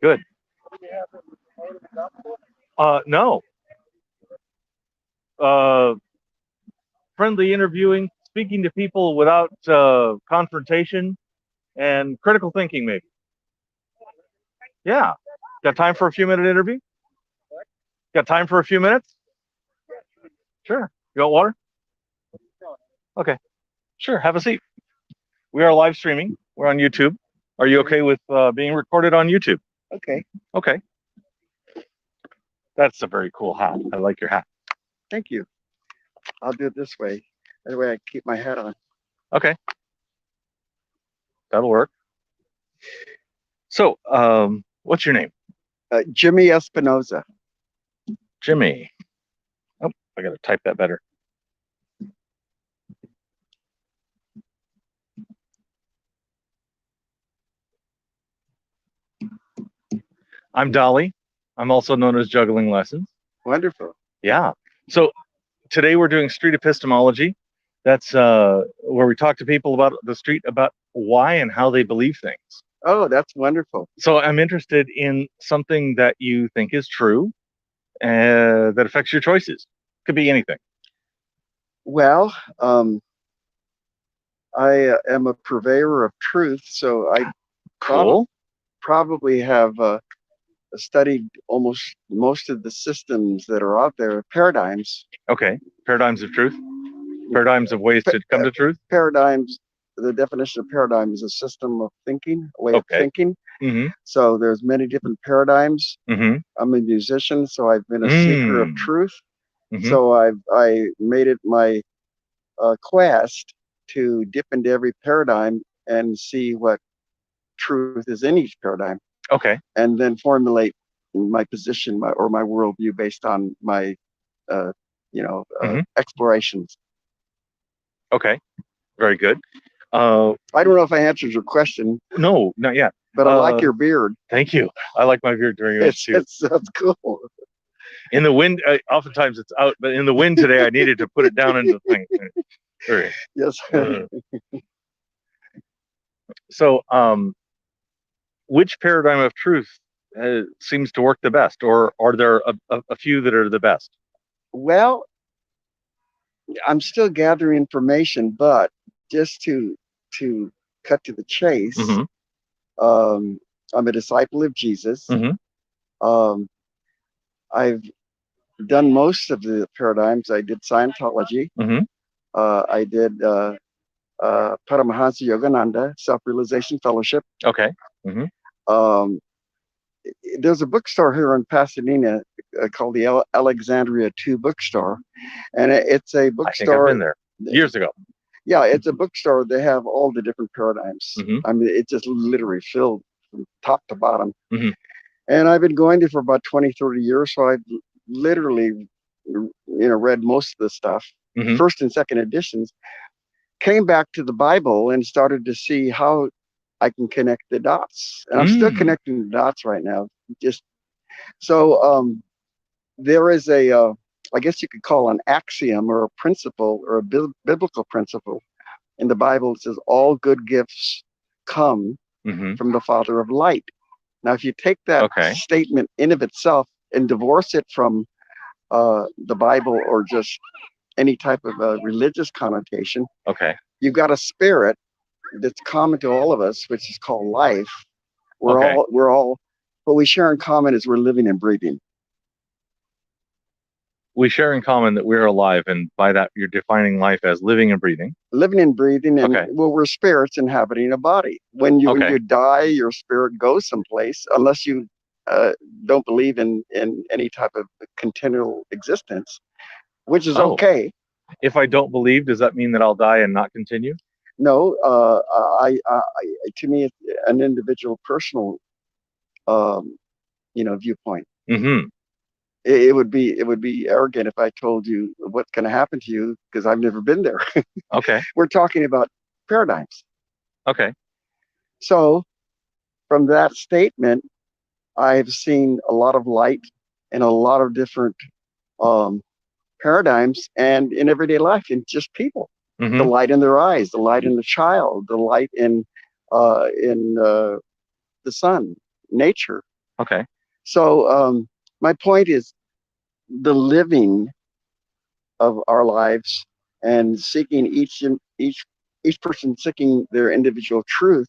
S2: Good. No. Friendly interviewing, speaking to people without confrontation, and critical thinking, maybe. Yeah. Got time for a few minute interview? Got time for a few minutes? Sure. You want water? Okay. Sure. Have a seat. We are live streaming. We're on YouTube. Are you okay with being recorded on YouTube?
S1: Okay.
S2: Okay. That's a very cool hat. I like your hat.
S1: Thank you. I'll do it this way. That way I keep my hat on.
S2: Okay. That'll work. So, what's your name?
S1: Jimmy Espinoza.
S2: Jimmy. Oh, I got to type that better. I'm Dolly. I'm also known as Juggling Lessons.
S1: Wonderful.
S2: Yeah. So today we're doing street epistemology. That's where we talk to people about the street about why and how they believe things.
S1: Oh, that's wonderful.
S2: So I'm interested in something that you think is true that affects your choices. Could be anything.
S1: Well, I am a purveyor of truth, so I
S2: Cool.
S1: probably have studied almost most of the systems that are out there, paradigms.
S2: Okay. Paradigms of truth. Paradigms of ways to come to truth.
S1: Paradigms. The definition of paradigm is a system of thinking, a way of thinking.
S2: Mm-hmm.
S1: So there's many different paradigms.
S2: Mm-hmm.
S1: I'm a musician, so I've been a seeker of truth.
S2: Mm-hmm.
S1: So I made it my quest to dip into every paradigm and see what truth is in each paradigm.
S2: Okay.
S1: And then formulate my position or my worldview based on my, explorations.
S2: Okay. Very good.
S1: I don't know if I answered your question.
S2: No, not yet.
S1: But I like your beard.
S2: Thank you. I like my beard very much too.
S1: That's cool.
S2: In the wind, oftentimes it's out, but in the wind today, I needed to put it down in the thing. Right.
S1: Yes.
S2: So, which paradigm of truth seems to work the best, or are there a few that are the best?
S1: Well, I'm still gathering information, but just to cut to the chase, I'm a disciple of Jesus. I've done most of the paradigms. I did Scientology. I did Paramahansa Yogananda Self-Realization Fellowship.
S2: Okay.
S1: There's a bookstore here in Pasadena called the Alexandria 2 Bookstore, and it's a bookstore.
S2: I think I've been there years ago.
S1: Yeah, it's a bookstore. They have all the different paradigms. I mean, it's just literally filled from top to bottom. And I've been going there for about 20, 30 years, so I've literally, read most of the stuff, first and second editions. Came back to the Bible and started to see how I can connect the dots. And I'm still connecting the dots right now. Just so there is I guess you could call an axiom or a principle or a biblical principle in the Bible. It says all good gifts come from the Father of light. Now, if you take that statement in of itself and divorce it from the Bible or just any type of religious connotation, you've got a spirit that's common to all of us, which is called life. We're all what we share in common is we're living and breathing.
S2: We share in common that we're alive, and by that you're defining life as living and breathing.
S1: Living and breathing, and well, we're spirits inhabiting a body. When you die, your spirit goes someplace, unless you don't believe in any type of continual existence, which is okay.
S2: If I don't believe, does that mean that I'll die and not continue?
S1: No, to me, it's an individual, personal, viewpoint. It would be arrogant if I told you what's going to happen to you because I've never been there. We're talking about paradigms. So, from that statement, I've seen a lot of light in a lot of different paradigms and in everyday life, in just people. The light in their eyes, the light in the child, the light in the sun, nature. So my point is the living of our lives and seeking each person seeking their individual truth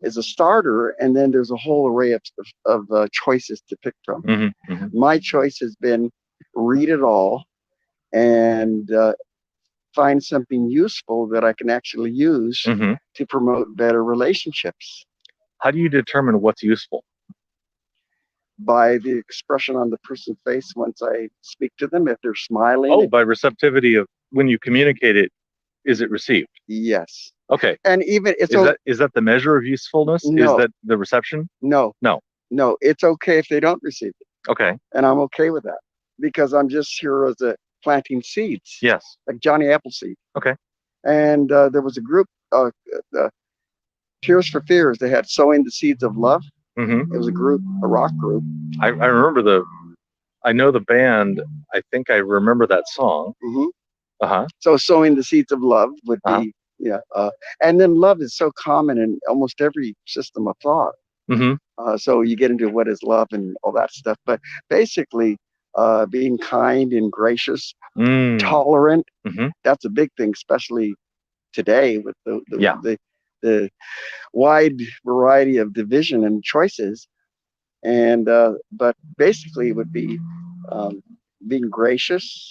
S1: is a starter, and then there's a whole array of choices to pick from. My choice has been read it all and find something useful that I can actually use to promote better relationships.
S2: How do you determine what's useful?
S1: By the expression on the person's face once I speak to them, if they're smiling.
S2: By receptivity of when you communicate it, is it received?
S1: Yes.
S2: And even is that the measure of usefulness?
S1: No.
S2: Is that the reception?
S1: No. It's okay if they don't receive it. And I'm okay with that because I'm just here as a planting seeds.
S2: Yes.
S1: Like Johnny Appleseed. And there was a group, Tears for Fears. They had Sowing the Seeds of Love.
S2: Mm-hmm.
S1: It was a group, a rock group.
S2: I remember I know the band. I think I remember that song.
S1: Mm-hmm.
S2: Uh-huh.
S1: So sowing the seeds of love would be, yeah. And then love is so common in almost every system of thought.
S2: Mm-hmm.
S1: So you get into what is love and all that stuff. But basically, being kind and gracious, tolerant, that's a big thing, especially today with the wide variety of division and choices. And but basically it would be being gracious,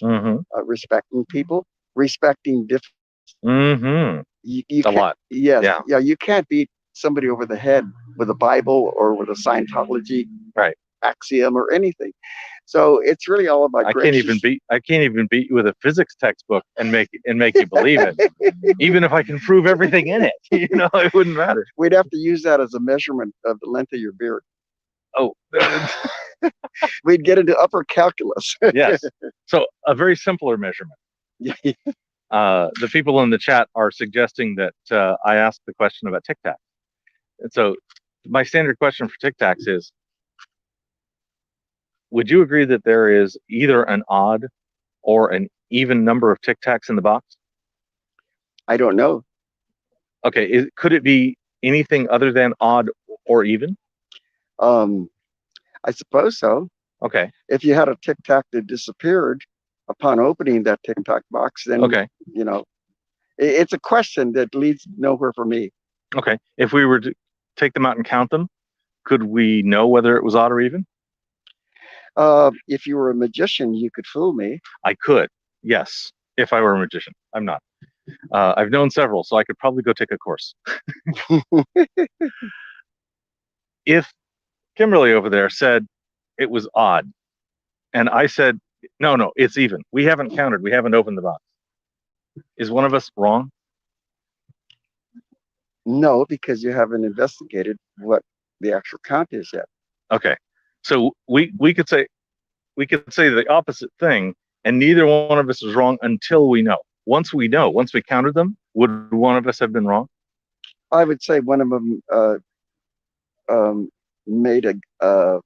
S1: respecting people, respecting different. You
S2: A lot.
S1: Yes,
S2: Yeah.
S1: You can't beat somebody over the head with a Bible or with a Scientology axiom or anything. So it's really all about.
S2: I can't even beat you with a physics textbook and make you believe it. Even if I can prove everything in it, it wouldn't matter.
S1: We'd have to use that as a measurement of the length of your beard.
S2: Oh,
S1: we'd get into upper calculus.
S2: Yes. So a very simpler measurement. The people in the chat are suggesting that I ask the question about Tic Tacs. And so my standard question for Tic Tacs is, would you agree that there is either an odd or an even number of Tic Tacs in the box?
S1: I don't know.
S2: Okay. Could it be anything other than odd or even?
S1: I suppose so.
S2: Okay.
S1: If you had a Tic Tac that disappeared upon opening that Tic Tac box, then it's a question that leads nowhere for me.
S2: Okay. If we were to take them out and count them, could we know whether it was odd or even?
S1: If you were a magician, you could fool me.
S2: I could, yes. If I were a magician, I'm not. I've known several, so I could probably go take a course. If Kimberly over there said it was odd, and I said, no, it's even. We haven't counted. We haven't opened the box. Is one of us wrong?
S1: No, because you haven't investigated what the actual count is yet.
S2: Okay. So we could say the opposite thing, and neither one of us is wrong until we know. Once we counted them, would one of us have been wrong?
S1: I would say one of them made a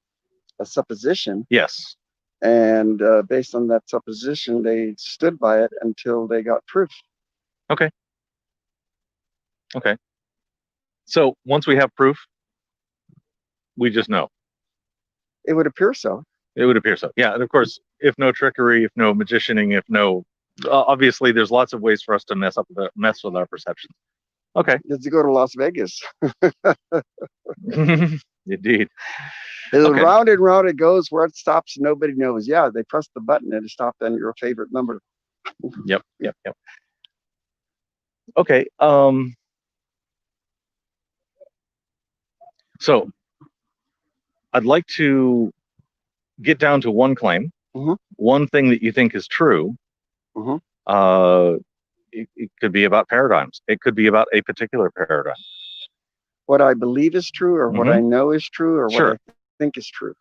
S1: supposition.
S2: Yes.
S1: And based on that supposition, they stood by it until they got proof.
S2: Okay. So once we have proof, we just know.
S1: It would appear so.
S2: It would appear so. Yeah, and of course, if no trickery, if no magicianing, if no, obviously, there's lots of ways for us to mess with our perceptions. Okay.
S1: Did you go to Las Vegas?
S2: Indeed.
S1: Round and round it goes. Where it stops, nobody knows. Yeah, they press the button and it stopped on your favorite number.
S2: Yep. Okay. So I'd like to get down to one claim, one thing that you think is true. It could be about paradigms. It could be about a particular paradigm.
S1: What I believe is true, or what I know is true, or what I think is true.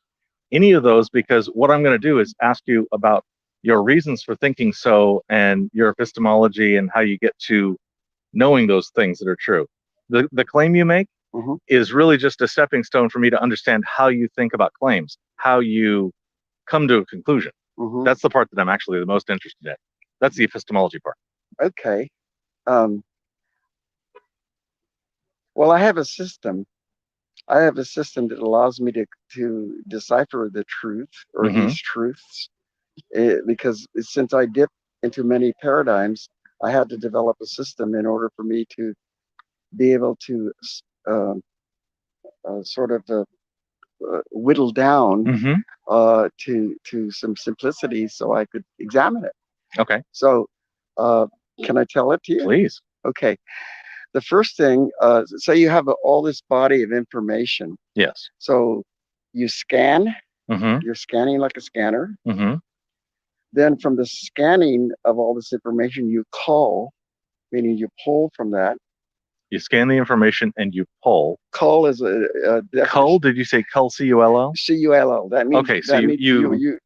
S2: Any of those, because what I'm going to do is ask you about your reasons for thinking so and your epistemology and how you get to knowing those things that are true. The claim you make is really just a stepping stone for me to understand how you think about claims, how you come to a conclusion. That's the part that I'm actually the most interested in. That's the epistemology part.
S1: Okay. Well, I have a system. That allows me to decipher the truth or these truths, because since I dipped into many paradigms, I had to develop a system in order for me to be able to sort of whittle down to some simplicity so I could examine it.
S2: Okay.
S1: So can I tell it to you?
S2: Please.
S1: Okay. The first thing, say you have all this body of information.
S2: Yes.
S1: So you scan, you're scanning like a scanner. Then from the scanning of all this information, you cull, meaning you pull from that.
S2: You scan the information and you pull.
S1: Cull is a
S2: cull? Did you say cull? C-U-L-L?
S1: C-U-L-L. That means
S2: okay. So you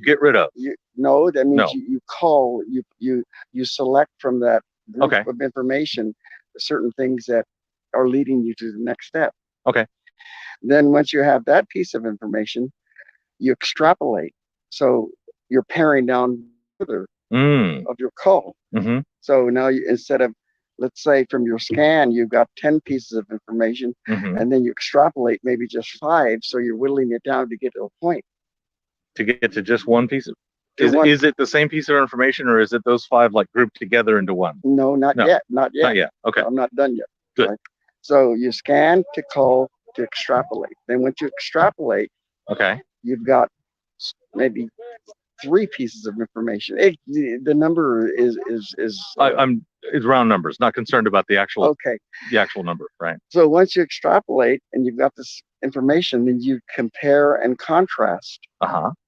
S2: get rid of.
S1: No, that means you cull. You select from that group of information certain things that are leading you to the next step.
S2: Okay.
S1: Then once you have that piece of information, you extrapolate. So you're paring down further of your cull. So now instead of, let's say from your scan, you've got 10 pieces of information, and then you extrapolate maybe just 5. So you're whittling it down to get to a point.
S2: To get to just one piece of, is it the same piece of information, or is it those 5 like grouped together into one?
S1: No, not yet. Not yet.
S2: Not yet. Okay.
S1: I'm not done yet.
S2: Good.
S1: Right? So you scan to cull to extrapolate. Then once you extrapolate, you've got maybe 3 pieces of information. The number is
S2: it's round numbers. Not concerned about the actual the actual number, right?
S1: So once you extrapolate and you've got this information, then you compare and contrast.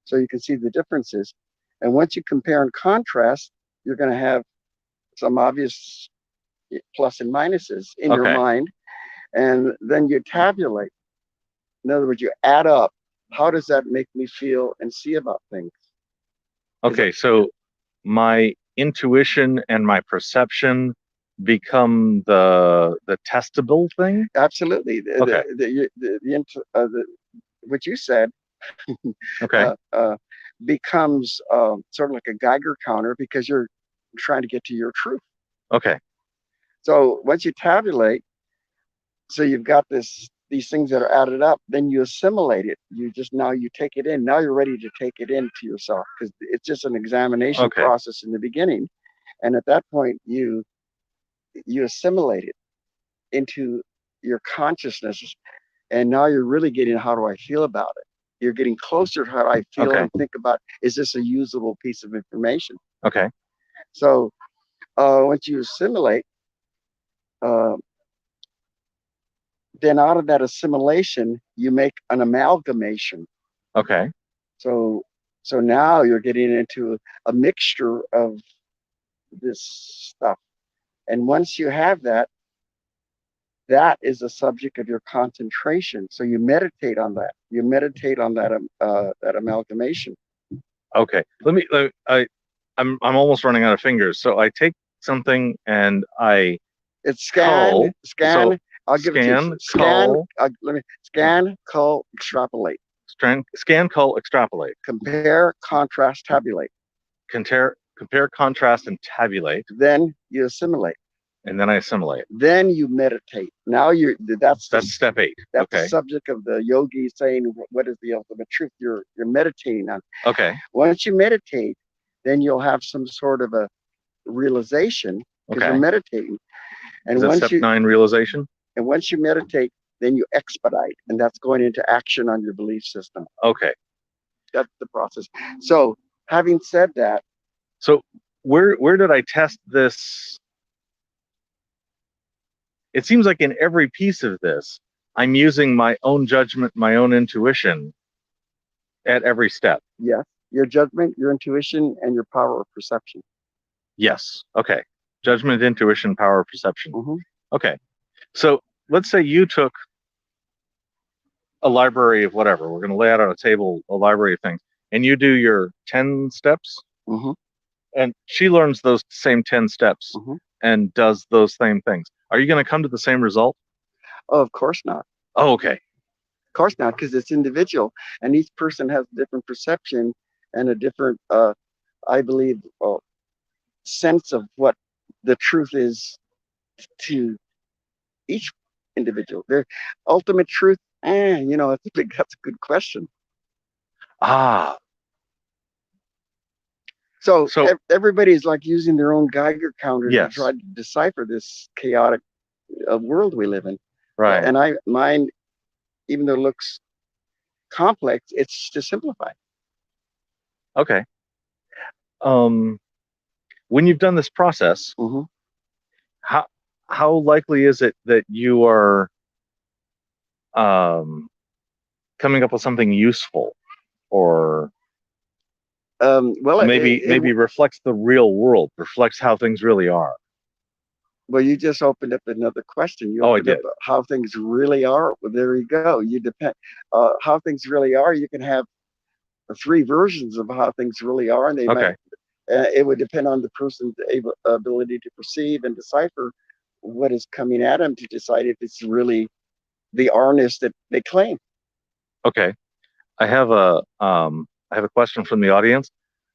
S1: So you can see the differences. And once you compare and contrast, you're going to have some obvious plus and minuses in your mind, and then you tabulate. In other words, you add up. How does that make me feel and see about things?
S2: Okay, so my intuition and my perception become the testable thing?
S1: Absolutely. What you said becomes sort of like a Geiger counter, because you're trying to get to your truth. So once you tabulate, so you've got these things that are added up, then you assimilate it. You take it in. Now you're ready to take it into yourself, because it's just an examination process in the beginning. And at that point, you assimilate it into your consciousness. And now you're really getting, how do I feel about it? You're getting closer to how I feel and think about, is this a usable piece of information? So once you assimilate, then out of that assimilation, you make an amalgamation. So now you're getting into a mixture of this stuff. And once you have that, that is the subject of your concentration. So you meditate on that. You meditate on that that amalgamation.
S2: I'm almost running out of fingers. So I take something and
S1: it's scan. I'll give it to you. Scan, cull, extrapolate.
S2: Scan, cull, extrapolate.
S1: Compare, contrast, tabulate.
S2: Compare, contrast, and tabulate.
S1: Then you assimilate.
S2: And then I assimilate.
S1: Then you meditate. Now that's
S2: step 8.
S1: That's the subject of the yogi saying, what is the ultimate truth? You're meditating on. Once you meditate, then you'll have some sort of a realization, because you're meditating. And
S2: is that step 9 realization?
S1: And once you meditate, then you expedite, and that's going into action on your belief system. That's the process. So having said that,
S2: so where did I test this? It seems like in every piece of this, I'm using my own judgment, my own intuition at every step.
S1: Yes, your judgment, your intuition, and your power of perception.
S2: Yes. Judgment, intuition, power of perception. So let's say you took a library of whatever. We're going to lay out on a table a library of things, and you do your 10 steps, and she learns those same 10 steps and does those same things. Are you going to come to the same result?
S1: Oh, of course not.
S2: Of
S1: course not, because it's individual, and each person has a different perception and a different, I believe, sense of what the truth is to each individual. Their ultimate truth, that's a good question. So everybody's like using their own Geiger counter to try to decipher this chaotic world we live in. And mine, even though it looks complex, it's to simplify.
S2: When you've done this process, how likely is it that you are coming up with something useful, or maybe reflects the real world, reflects how things really are?
S1: Well, you just opened up another question. You opened up how things really are. Well, there you go. You depend how things really are. You can have 3 versions of how things really are, and they might. It would depend on the person's ability to perceive and decipher what is coming at them to decide if it's really the R-ness that they claim.
S2: Okay. I have a question from the audience.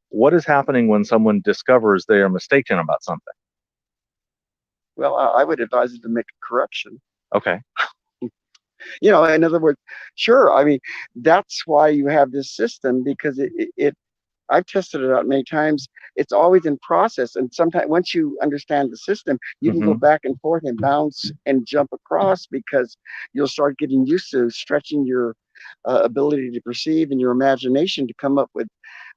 S2: What is happening when someone discovers they are mistaken about something?
S1: Well, I would advise you to make a correction.
S2: Okay.
S1: You know, in other words, sure. I mean, that's why you have this system, because I've tested it out many times. It's always in process. And sometimes once you understand the system, you can go back and forth and bounce and jump across, because you'll start getting used to stretching your ability to perceive and your imagination to come up with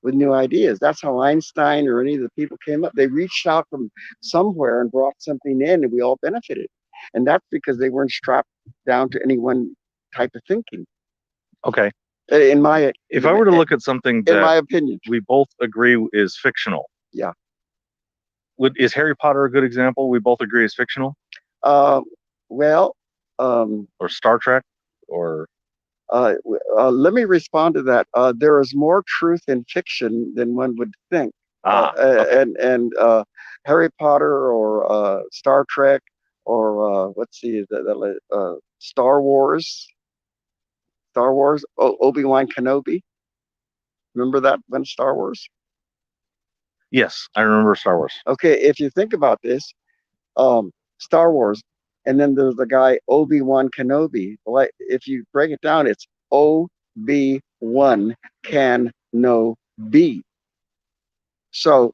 S1: new ideas. That's how Einstein or any of the people came up. They reached out from somewhere and brought something in, and we all benefited. And that's because they weren't strapped down to any one type of thinking.
S2: Okay.
S1: If
S2: I were to look at something that,
S1: in my opinion,
S2: we both agree is fictional.
S1: Yeah.
S2: Is Harry Potter a good example? We both agree is fictional?
S1: Well.
S2: Or Star Trek? Or.
S1: Let me respond to that. There is more truth in fiction than one would think.
S2: Okay.
S1: And Harry Potter or Star Trek or Star Wars. Obi-Wan Kenobi. Remember that one, Star Wars?
S2: Yes, I remember Star Wars.
S1: Okay, if you think about this, Star Wars, and then there's the guy Obi-Wan Kenobi. Well, if you break it down, it's Obi-Wan Can-No-Be. So,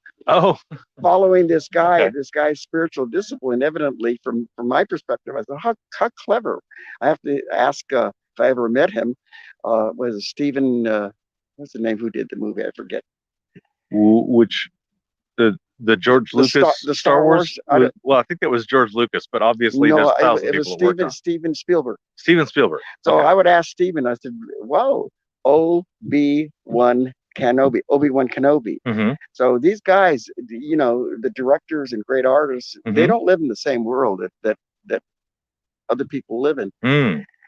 S1: following this guy, this guy's spiritual discipline, evidently, from my perspective, I thought, how clever. I have to ask if I ever met him. Was it Stephen? What's the name? Who did the movie? I forget.
S2: Which the George Lucas
S1: the Star Wars?
S2: Well, I think that was George Lucas, but obviously there's thousands of people that worked on.
S1: Steven Spielberg.
S2: Steven Spielberg.
S1: So I would ask Steven. I said, "Whoa, Obi-Wan Kenobi." So these guys, you know, the directors and great artists, they don't live in the same world that other people live in.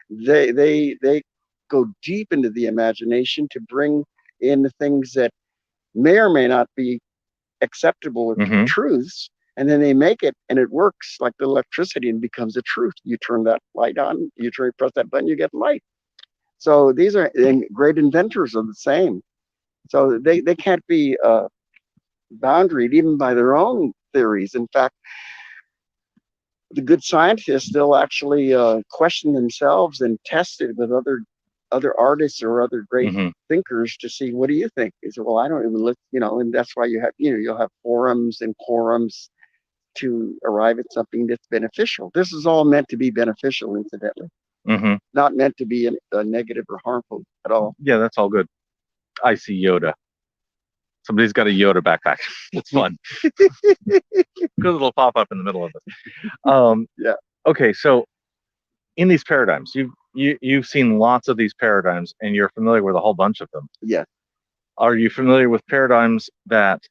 S1: They go deep into the imagination to bring in the things that may or may not be acceptable truths, and then they make it, and it works like the electricity and becomes a truth. You turn that light on, press that button, you get light. So these are great inventors of the same. So they can't be boundaried even by their own theories. In fact, the good scientists, they'll actually question themselves and test it with other artists or other great thinkers to see, what do you think? They say, well, I don't even look, you know, and that's why you'll have forums and quorums to arrive at something that's beneficial. This is all meant to be beneficial, incidentally. Not meant to be negative or harmful at all.
S2: Yeah, that's all good. I see Yoda. Somebody's got a Yoda backpack. It's fun. Because it'll pop up in the middle of it.
S1: Yeah.
S2: Okay, so in these paradigms, you've seen lots of these paradigms, and you're familiar with a whole bunch of them.
S1: Yeah.
S2: Are you familiar with paradigms that,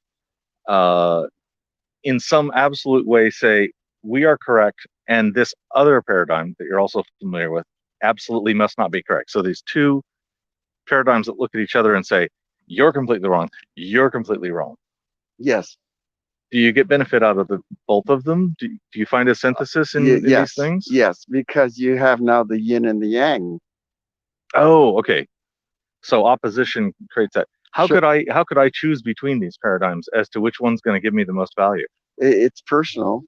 S2: in some absolute way, say we are correct, and this other paradigm that you're also familiar with absolutely must not be correct? So these two paradigms that look at each other and say, you're completely wrong, you're completely wrong.
S1: Yes.
S2: Do you get benefit out of both of them? Do you find a synthesis in these things?
S1: Yes, because you have now the yin and the yang.
S2: Oh, okay. So opposition creates that. How could I choose between these paradigms as to which one's going to give me the most value?
S1: It's personal.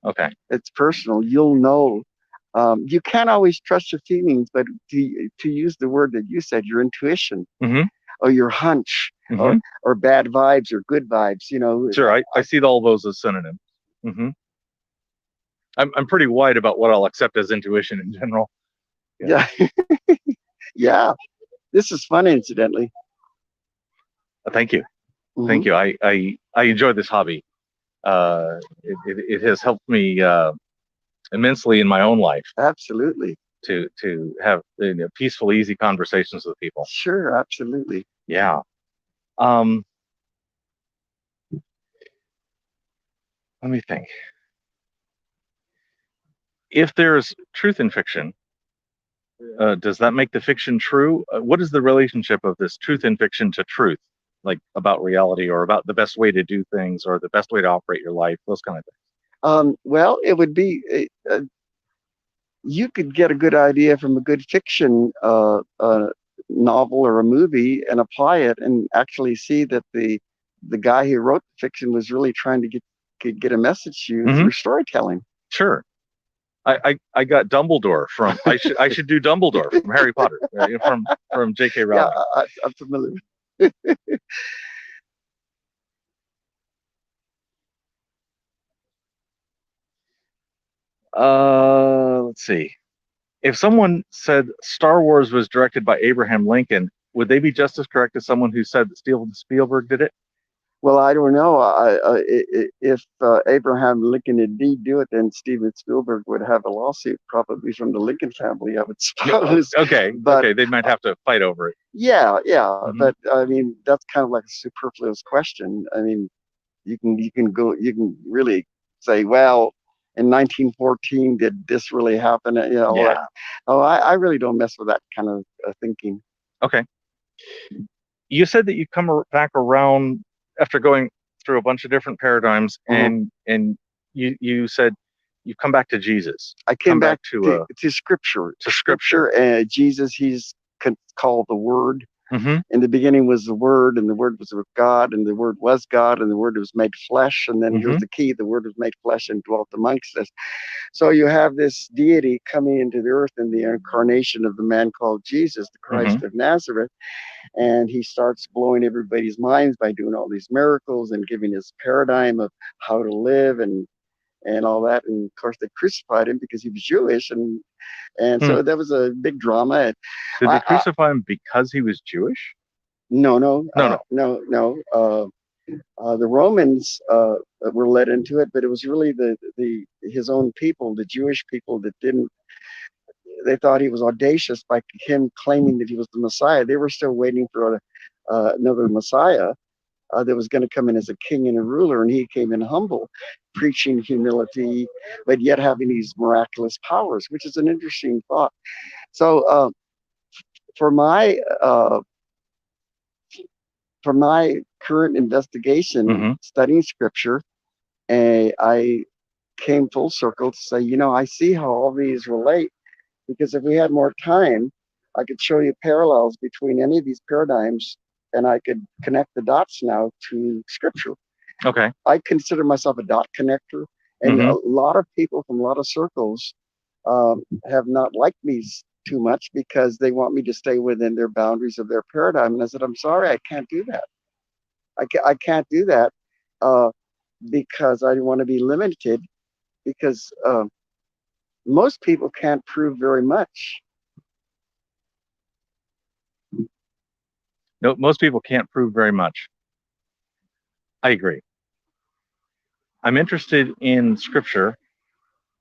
S2: Okay.
S1: It's personal. You'll know. You can't always trust your feelings, but to use the word that you said, your intuition or your hunch or bad vibes or good vibes, you know.
S2: Sure, I see all those as synonyms. I'm pretty wide about what I'll accept as intuition in general.
S1: Yeah. Yeah. This is fun, incidentally.
S2: Thank you. Thank you. I enjoy this hobby. It has helped me immensely in my own life.
S1: Absolutely.
S2: To have peaceful, easy conversations with people.
S1: Sure, absolutely.
S2: Yeah. Let me think. If there's truth in fiction, does that make the fiction true? What is the relationship of this truth in fiction to truth? Like about reality or about the best way to do things or the best way to operate your life, those kind of things?
S1: Well, it would be, you could get a good idea from a good fiction
S6: novel or a movie and apply it and actually see that the guy who wrote the fiction was really trying to get a message to you through storytelling.
S2: Sure. I got Dumbledore from I should do Dumbledore from Harry Potter from J.K. Rowling.
S6: Yeah, I'm familiar.
S2: Let's see. If someone said Star Wars was directed by Abraham Lincoln, would they be just as correct as someone who said that Steven Spielberg did it?
S6: Well, I don't know. If Abraham Lincoln did do it, then Steven Spielberg would have a lawsuit, probably from the Lincoln family, I would suppose.
S2: Okay, they might have to fight over it.
S6: Yeah, but I mean, that's kind of like a superfluous question. I mean, you can really say, well, in 1914, did this really happen? You know,
S2: Yeah.
S6: I really don't mess with that kind of thinking.
S2: Okay. You said that you come back around after going through a bunch of different paradigms, and you said you come back to Jesus.
S6: I came back to Scripture.
S2: To Scripture.
S6: Jesus, he's called the Word.
S2: Mm-hmm.
S6: In the beginning was the Word, and the Word was with God, and the Word was God, and the Word was made flesh. And then here's the key: the Word was made flesh and dwelt amongst us. So you have this deity coming into the earth in the incarnation of the man called Jesus, the Christ of Nazareth. And he starts blowing everybody's minds by doing all these miracles and giving his paradigm of how to live and all that. And of course, they crucified him because he was Jewish, and so that was a big drama.
S2: Did they crucify him because he was Jewish?
S6: No. The Romans were led into it, but it was really his own people, the Jewish people, that didn't. They thought he was audacious by him claiming that he was the Messiah. They were still waiting for another Messiah that was going to come in as a king and a ruler, and he came in humble, preaching humility, but yet having these miraculous powers, which is an interesting thought. So for my current investigation, studying Scripture, I came full circle to say, I see how all these relate. Because if we had more time, I could show you parallels between any of these paradigms, and I could connect the dots now to Scripture.
S2: Okay.
S6: I consider myself a dot connector, and a lot of people from a lot of circles have not liked me too much because they want me to stay within their boundaries of their paradigm. And I said, I'm sorry, I can't do that. I can't do that because I want to be limited, because most people can't prove very much.
S2: No, most people can't prove very much. I agree. I'm interested in Scripture.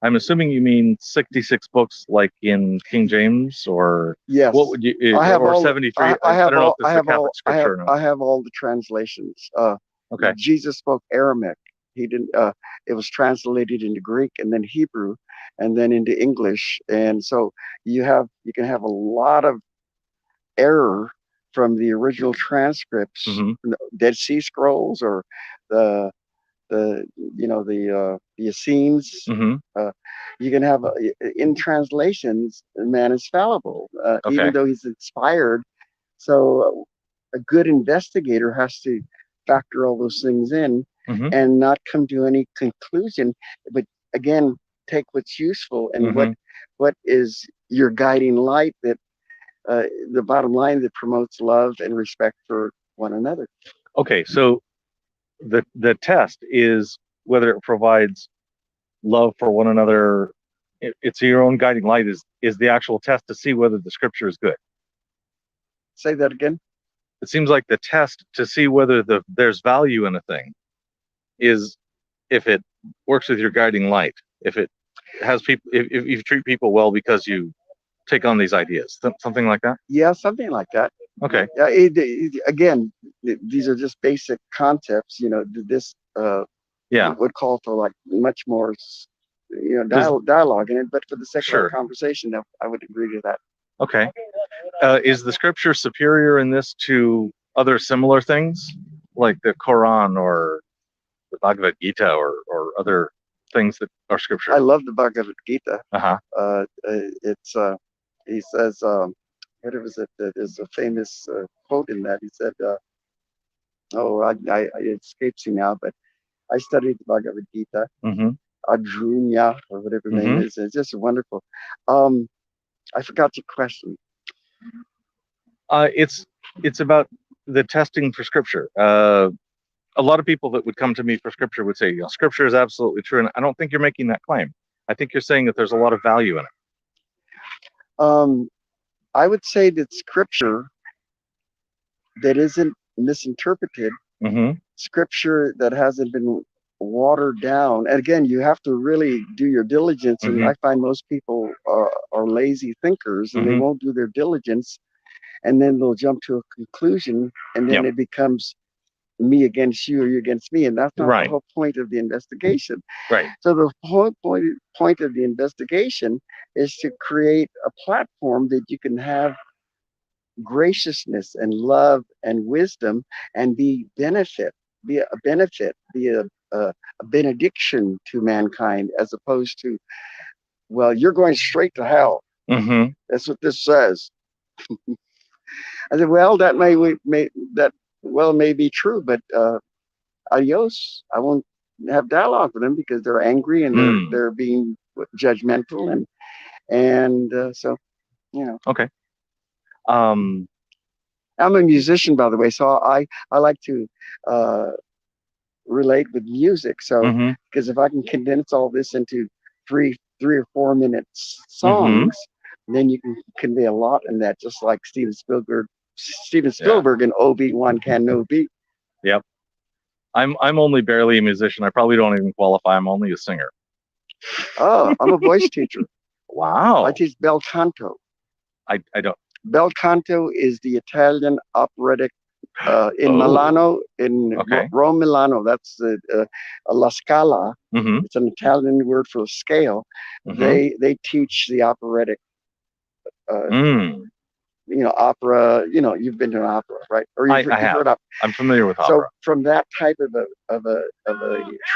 S2: I'm assuming you mean 66 books like in King James, or
S6: yes.
S2: What would you?
S6: I have
S2: or
S6: all,
S2: 73.
S6: I
S2: don't know if this is a Catholic Scripture or not.
S6: I have all the translations.
S2: Okay.
S6: Jesus spoke Aramaic. He didn't. It was translated into Greek and then Hebrew, and then into English. And so you can have a lot of error from the original transcripts, Dead Sea Scrolls, or the Essenes. You can have in translations, man is fallible, even though he's inspired. So a good investigator has to factor all those things in and not come to any conclusion, but again, take what's useful and what is your guiding light, that the bottom line, that promotes love and respect for one another.
S2: Okay, so the test is whether it provides love for one another. It's your own guiding light is the actual test to see whether the Scripture is good.
S6: Say that again.
S2: It seems like the test to see whether there's value in a thing is if it works with your guiding light, if it has people, if you treat people well because you take on these ideas, something like that.
S6: Yeah, something like that.
S2: Okay.
S6: Again, these are just basic concepts. This would call for like much more, dialogue in it. But for the sake of our conversation, I would agree to that.
S2: Okay. Is the Scripture superior in this to other similar things like the Quran or the Bhagavad Gita or other things that are Scripture?
S6: I love the Bhagavad Gita.
S2: Uh-huh.
S6: He says, what was it? There's a famous quote in that. He said, it escapes me now, but I studied the Bhagavad Gita, Arjuna, or whatever the name is. It's just wonderful. I forgot your question.
S2: It's about the testing for scripture. A lot of people that would come to me for scripture would say, scripture is absolutely true. And I don't think you're making that claim. I think you're saying that there's a lot of value in it.
S6: I would say that scripture that isn't misinterpreted, scripture that hasn't been watered down. And again, you have to really do your diligence. And I find most people are lazy thinkers, and they won't do their diligence. And then they'll jump to a conclusion, and then it becomes me against you or you against me, and that's not the whole point of the investigation.
S2: Right.
S6: So the whole point of the investigation is to create a platform that you can have graciousness and love and wisdom and be a benediction to mankind, as opposed to, well, you're going straight to hell. That's what this says. I said, well, that may be true, but adios. I won't have dialogue with them because they're angry and they're being judgmental, and so,
S2: Okay.
S6: I'm a musician, by the way, so I like to relate with music. So because if I can condense all this into three or 4 minutes songs, then you can convey a lot in that, just like Steven Spielberg and Obi-Wan Kenobi.
S2: Yep. I'm only barely a musician. I probably don't even qualify. I'm only a singer.
S6: Oh, I'm a voice teacher.
S2: Wow.
S6: I teach bel canto.
S2: I don't.
S6: Bel canto is the Italian operatic in Milano, in Rome, Milano. That's La Scala. It's an Italian word for scale. They teach the operatic. Opera. You've been to an opera, right? Or
S2: I have. I'm familiar with opera.
S6: So from that type of a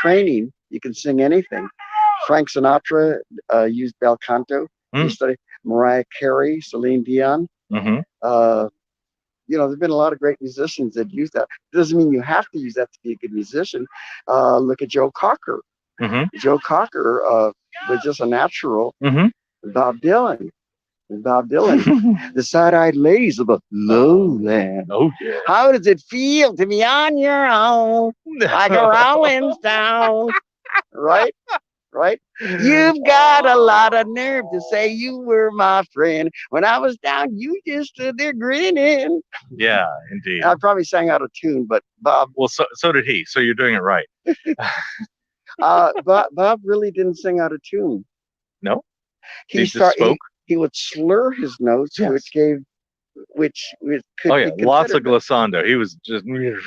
S6: training, you can sing anything. Frank Sinatra used bel canto. You study Mariah Carey, Celine Dion. There's been a lot of great musicians that use that. It doesn't mean you have to use that to be a good musician. Look at Joe Cocker. Joe Cocker was just a natural. Bob Dylan. The side-eyed ladies of the lowland.
S2: Oh, yeah.
S6: How does it feel to be on your own, like a rolling stone? Right? You've got a lot of nerve to say you were my friend. When I was down, you just stood there grinning.
S2: Yeah, indeed.
S6: I probably sang out of tune, but Bob.
S2: Well, so did he. So you're doing it right.
S6: Bob really didn't sing out of tune.
S2: No.
S6: He spoke. He would slur his notes, which could be
S2: lots of glissando. He was just sort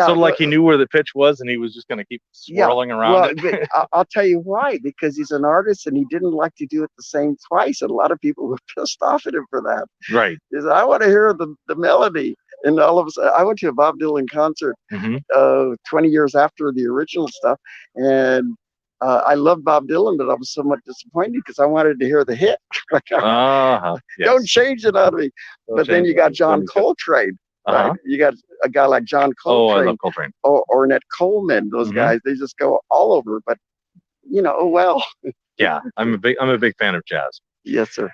S2: of like he knew where the pitch was, and he was just going to keep swirling around.
S6: But I'll tell you why. Because he's an artist, and he didn't like to do it the same twice, and a lot of people were pissed off at him for that.
S2: Right.
S6: He said, I want to hear the melody. And all of a sudden, I went to a Bob Dylan concert 20 years after the original stuff, and I loved Bob Dylan, but I was somewhat disappointed because I wanted to hear the hit. Don't change it out of me. But then you got John Coltrane. Right? You got a guy like John Coltrane.
S2: Oh, I love Coltrane.
S6: Or Ornette Coleman. Those guys, they just go all over. But well.
S2: Yeah, I'm a big fan of jazz.
S6: Yes, sir.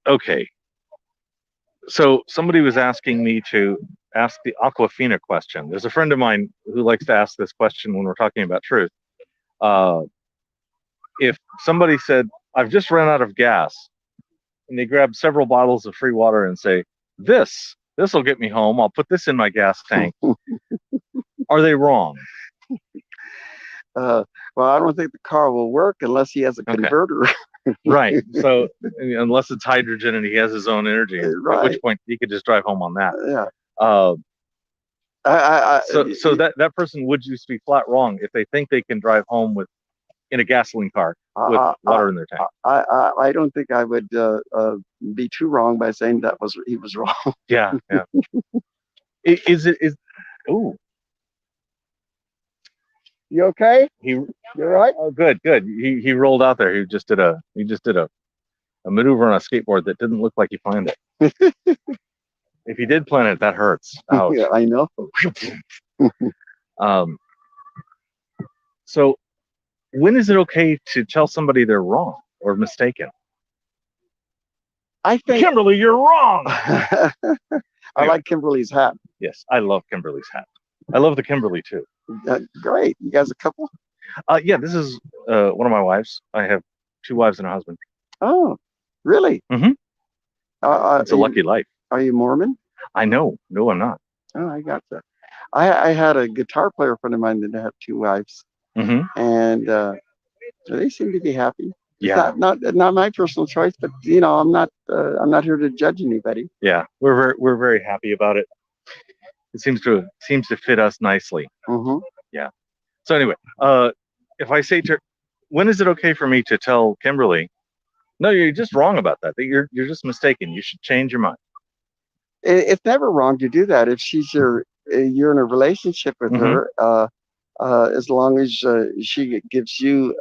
S2: Okay. So somebody was asking me to ask the Aquafina question. There's a friend of mine who likes to ask this question when we're talking about truth. If somebody said, I've just run out of gas, and they grab several bottles of free water and say, this will get me home. I'll put this in my gas tank. Are they wrong?
S6: Well, I don't think the car will work unless he has a converter.
S2: Right. So unless it's hydrogen and he has his own energy, at which point he could just drive home on that.
S6: Yeah.
S2: So that person would just be flat wrong if they think they can drive home in a gasoline car with water in their tank.
S6: I don't think I would be too wrong by saying he was wrong.
S2: Yeah. Ooh.
S6: You okay? You're right.
S2: Oh, good. He rolled out there. He just did a a maneuver on a skateboard that didn't look like you planned it. If you did plan it, that hurts. Ouch.
S6: Yeah, I know.
S2: So when is it okay to tell somebody they're wrong or mistaken?
S6: I think
S2: Kimberly, you're wrong.
S6: I like Kimberly's hat.
S2: Yes, I love Kimberly's hat. I love the Kimberly too.
S6: Great. You guys a couple?
S2: Yeah, this is one of my wives. I have 2 wives and a husband.
S6: Oh, really?
S2: Mm-hmm. It's a lucky life.
S6: Are you Mormon?
S2: I know. No, I'm not.
S6: Oh, I got that. I had a guitar player friend of mine that had 2 wives, and they seem to be happy.
S2: Yeah.
S6: Not my personal choice, but I'm not here to judge anybody.
S2: Yeah, we're very happy about it. It seems to fit us nicely. Yeah. So anyway, if I say to her, when is it okay for me to tell Kimberly, no, you're just wrong about that. You're just mistaken. You should change your mind.
S6: It's never wrong to do that if you're in a relationship with her. As long as she gives you,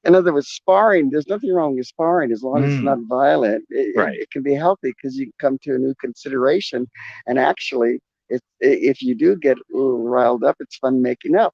S6: in other words, sparring. There's nothing wrong with sparring as long as it's not violent. It can be healthy because you come to a new consideration, and actually, if you do get a little riled up, it's fun making up.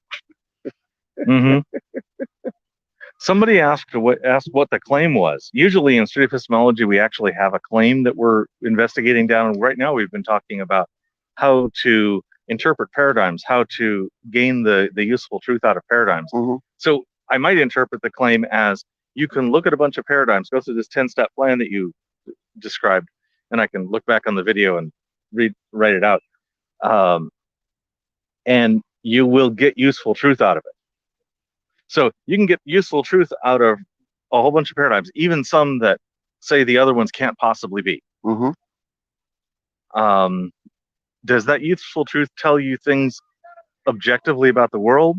S2: Somebody asked what the claim was. Usually in street epistemology, we actually have a claim that we're investigating down. Right now, we've been talking about how to interpret paradigms, how to gain the useful truth out of paradigms. So I might interpret the claim as you can look at a bunch of paradigms, go through this 10-step plan that you described, and I can look back on the video and write it out. And you will get useful truth out of it. So you can get useful truth out of a whole bunch of paradigms, even some that say the other ones can't possibly be. Does that useful truth tell you things objectively about the world?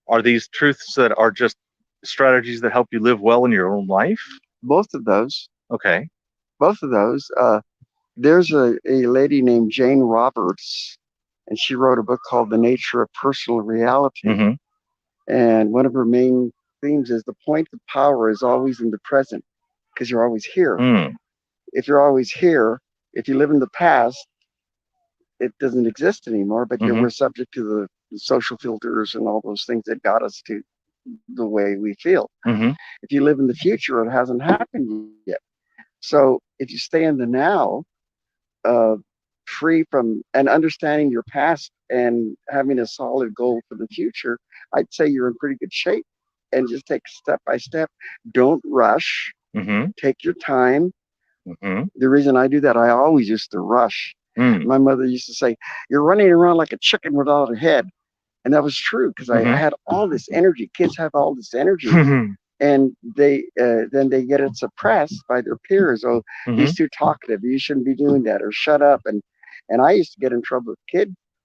S2: Are these truths that are just strategies that help you live well in your own life?
S6: Both of those.
S2: Okay.
S6: Both of those. There's a lady named Jane Roberts, and she wrote a book called The Nature of Personal Reality. And one of her main themes is the point of power is always in the present because you're always here. If you're always here, if you live in the past, it doesn't exist anymore, but we're subject to the social filters and all those things that got us to the way we feel. If you live in the future, it hasn't happened yet. So if you stay in the now, free from and understanding your past and having a solid goal for the future, I'd say you're in pretty good shape. And just take step by step. Don't rush. Take your time. The reason I do that, I always used to rush. My mother used to say, "You're running around like a chicken without a head," and that was true because I had all this energy. Kids have all this energy, and they then they get it suppressed by their peers. Oh, he's too talkative. You shouldn't be doing that, or shut up. And I used to get in trouble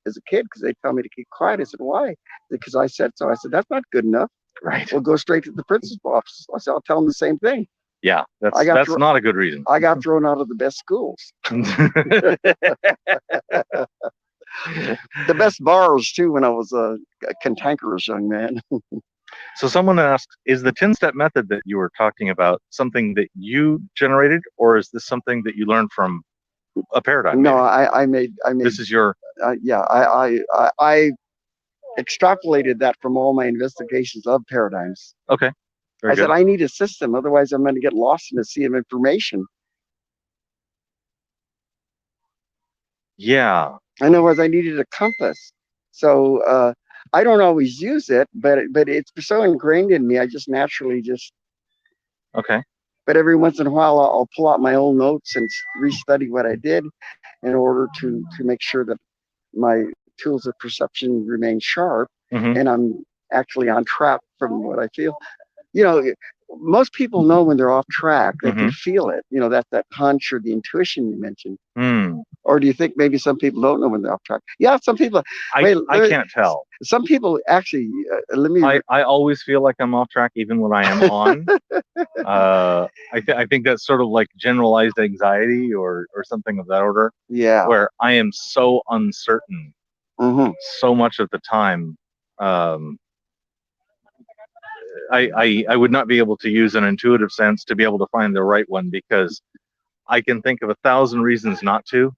S6: as a kid because they tell me to keep quiet. I said, "Why?" Because I said so. I said, "That's not good enough."
S2: Right.
S6: We'll go straight to the principal's office. I said, "I'll tell them the same thing."
S2: Yeah, that's not a good reason.
S6: I got thrown out of the best schools. The best bars too when I was a cantankerous young man.
S2: So someone asked, is the 10-step method that you were talking about something that you generated, or is this something that you learned from a paradigm?
S6: No, I made.
S2: This is your.
S6: I extrapolated that from all my investigations of paradigms.
S2: Okay.
S6: I said, I need a system, otherwise I'm going to get lost in a sea of information.
S2: Yeah.
S6: In other words, I needed a compass. So I don't always use it, but it's so ingrained in me, I just naturally just.
S2: Okay.
S6: But every once in a while, I'll pull out my own notes and restudy what I did in order to make sure that my tools of perception remain sharp and I'm actually on track from what I feel. You know, most people know when they're off track. They can feel it. You know, that hunch or the intuition you mentioned. Or do you think maybe some people don't know when they're off track? Yeah, some people.
S2: I can't tell.
S6: Some people actually.
S2: I always feel like I'm off track even when I am on. I think that's sort of like generalized anxiety or something of that order.
S6: Yeah.
S2: Where I am so uncertain so much of the time. I would not be able to use an intuitive sense to be able to find the right one, because I can think of 1,000 reasons not to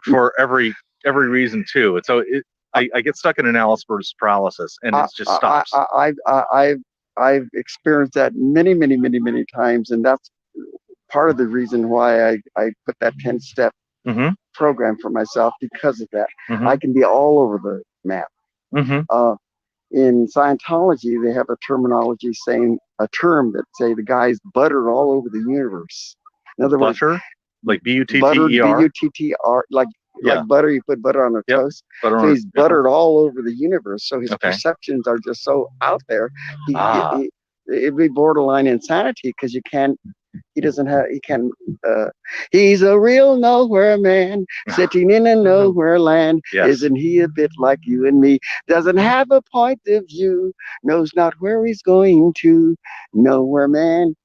S2: for every reason to. And so I get stuck in analysis paralysis, and it just stops.
S6: I've experienced that many times, and that's part of the reason why I put that 10-step program for myself, because of that. I can be all over the map. In Scientology, they have a terminology saying a term that say the guy's buttered all over the universe. In other words,
S2: butter, like B-U-T-T-E-R?
S6: Buttered, B-U-T-T-R, like butter, you put butter on a toast. So he's buttered all over the universe. So his perceptions are just so out there. It'd be borderline insanity, because he's a real nowhere man, sitting in a nowhere land. Isn't he a bit like you and me? Doesn't have a point of view, knows not where he's going to. Nowhere man.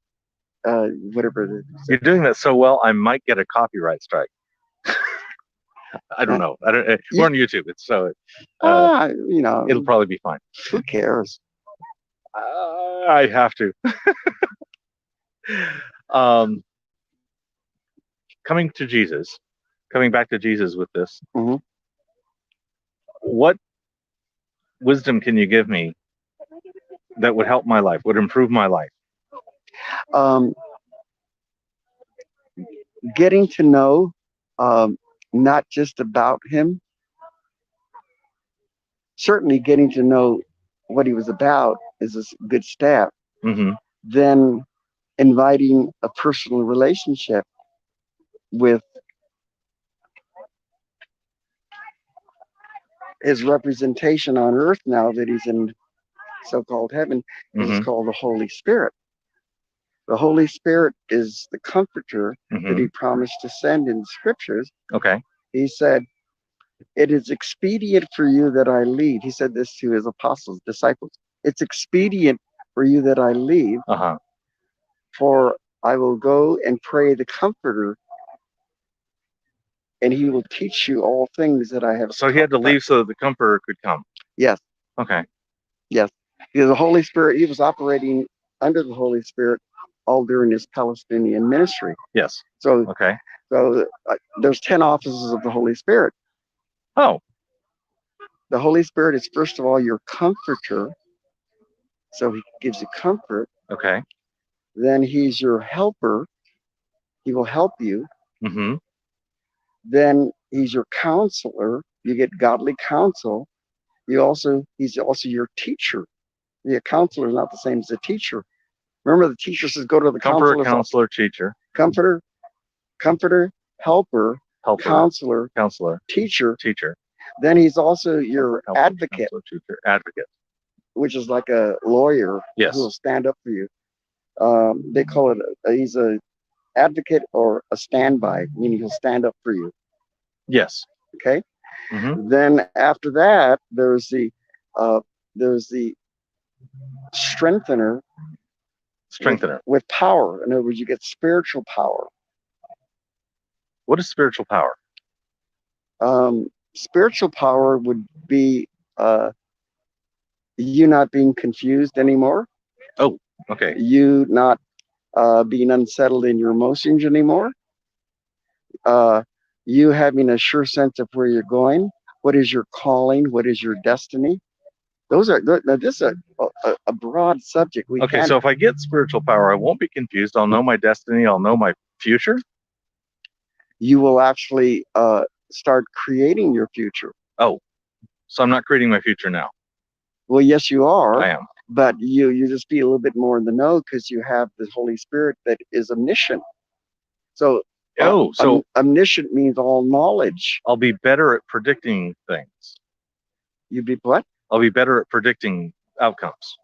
S6: Whatever it is.
S2: You're doing that so well, I might get a copyright strike. I don't know. We're on YouTube. It's so it'll probably be fine.
S6: Who cares?
S2: I have to. Coming back to Jesus with this. What wisdom can you give me that would help my life, would improve my life?
S6: Getting to know, not just about him. Certainly getting to know what he was about is a good step. Then inviting a personal relationship with his representation on earth, now that he's in so-called heaven, is called the Holy Spirit. The Holy Spirit is the comforter that he promised to send in the scriptures. He said, it is expedient for you that I leave. He said this to his disciples. It's expedient for you that I leave, for I will go and pray the comforter, and he will teach you all things that I have.
S2: So he had to leave so that the comforter could come.
S6: Yes.
S2: Okay.
S6: Yes. Because the Holy Spirit, he was operating under the Holy Spirit all during his Palestinian ministry.
S2: Yes.
S6: So there's 10 offices of the Holy Spirit.
S2: Oh.
S6: The Holy Spirit is, first of all, your comforter. So he gives you comfort.
S2: Okay.
S6: Then he's your helper. He will help you. Then he's your counselor. You get godly counsel. He's also your teacher. The counselor is not the same as the teacher. Remember, the teacher says, go to the
S2: counselor, teacher.
S6: Comforter, helper, counselor, teacher. Then he's also your advocate.
S2: Advocate.
S6: Which is like a lawyer who will stand up for you. They call it, he's a advocate or a standby, meaning he'll stand up for you.
S2: Yes.
S6: Okay. Then after that, there's the strengthener. With power. In other words, you get spiritual power.
S2: What is spiritual power?
S6: Spiritual power would be you not being confused anymore.
S2: Oh, okay.
S6: You not being unsettled in your emotions anymore. You having a sure sense of where you're going. What is your calling? What is your destiny? This is a broad subject.
S2: So if I get spiritual power, I won't be confused. I'll know my destiny. I'll know my future.
S6: You will actually start creating your future.
S2: Oh, so I'm not creating my future now.
S6: Well, yes, you are.
S2: I am.
S6: But you just be a little bit more in the know, because you have the Holy Spirit that is omniscient. So omniscient means all knowledge.
S2: I'll be better at predicting things.
S6: You be what?
S2: I'll be better at predicting outcomes.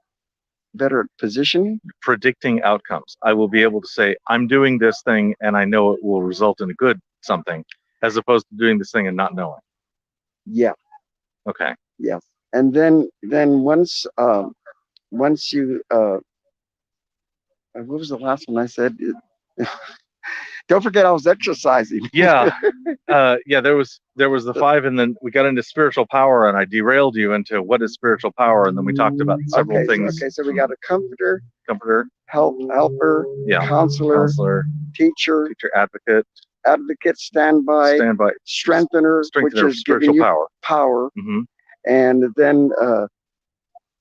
S6: Better at positioning?
S2: Predicting outcomes. I will be able to say, I'm doing this thing and I know it will result in a good something, as opposed to doing this thing and not knowing.
S6: Yeah.
S2: Okay.
S6: Yes. And then once you what was the last one I said? Don't forget I was exercising.
S2: Yeah. Yeah, there was the 5, and then we got into spiritual power, and I derailed you into what is spiritual power, and then we talked about several things.
S6: So we got a comforter, helper,
S2: yeah,
S6: counselor, teacher, advocate, standby, strengthener, which is
S2: spiritual
S6: giving you power. And then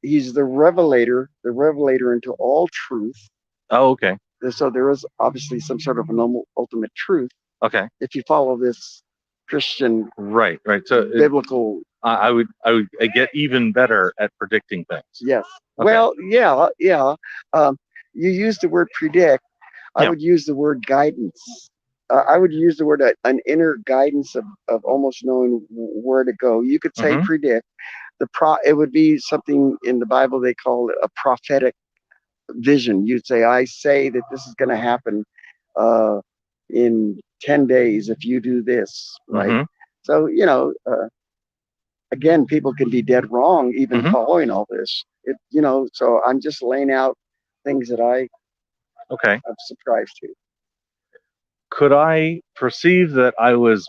S6: he's the revelator into all truth.
S2: Oh, okay.
S6: So there is obviously some sort of an ultimate truth.
S2: Okay.
S6: If you follow this Christian,
S2: right. So
S6: biblical,
S2: I would get even better at predicting things.
S6: Yes.
S2: Okay.
S6: Well, yeah. You use the word predict. I would use the word guidance. I would use the word an inner guidance of almost knowing where to go. You could say predict. It would be something in the Bible they call it a prophetic vision. You'd say, I say that this is going to happen in 10 days if you do this, right? So, again, people can be dead wrong even following all this. So I'm just laying out things that I have subscribed to.
S2: Could I perceive that I was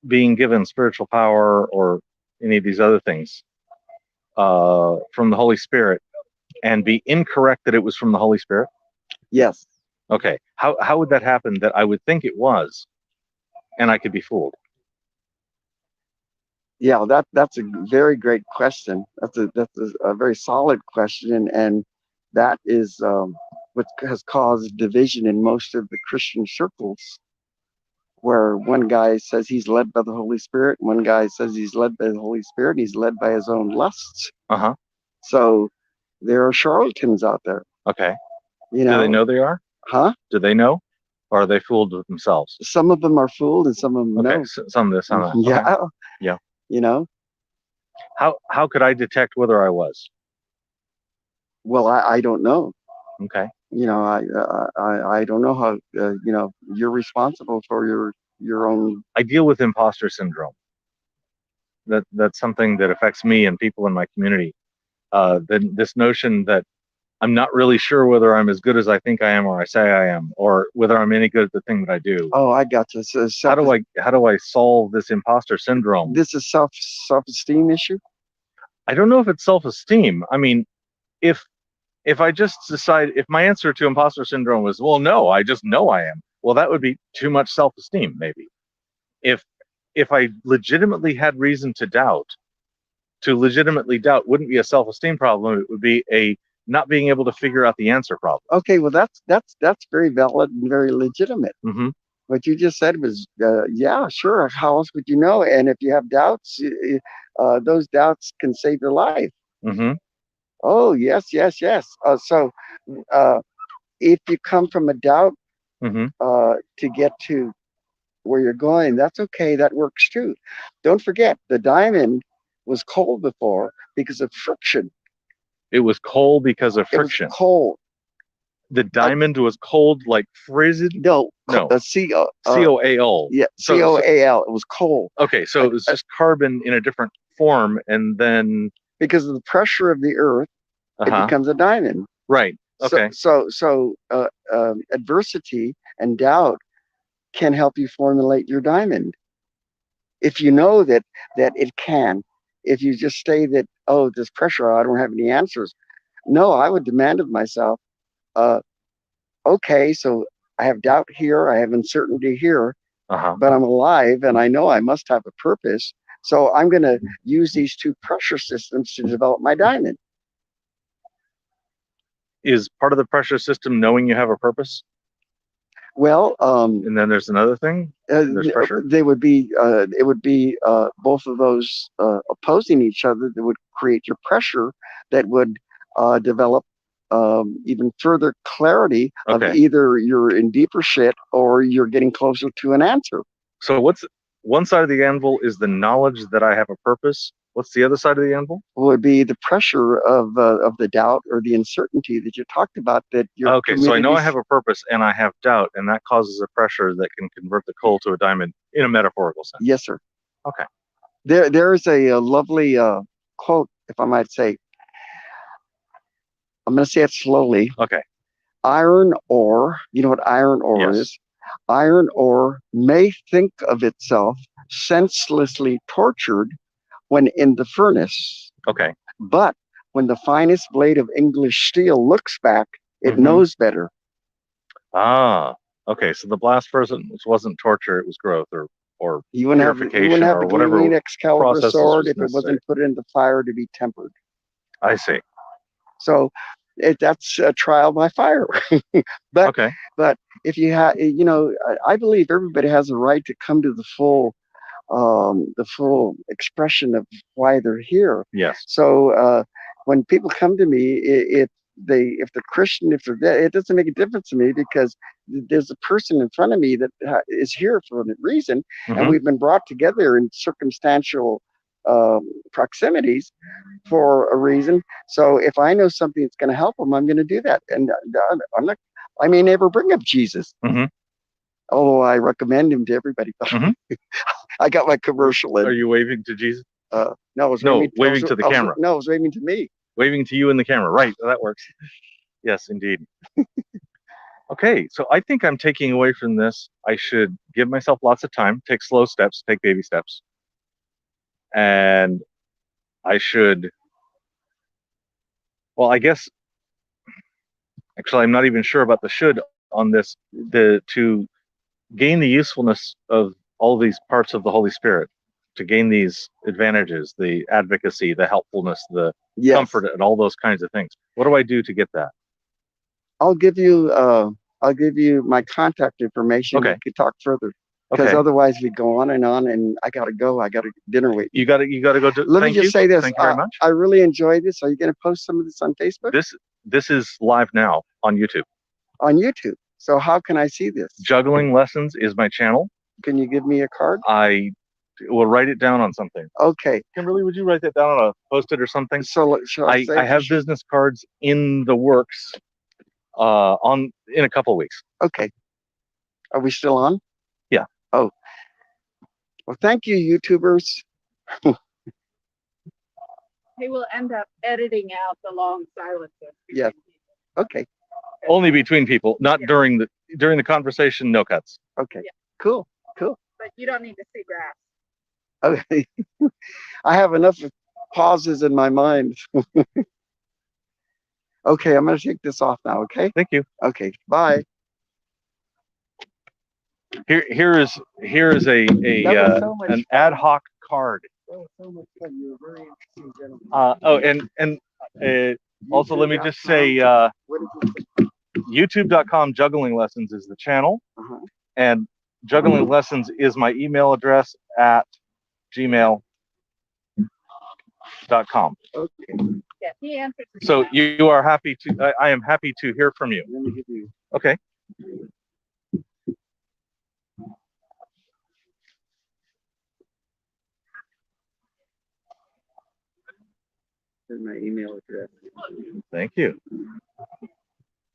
S2: being given spiritual power or any of these other things from the Holy Spirit and be incorrect that it was from the Holy Spirit?
S6: Yes.
S2: Okay. How would that happen that I would think it was and I could be fooled?
S6: Yeah, that's a very great question. That's a very solid question, and that is what has caused division in most of the Christian circles, where one guy says he's led by the Holy Spirit, one guy says he's led by the Holy Spirit, he's led by his own lusts. So there are charlatans out there.
S2: Okay. Do they know they are?
S6: Huh?
S2: Do they know? Or are they fooled with themselves?
S6: Some of them are fooled and some of them know.
S2: Some of this, some of that.
S6: Yeah.
S2: Okay. Yeah.
S6: How
S2: could I detect whether I was?
S6: Well, I don't know.
S2: Okay.
S6: I don't know how. You're responsible for your own.
S2: I deal with imposter syndrome. That's something that affects me and people in my community. This notion that I'm not really sure whether I'm as good as I think I am or I say I am, or whether I'm any good at the thing that I do.
S6: Oh, I got you. So
S2: how do I solve this imposter syndrome?
S6: This is self-esteem issue?
S2: I don't know if it's self-esteem. I mean, if I just decide, if my answer to imposter syndrome was, well, no, I just know I am, well, that would be too much self-esteem, maybe. If I legitimately had reason to doubt, wouldn't be a self-esteem problem. It would be a not being able to figure out the answer problem.
S6: Okay, well, that's very valid and very legitimate. What you just said was, yeah, sure. How else would you know? And if you have doubts, those doubts can save your life. Oh, yes. So if you come from a doubt to get to where you're going, that's okay. That works too. Don't forget, the diamond was cold before because of friction.
S2: It was cold because of friction.
S6: It was cold.
S2: The diamond was cold, like frozen?
S6: No.
S2: C-O-A-L.
S6: Yeah, C-O-A-L. It was cold.
S2: Okay, so it was just carbon in a different form, and then
S6: because of the pressure of the earth, it becomes a diamond.
S2: Right. Okay.
S6: So adversity and doubt can help you formulate your diamond. If you know that it can. If you just say that, oh, this pressure, I don't have any answers. No, I would demand of myself, okay, so I have doubt here, I have uncertainty here, but I'm alive and I know I must have a purpose. So I'm going to use these two pressure systems to develop my diamond.
S2: Is part of the pressure system knowing you have a purpose?
S6: Well,
S2: and then there's another thing. There's pressure.
S6: It would be both of those opposing each other that would create your pressure that would develop even further clarity of either you're in deeper shit or you're getting closer to an answer.
S2: So what's one side of the anvil is the knowledge that I have a purpose. What's the other side of the anvil?
S6: Would be the pressure of the doubt or the uncertainty that you talked about. That you're
S2: so I know I have a purpose and I have doubt, and that causes a pressure that can convert the coal to a diamond in a metaphorical sense.
S6: Yes, sir.
S2: Okay.
S6: There is a lovely quote, if I might say. I'm going to say it slowly.
S2: Okay.
S6: Iron ore. You know what iron ore is? Iron ore may think of itself senselessly tortured when in the furnace.
S2: Okay.
S6: But when the finest blade of English steel looks back, it knows better.
S2: Ah, okay. So the blast furnace wasn't torture; it was growth or
S6: You wouldn't have
S2: purification
S6: a
S2: or whatever
S6: gleaming Excalibur
S2: processes
S6: sword
S2: was
S6: if it
S2: necessary.
S6: wasn't put in the fire to be tempered.
S2: I see.
S6: So that's a trial by fire. But
S2: Okay.
S6: but if you have, you know, I believe everybody has a right to come to the full expression of why they're here.
S2: Yes.
S6: So when people come to me, if they're Christian, if they're dead, it doesn't make a difference to me, because there's a person in front of me that is here for a reason, and we've been brought together in circumstantial proximities for a reason. So if I know something that's going to help them, I'm going to do that. And I'm not. I may never bring up Jesus, although I recommend him to everybody. I got my commercial in.
S2: Are you waving to Jesus?
S6: No, I was
S2: waving to the camera.
S6: No, I was waving to me.
S2: Waving to you in the camera. Right. That works. Yes, indeed. Okay. So I think I'm taking away from this, I should give myself lots of time, take slow steps, take baby steps. And I should, well, I guess, actually, I'm not even sure about the should on this, to gain the usefulness of all these parts of the Holy Spirit, to gain these advantages, the advocacy, the helpfulness, the comfort, and all those kinds of things. What do I do to get that?
S6: I'll give you my contact information.
S2: Okay.
S6: We could talk further, because otherwise we go on, and I gotta go. I got a dinner wait.
S2: You gotta go to.
S6: Let me just say this.
S2: Thank you very much.
S6: I really enjoyed this. Are you going to post some of this on Facebook?
S2: This is live now on YouTube.
S6: On YouTube. So how can I see this?
S2: Juggling Lessons is my channel.
S6: Can you give me a card?
S2: I will write it down on something.
S6: Okay.
S2: Kimberly, would you write that down on a post-it or something?
S6: So
S2: I have business cards in the works in a couple of weeks.
S6: Okay. Are we still on?
S2: Yeah.
S6: Oh. Well, thank you, YouTubers.
S4: He will end up editing out the long silences.
S6: Yes. Okay.
S2: Only between people, not during the conversation. No cuts.
S6: Okay. Yeah. Cool.
S4: But you don't need to see graphs.
S6: Okay. I have enough pauses in my mind. Okay, I'm going to take this off now. Okay.
S2: Thank you.
S6: Okay. Bye.
S2: Here is an ad hoc card.
S6: That was so much fun. You were very interesting, gentlemen.
S2: Also, let me just say, YouTube.com Juggling Lessons is the channel, and Juggling Lessons is my email address at gmail.com.
S6: Okay.
S4: Yeah, he answered.
S2: So you are happy to. I am happy to hear from you.
S6: Let me give you.
S2: Okay.
S6: Here's my email address.
S2: Thank you.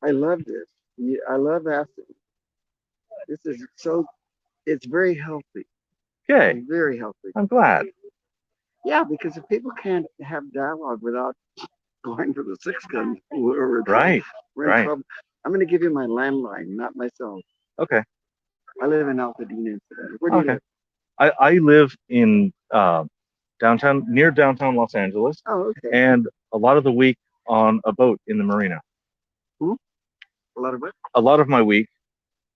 S6: I love this. I love asking. This is it's very healthy.
S2: Okay.
S6: Very healthy.
S2: I'm glad.
S6: Yeah, because if people can't have dialogue without going for the 6-gun, we're in
S2: Right.
S6: trouble. I'm going to give you my landline, not my cell.
S2: Okay.
S6: I live in Altadena. Where do you live?
S2: I live in near downtown Los Angeles.
S6: Oh, okay.
S2: And a lot of the week on a boat in the marina.
S6: A lot of what?
S2: A lot of my week,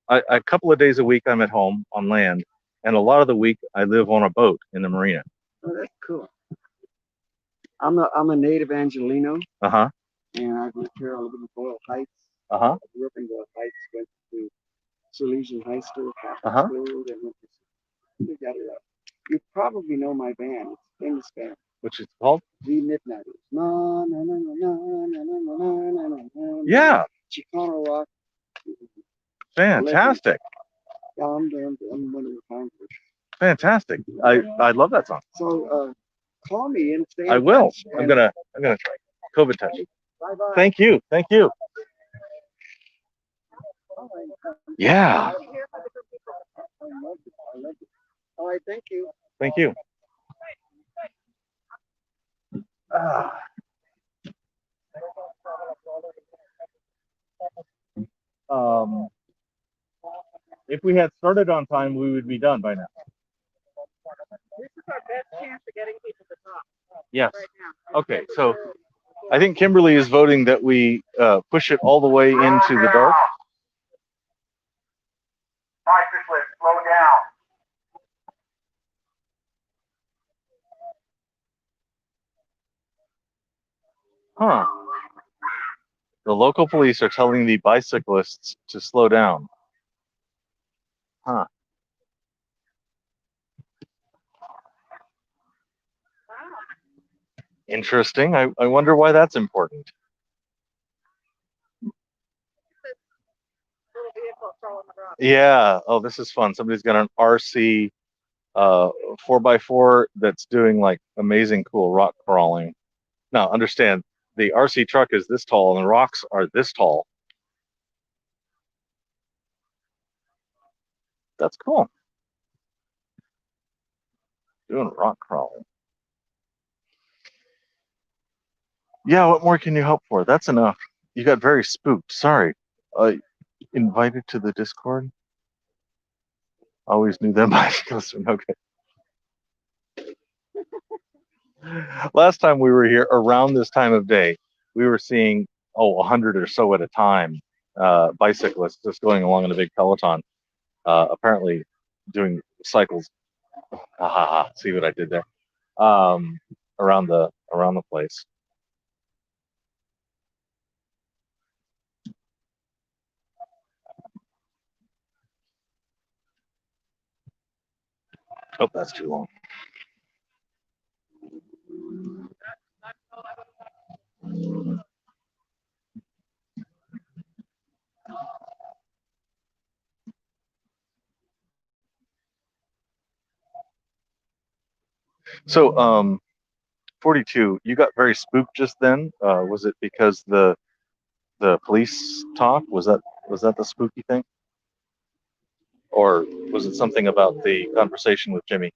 S2: a couple of days a week I'm at home on land, and a lot of the week I live on a boat in the marina.
S6: Oh, that's cool. I'm a native Angelino. And I lived here. I live in Boyle Heights. I grew up in Boyle Heights. Went to Salesian High School, Catholic school, and went to you probably know my band. It's a famous band.
S2: Which is called?
S6: The Midnighters. No, no, no, no, no, no, no, no, no, no, no.
S2: Yeah.
S6: Chicano rock.
S2: Fantastic.
S6: I'm one of the founders.
S2: Fantastic. I love that song.
S6: So call me and stay.
S2: I will. I'm gonna try. COVID touch.
S6: Bye bye.
S2: Thank you. Yeah.
S6: I love it. All right, thank you.
S2: Thank you. If we had started on time, we would be done by now.
S4: This is our best chance of getting people to talk.
S2: Yes.
S4: Right now.
S2: Okay, so I think Kimberly is voting that we push it all the way into the dark.
S7: Bicyclists, slow down.
S2: Huh. The local police are telling the bicyclists to slow down. Huh. Interesting. I wonder why that's important.
S4: Little vehicle throwing the rock.
S2: Yeah. Oh, this is fun. Somebody's got an RC 4x4 that's doing like amazing cool rock crawling. Now, understand, the RC truck is this tall and the rocks are this tall. That's cool. Doing rock crawling. Yeah, what more can you hope for? That's enough. You got very spooked. Sorry. Invited to the Discord? Always knew them bicyclists were no good. Last time we were here, around this time of day, we were seeing, 100 or so at a time, bicyclists just going along in a big peloton, apparently doing cycles. See what I did there? Around the place. Oh, that's too long. So, 42, you got very spooked just then. Was it because the police talk? Was that the spooky thing? Or was it something about the conversation with Jimmy?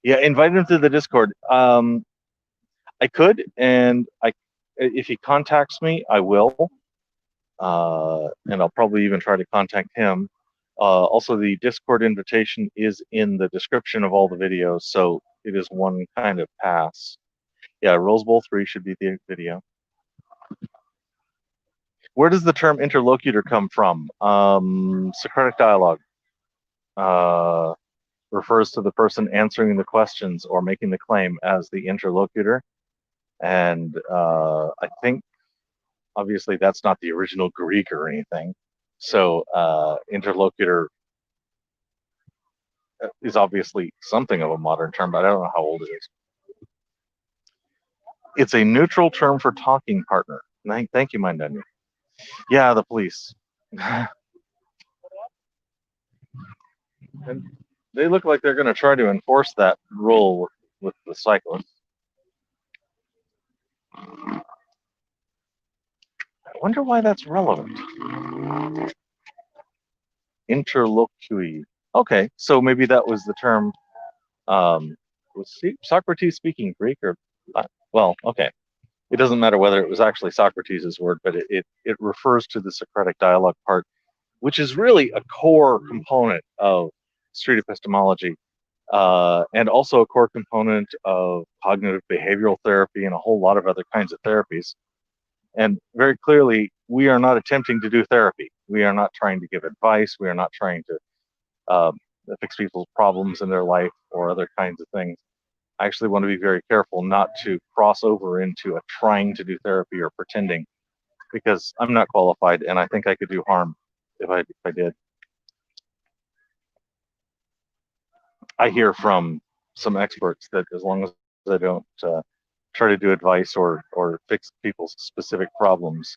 S2: Yeah, invite him to the Discord. I could, and if he contacts me, I will. And I'll probably even try to contact him. Also, the Discord invitation is in the description of all the videos, so it is one kind of pass. Yeah, Rose Bowl 3 should be the video. Where does the term interlocutor come from? Socratic dialogue refers to the person answering the questions or making the claim as the interlocutor. And I think, obviously, that's not the original Greek or anything. So interlocutor is obviously something of a modern term, but I don't know how old it is. It's a neutral term for talking partner. Thank you, Mindenu. Yeah, the police. And they look like they're going to try to enforce that rule with the cyclists. I wonder why that's relevant. Interlocui. Okay, so maybe that was the term. Was Socrates speaking Greek or? Well, okay. It doesn't matter whether it was actually Socrates' word, but it refers to the Socratic dialogue part, which is really a core component of street epistemology, and also a core component of cognitive behavioral therapy and a whole lot of other kinds of therapies. And very clearly, we are not attempting to do therapy. We are not trying to give advice. We are not trying to fix people's problems in their life or other kinds of things. I actually want to be very careful not to cross over into a trying to do therapy or pretending, because I'm not qualified and I think I could do harm if I did. I hear from some experts that as long as I don't try to do advice or fix people's specific problems,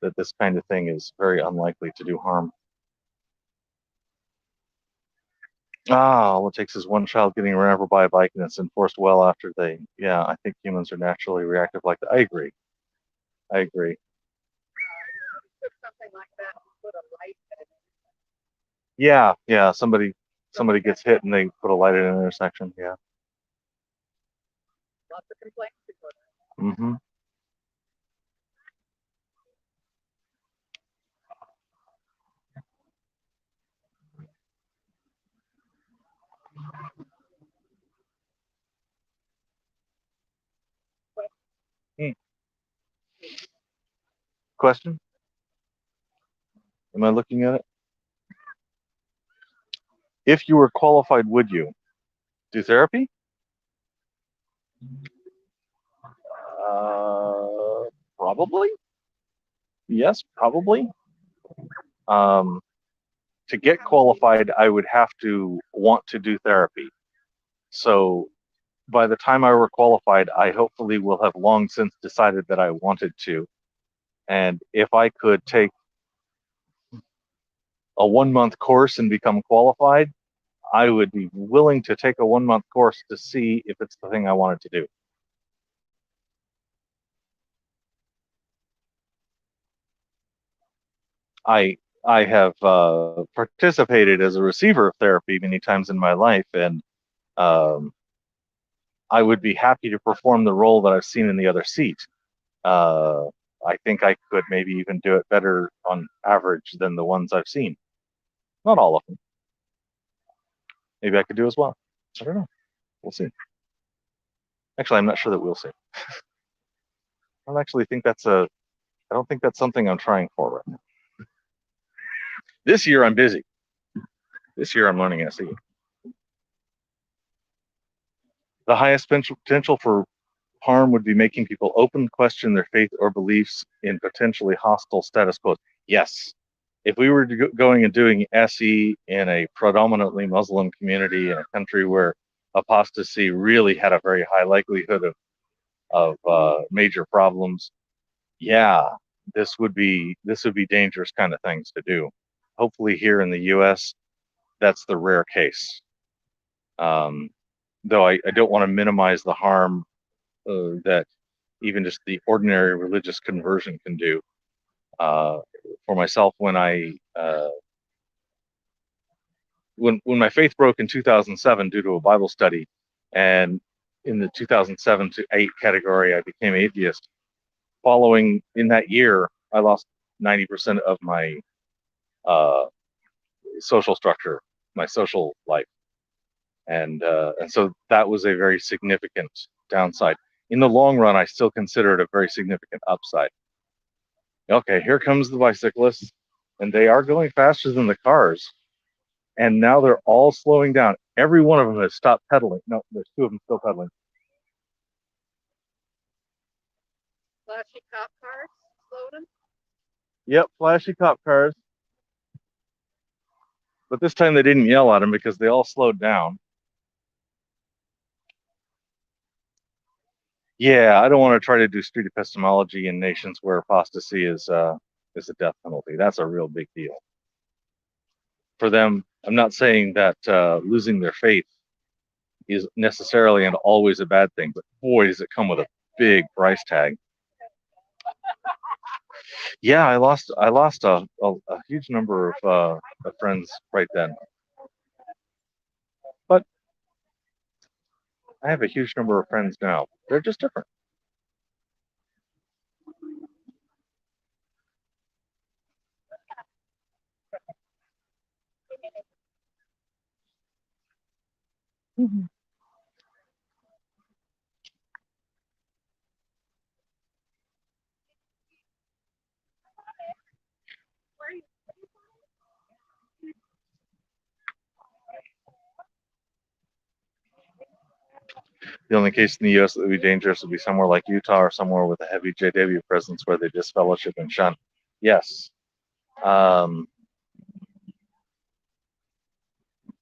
S2: that this kind of thing is very unlikely to do harm. All it takes is one child getting ran over by a bike and it's enforced well after they, yeah, I think humans are naturally reactive like that. I agree.
S4: Something like that, put a light at it.
S2: Yeah, somebody gets hit and they put a light at an intersection, yeah.
S4: Lots of complaints before that.
S2: Mm-hmm. question? Am I looking at it? If you were qualified, would you do therapy? Probably. Yes, probably. To get qualified, I would have to want to do therapy. So by the time I were qualified, I hopefully will have long since decided that I wanted to. And if I could take a 1-month course and become qualified, I would be willing to take a 1-month course to see if it's the thing I wanted to do. I have participated as a receiver of therapy many times in my life, and I would be happy to perform the role that I've seen in the other seat. I think I could maybe even do it better on average than the ones I've seen. Not all of them. Maybe I could do as well. I don't know. We'll see. Actually, I'm not sure that we'll see. I don't actually think that's I don't think that's something I'm trying for right now. This year I'm busy. This year I'm learning SE. The highest potential for harm would be making people open question their faith or beliefs in potentially hostile status quo. Yes. If we were going and doing SE in a predominantly Muslim community in a country where apostasy really had a very high likelihood of major problems, yeah, this would be dangerous kind of things to do. Hopefully here in the U.S., that's the rare case. Though I don't want to minimize the harm that even just the ordinary religious conversion can do. For myself, when my faith broke in 2007 due to a Bible study, and in the 2007 to 8 category, I became atheist. Following in that year, I lost 90% of my social structure, my social life, and so that was a very significant downside. In the long run, I still consider it a very significant upside. Okay, here comes the bicyclists, and they are going faster than the cars. And now they're all slowing down. Every one of them has stopped pedaling. No, there's 2 of them still pedaling.
S4: Flashy cop cars slowed them.
S2: Yep, flashy cop cars. But this time they didn't yell at them because they all slowed down. Yeah, I don't want to try to do street epistemology in nations where apostasy is a death penalty. That's a real big deal. For them, I'm not saying that losing their faith is necessarily and always a bad thing, but boy, does it come with a big price tag. Yeah, I lost a huge number of friends right then, but I have a huge number of friends now. They're just different. Mm-hmm. The only case in the U.S. that would be dangerous would be somewhere like Utah or somewhere with a heavy JW presence where they disfellowship and shun. Yes.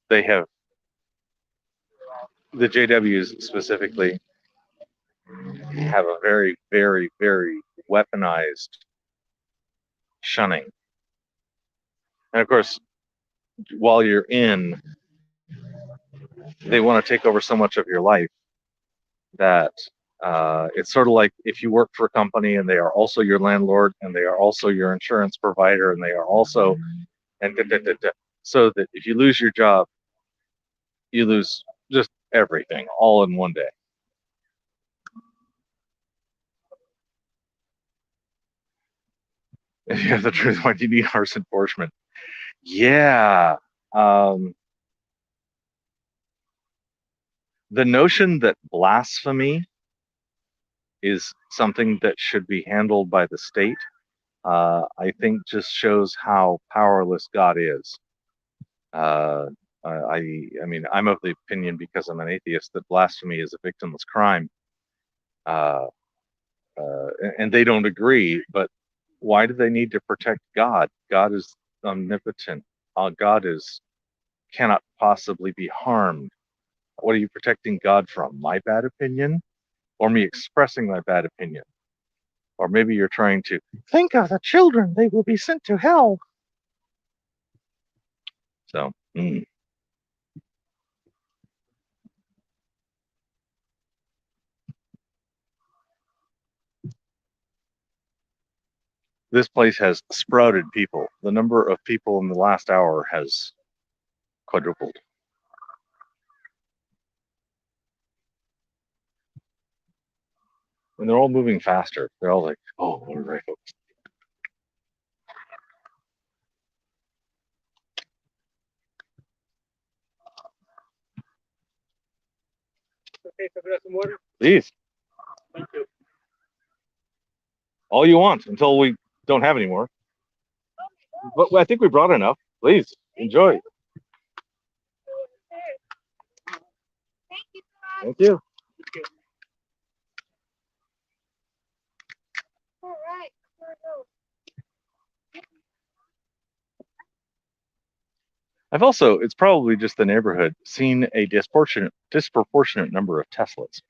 S2: They have, the JWs specifically have a very, very, very weaponized shunning. And of course, while you're in, they want to take over so much of your life that it's sort of like if you work for a company and they are also your landlord and they are also your insurance provider and they are also, and so that if you lose your job, you lose just everything all in one day. If you have the truth, why do you need harsh enforcement? Yeah. The notion that blasphemy is something that should be handled by the state, I think just shows how powerless God is. I mean, I'm of the opinion, because I'm an atheist, that blasphemy is a victimless crime. And they don't agree, but why do they need to protect God? God is omnipotent. God cannot possibly be harmed. What are you protecting God from? My bad opinion? Or me expressing my bad opinion? Or maybe you're trying to think of the children, they will be sent to hell. So, This place has sprouted people. The number of people in the last hour has quadrupled. And they're all moving faster. They're all like, oh, all right, folks.
S4: Okay, so there's some water.
S2: Please.
S4: Thank you.
S2: All you want until we don't have any more. But I think we brought enough. Please, enjoy. Thank you.
S8: All right.
S2: I've also, it's probably just the neighborhood, seen a disproportionate number of Teslas.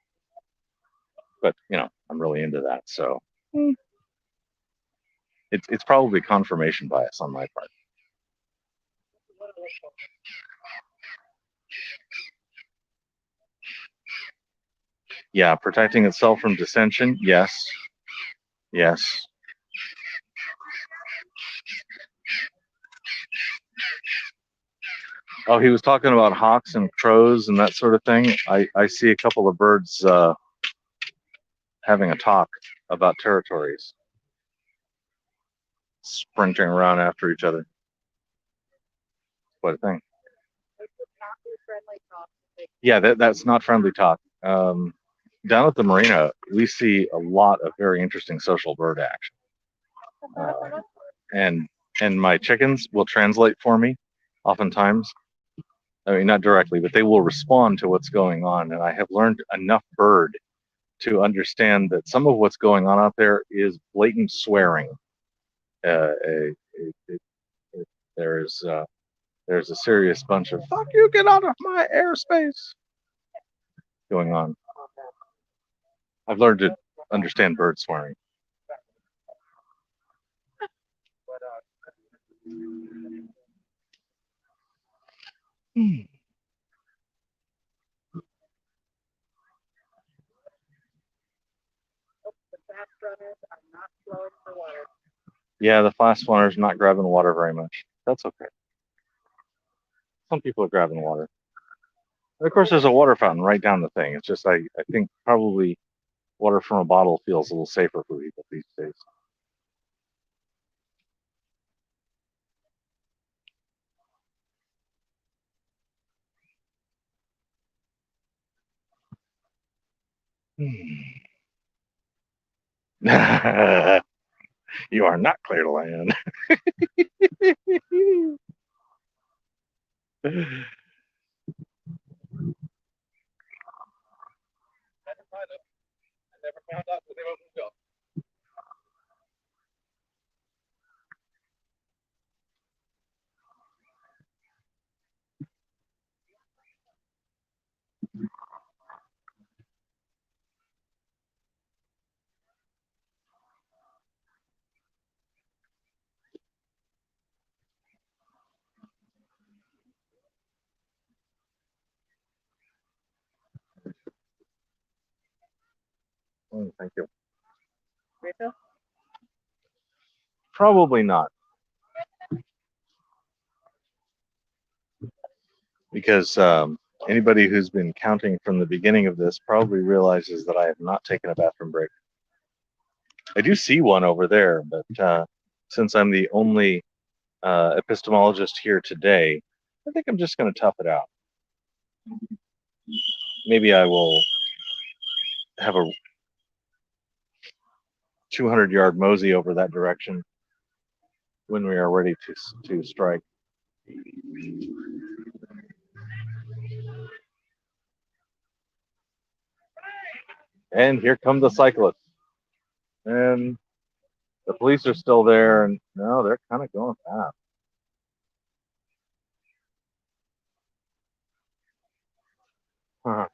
S2: But, you know, I'm really into that, so it's probably confirmation bias on my part. Yeah, protecting itself from dissension, yes. Yes. Oh, he was talking about hawks and crows and that sort of thing. I see a couple of birds having a talk about territories, sprinting around after each other. What a thing. Yeah, that's not friendly talk. Down at the marina, we see a lot of very interesting social bird action. And my chickens will translate for me oftentimes. I mean, not directly, but they will respond to what's going on. And I have learned enough bird to understand that some of what's going on out there is blatant swearing. There's a serious bunch of "fuck you, get out of my airspace" going on. I've learned to understand bird swearing. Yeah, the fast runners not grabbing water very much. That's okay. Some people are grabbing water. And of course, there's a water fountain right down the thing. It's just I think probably water from a bottle feels a little safer for people these days. You are not clear to land.
S4: I never found out where they were going to go.
S2: Oh, thank you.
S4: Refill?
S2: Probably not. Because anybody who's been counting from the beginning of this probably realizes that I have not taken a bathroom break. I do see one over there, but since I'm the only epistemologist here today, I think I'm just going to tough it out. Maybe I will have a 200-yard mosey over that direction when we are ready to strike. And here come the cyclists. And the police are still there, and no, they're kind of going fast. Huh.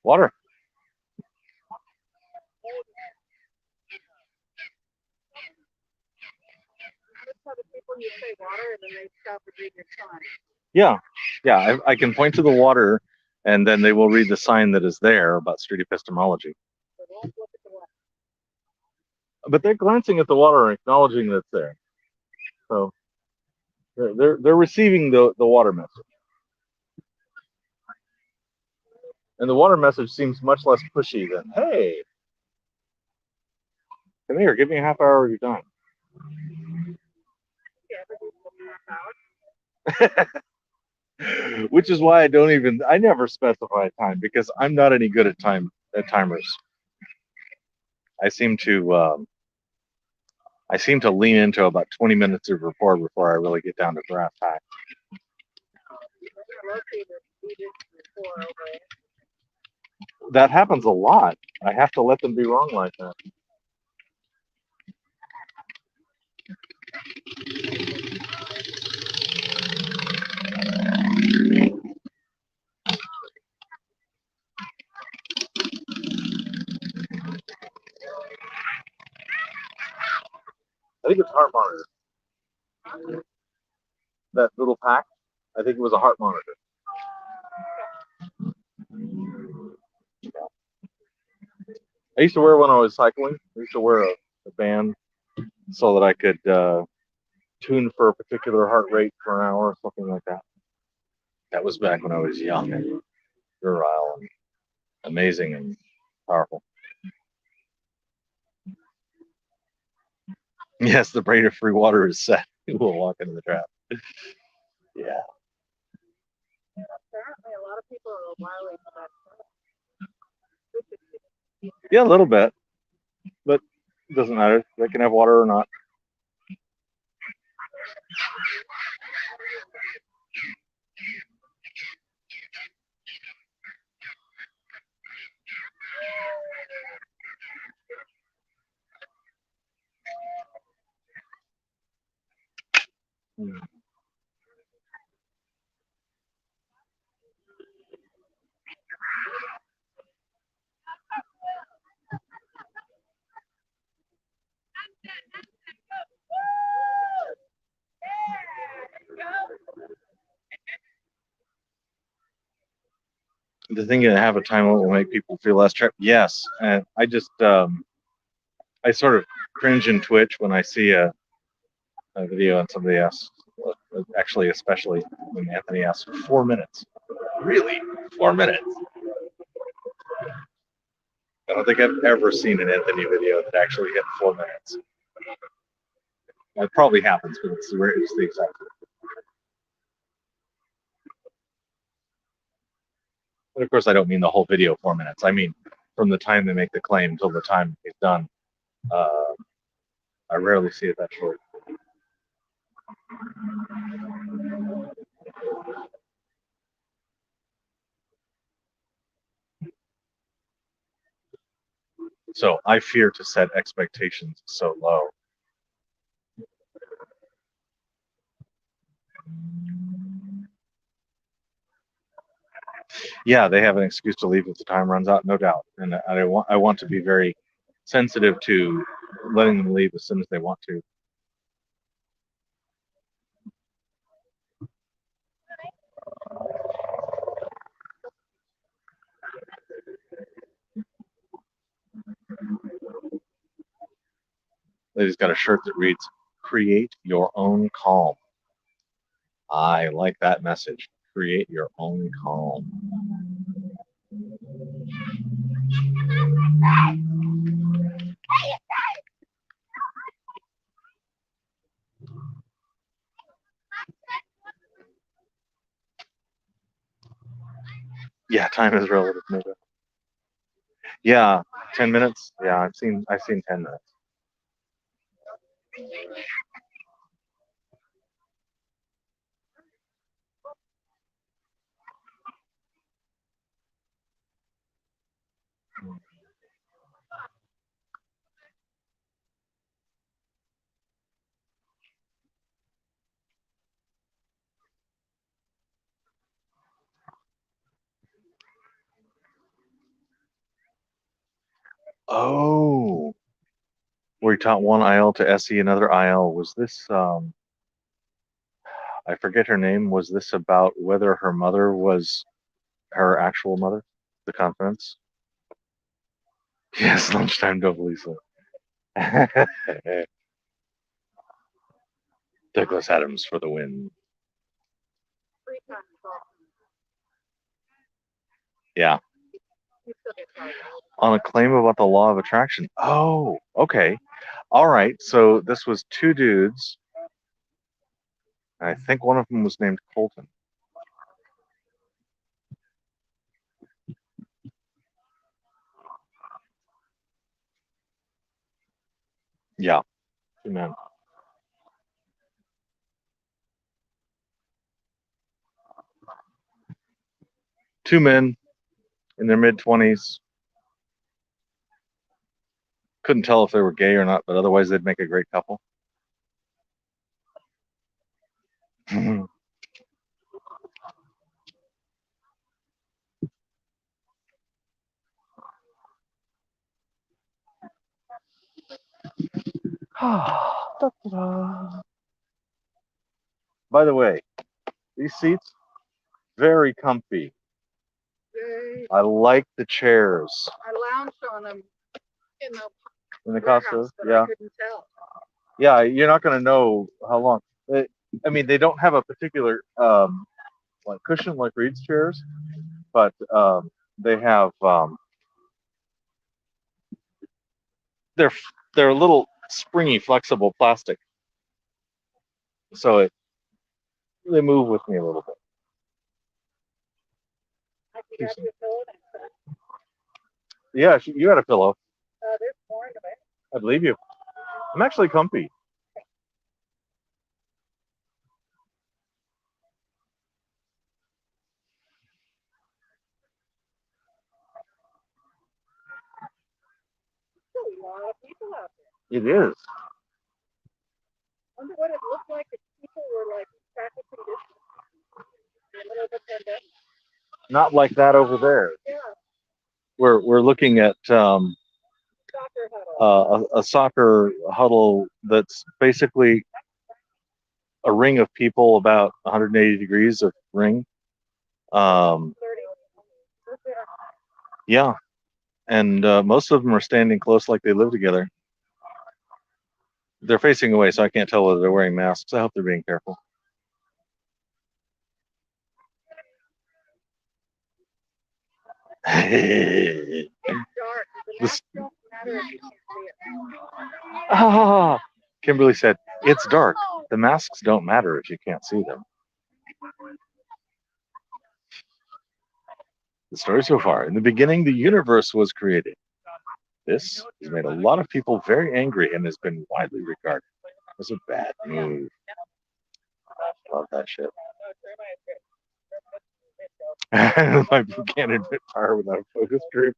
S2: Water.
S4: That's how the people you say water and then they stop and read your sign.
S2: Yeah. I can point to the water, and then they will read the sign that is there about street epistemology.
S4: They won't look at the water.
S2: But they're glancing at the water and acknowledging that it's there. So they're receiving the water message. And the water message seems much less pushy than, hey, come here, give me a half hour of your time.
S4: Yeah, everybody's looking out.
S2: Which is why I never specify a time, because I'm not any good at timers. I seem to lean into about 20 minutes of rapport before I really get down to brass tacks. That happens a lot. I have to let them be wrong like that. I think it's heart monitor. That little pack, I think it was a heart monitor. I used to wear when I was cycling. I used to wear a band so that I could tune for a particular heart rate for an hour or something like that. That was back when I was young and virile and amazing and powerful. Yes, the braid of free water is set. We'll walk into the trap. Yeah.
S4: Apparently, a lot of people are wily for that.
S2: Yeah, a little bit. But it doesn't matter. They can have water or not. The thing that have a time limit will make people feel less trapped. Yes, and I just I sort of cringe and twitch when I see a video and somebody asks, actually, especially when Anthony asks 4 minutes. Really, 4 minutes? I don't think I've ever seen an Anthony video that actually hit 4 minutes. It probably happens, but it's the exact. But of course, I don't mean the whole video 4 minutes. I mean from the time they make the claim till the time it's done. I rarely see it that short. So I fear to set expectations so low. Yeah, they have an excuse to leave if the time runs out, no doubt. And I want to be very sensitive to letting them leave as soon as they want to. Lady's got a shirt that reads, "Create your own calm." I like that message. Create your own calm. Yeah, time is relative. No doubt. Yeah, 10 minutes. Yeah, I've seen 10 minutes. Oh, where he taught one IL to SE, another IL. Was this? I forget her name. Was this about whether her mother was her actual mother? The conference. Yes, lunchtime double Lisa. Douglas Adams for the win. Yeah. On a claim about the law of attraction. Oh, okay. All right. So this was two dudes. I think one of them was named Colton. Yeah. Two men. Two men in their mid-20s. Couldn't tell if they were gay or not, but otherwise they'd make a great couple. By the way, these seats, very comfy. I like the chairs.
S4: I lounged on them in the
S2: Costco,
S4: but
S2: yeah.
S4: I couldn't tell.
S2: Yeah, you're not going to know how long. I mean, they don't have a particular like cushion like Reed's chairs, but they have they're a little springy, flexible plastic, so they move with me a little bit.
S4: I can grab you a pillow next time.
S2: Yeah, you had a pillow.
S4: There's more in the way.
S2: I believe you. I'm actually comfy.
S4: There's a lot of people out there.
S2: It is.
S4: I wonder what it looked like if people were like practicing this in the middle of the pandemic.
S2: Not like that over there.
S4: Yeah.
S2: We're looking at
S4: Soccer huddle.
S2: a soccer huddle that's basically a ring of people about 180 degrees of ring.
S4: 30.
S2: Yeah, and most of them are standing close like they live together. They're facing away, so I can't tell whether they're wearing masks. I hope they're being careful.
S4: It's dark. The masks don't matter if you can't see it.
S2: Ah, Kimberly said, "It's dark. The masks don't matter if you can't see them." The story so far. In the beginning, the universe was created. This has made a lot of people very angry and has been widely regarded as a bad move. Love that shit. My can't admit fire without a focus group.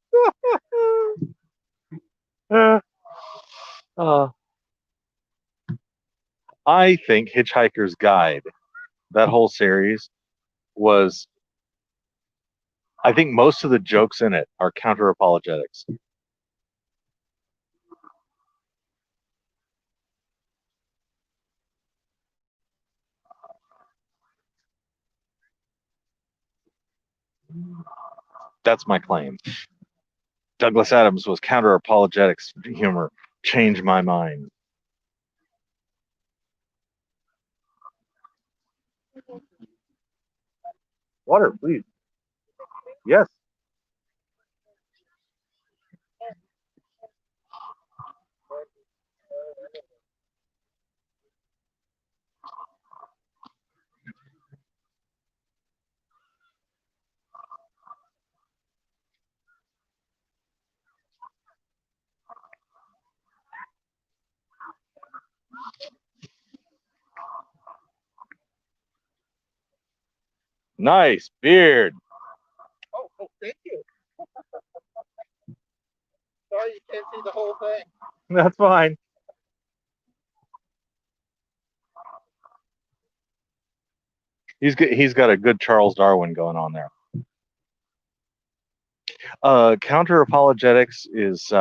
S2: I think Hitchhiker's Guide, that whole series, was. I think most of the jokes in it are counter apologetics. That's my claim. Douglas Adams was counter apologetics humor. Change my mind. Water, please. Yes. Nice beard.
S1: Oh, thank you. Sorry you can't see the whole thing.
S2: That's fine. He's got a good Charles Darwin going on there. Counter apologetics is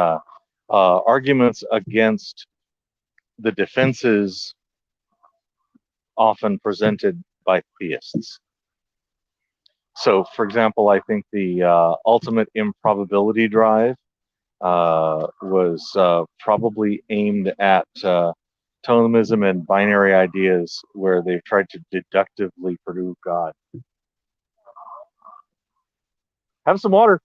S2: arguments against the defenses often presented by theists. So, for example, I think the ultimate improbability drive was probably aimed at totemism and binary ideas where they've tried to deductively prove God. Have some water.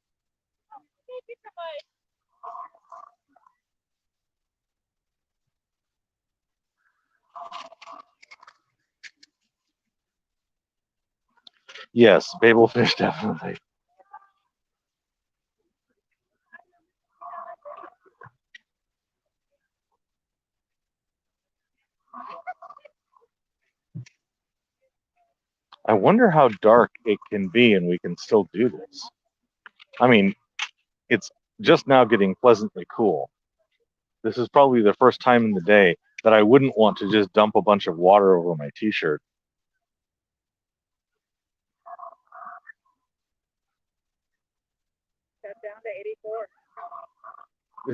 S2: Yes, babelfish, definitely. I wonder how dark it can be and we can still do this. I mean, it's just now getting pleasantly cool. This is probably the first time in the day that I wouldn't want to just dump a bunch of water over my t-shirt.
S4: That's down to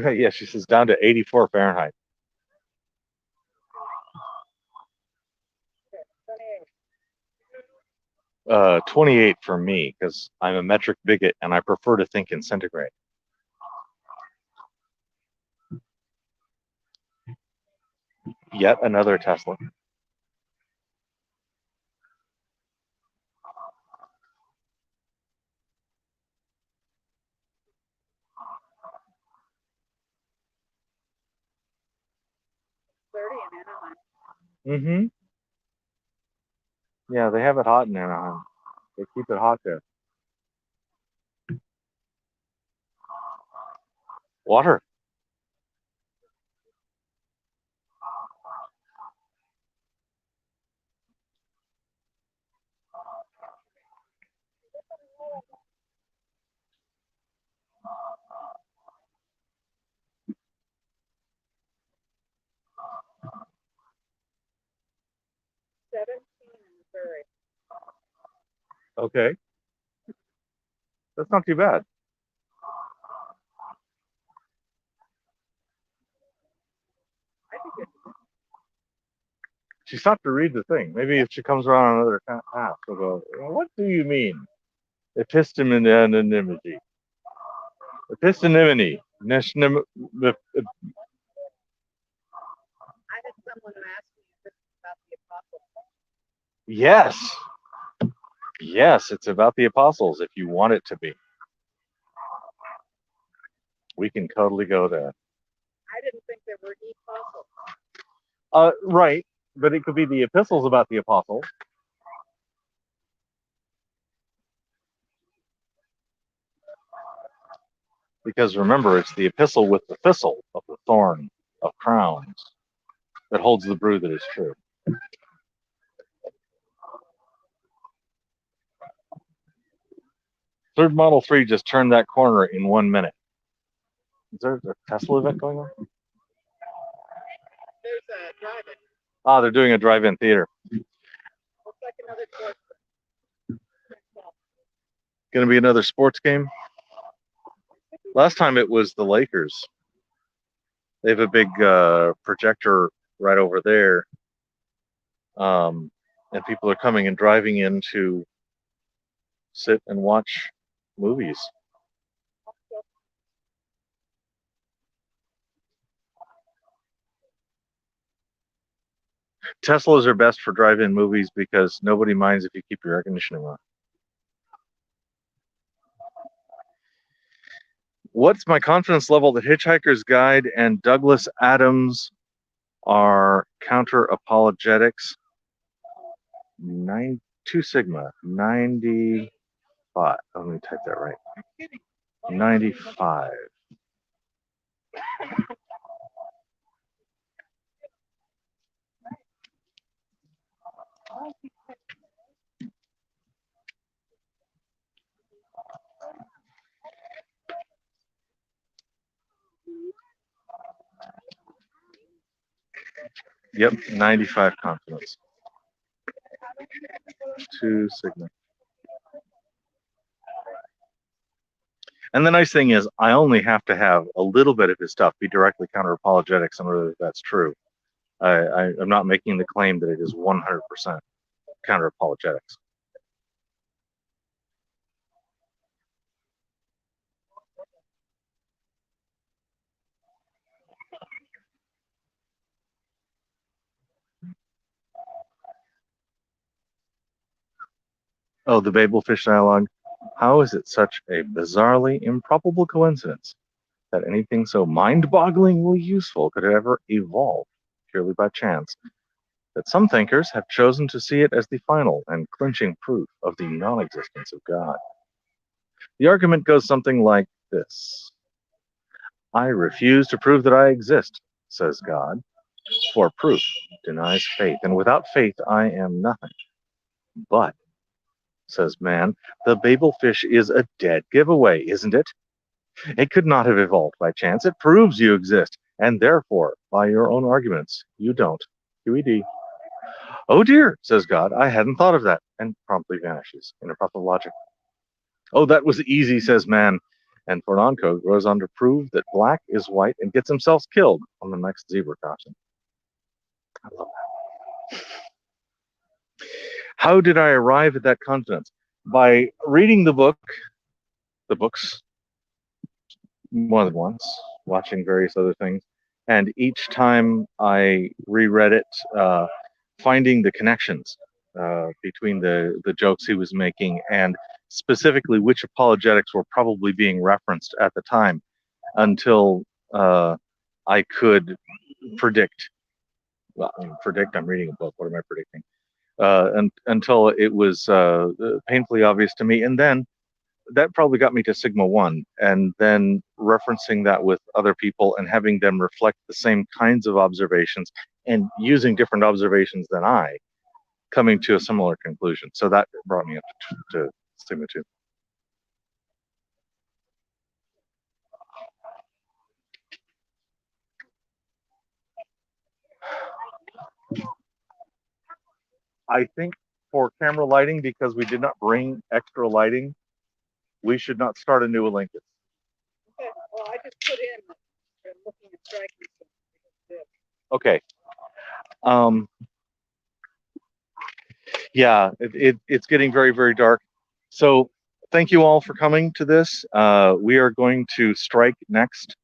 S4: 84.
S2: Yeah, she says down to 84 Fahrenheit.
S4: 28.
S2: 28 for me, because I'm a metric bigot and I prefer to think in centigrade. Yet another Tesla.
S4: In Anaheim.
S2: Yeah, they have it hot in Anaheim. They keep it hot there. Water.
S4: In Missouri.
S2: Okay. That's not too bad.
S4: I think it's
S2: She stopped to read the thing. Maybe if she comes around another path, she'll go, what do you mean? Epistemology. Epistemology.
S4: I had someone who asked me if this is about the apostles.
S2: Yes. Yes, it's about the apostles if you want it to be. We can totally go there.
S4: I didn't think there were apostles.
S2: Right, but it could be the epistles about the apostles. Because remember, it's the epistle with the thistle of the thorn of crowns that holds the brew that is true. Third Model 3 just turned that corner in 1 minute. Is there a Tesla event going on?
S4: There's a drive-in.
S2: Ah, they're doing a drive-in theater.
S4: Looks like another course.
S2: Going to be another sports game? Last time it was the Lakers. They have a big projector right over there. And people are coming and driving in to sit and watch movies. Teslas are best for drive-in movies because nobody minds if you keep your air conditioning on. What's my confidence level that Hitchhiker's Guide and Douglas Adams are counter-apologetics? 2 sigma, 95. Oh, let me type that right. 95. Yep, 95 consonants. 2 sigma. And the nice thing is, I only have to have a little bit of his stuff be directly counter-apologetics, and whether that's true. I'm not making the claim that it is 100% counter-apologetics. Oh, the Babelfish dialogue. How is it such a bizarrely improbable coincidence that anything so mind-bogglingly useful could ever evolve purely by chance? That some thinkers have chosen to see it as the final and clinching proof of the non-existence of God. The argument goes something like this. I refuse to prove that I exist, says God, for proof denies faith, and without faith I am nothing. But, says man, the Babelfish is a dead giveaway, isn't it? It could not have evolved by chance. It proves you exist, and therefore, by your own arguments, you don't. QED. Oh dear, says God, I hadn't thought of that, and promptly vanishes in a proper logic. Oh, that was easy, says man, and Fornonco goes on to prove that black is white and gets himself killed on the next zebra crossing. I love that. How did I arrive at that confidence? By reading the books, more than once, watching various other things, and each time I reread it, finding the connections between the jokes he was making, and specifically which apologetics were probably being referenced at the time, until I could predict. Well, I'm reading a book. What am I predicting? Until it was painfully obvious to me, and then that probably got me to Sigma 1, and then referencing that with other people and having them reflect the same kinds of observations and using different observations than I, coming to a similar conclusion. So that brought me up to Sigma 2. I think for camera lighting, because we did not bring extra lighting, we should not start a new Olympus.
S4: Okay, well, I just put in looking at striking.
S2: Okay. Yeah, it's getting very, very dark. So thank you all for coming to this. We are going to strike next.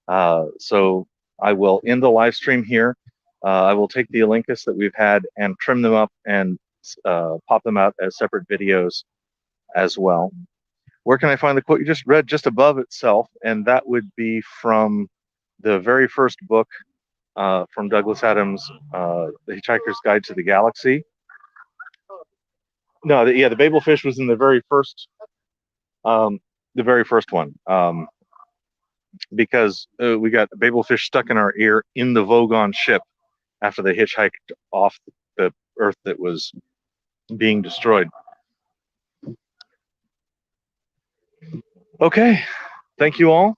S2: So I will end the live stream here. I will take the Olympus that we've had and trim them up and pop them out as separate videos as well. Where can I find the quote you just read? Just above itself, and that would be from the very first book from Douglas Adams, The Hitchhiker's Guide to the Galaxy. No, the Babelfish was in the very first one, because we got a Babelfish stuck in our ear in the Vogon ship after they hitchhiked off the Earth that was being destroyed. Okay, thank you all.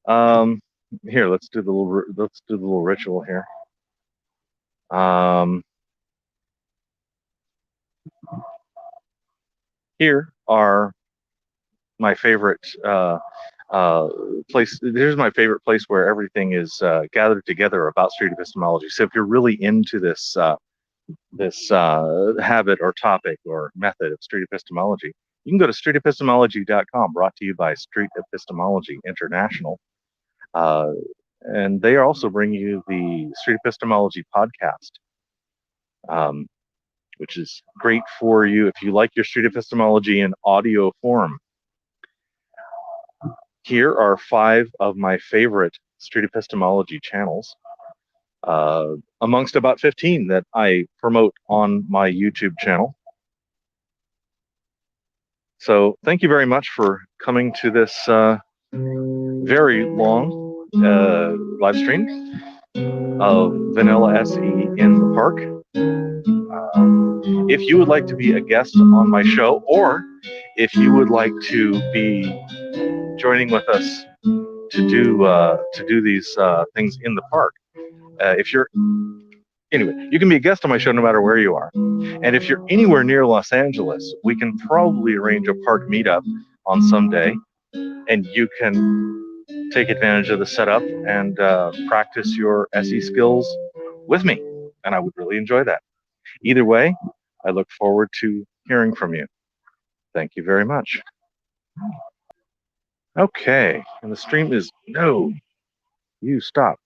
S2: Here, let's do the little ritual here. Here are my favorite place. Here's my favorite place where everything is gathered together about street epistemology. So if you're really into this habit or topic or method of street epistemology, you can go to streetepistemology.com, brought to you by Street Epistemology International. And they are also bringing you the Street Epistemology podcast, which is great for you if you like your street epistemology in audio form. Here are 5 of my favorite street epistemology channels, amongst about 15 that I promote on my YouTube channel. So thank you very much for coming to this very long live stream of Vanilla SE in the Park. If you would like to be a guest on my show, or if you would like to be joining with us to do these things in the park, if you're Anyway, you can be a guest on my show no matter where you are. And if you're anywhere near Los Angeles, we can probably arrange a park meetup on some day, and you can take advantage of the setup and practice your SE skills with me. And I would really enjoy that. Either way, I look forward to hearing from you. Thank you very much. Okay, and the stream is, no, you stop.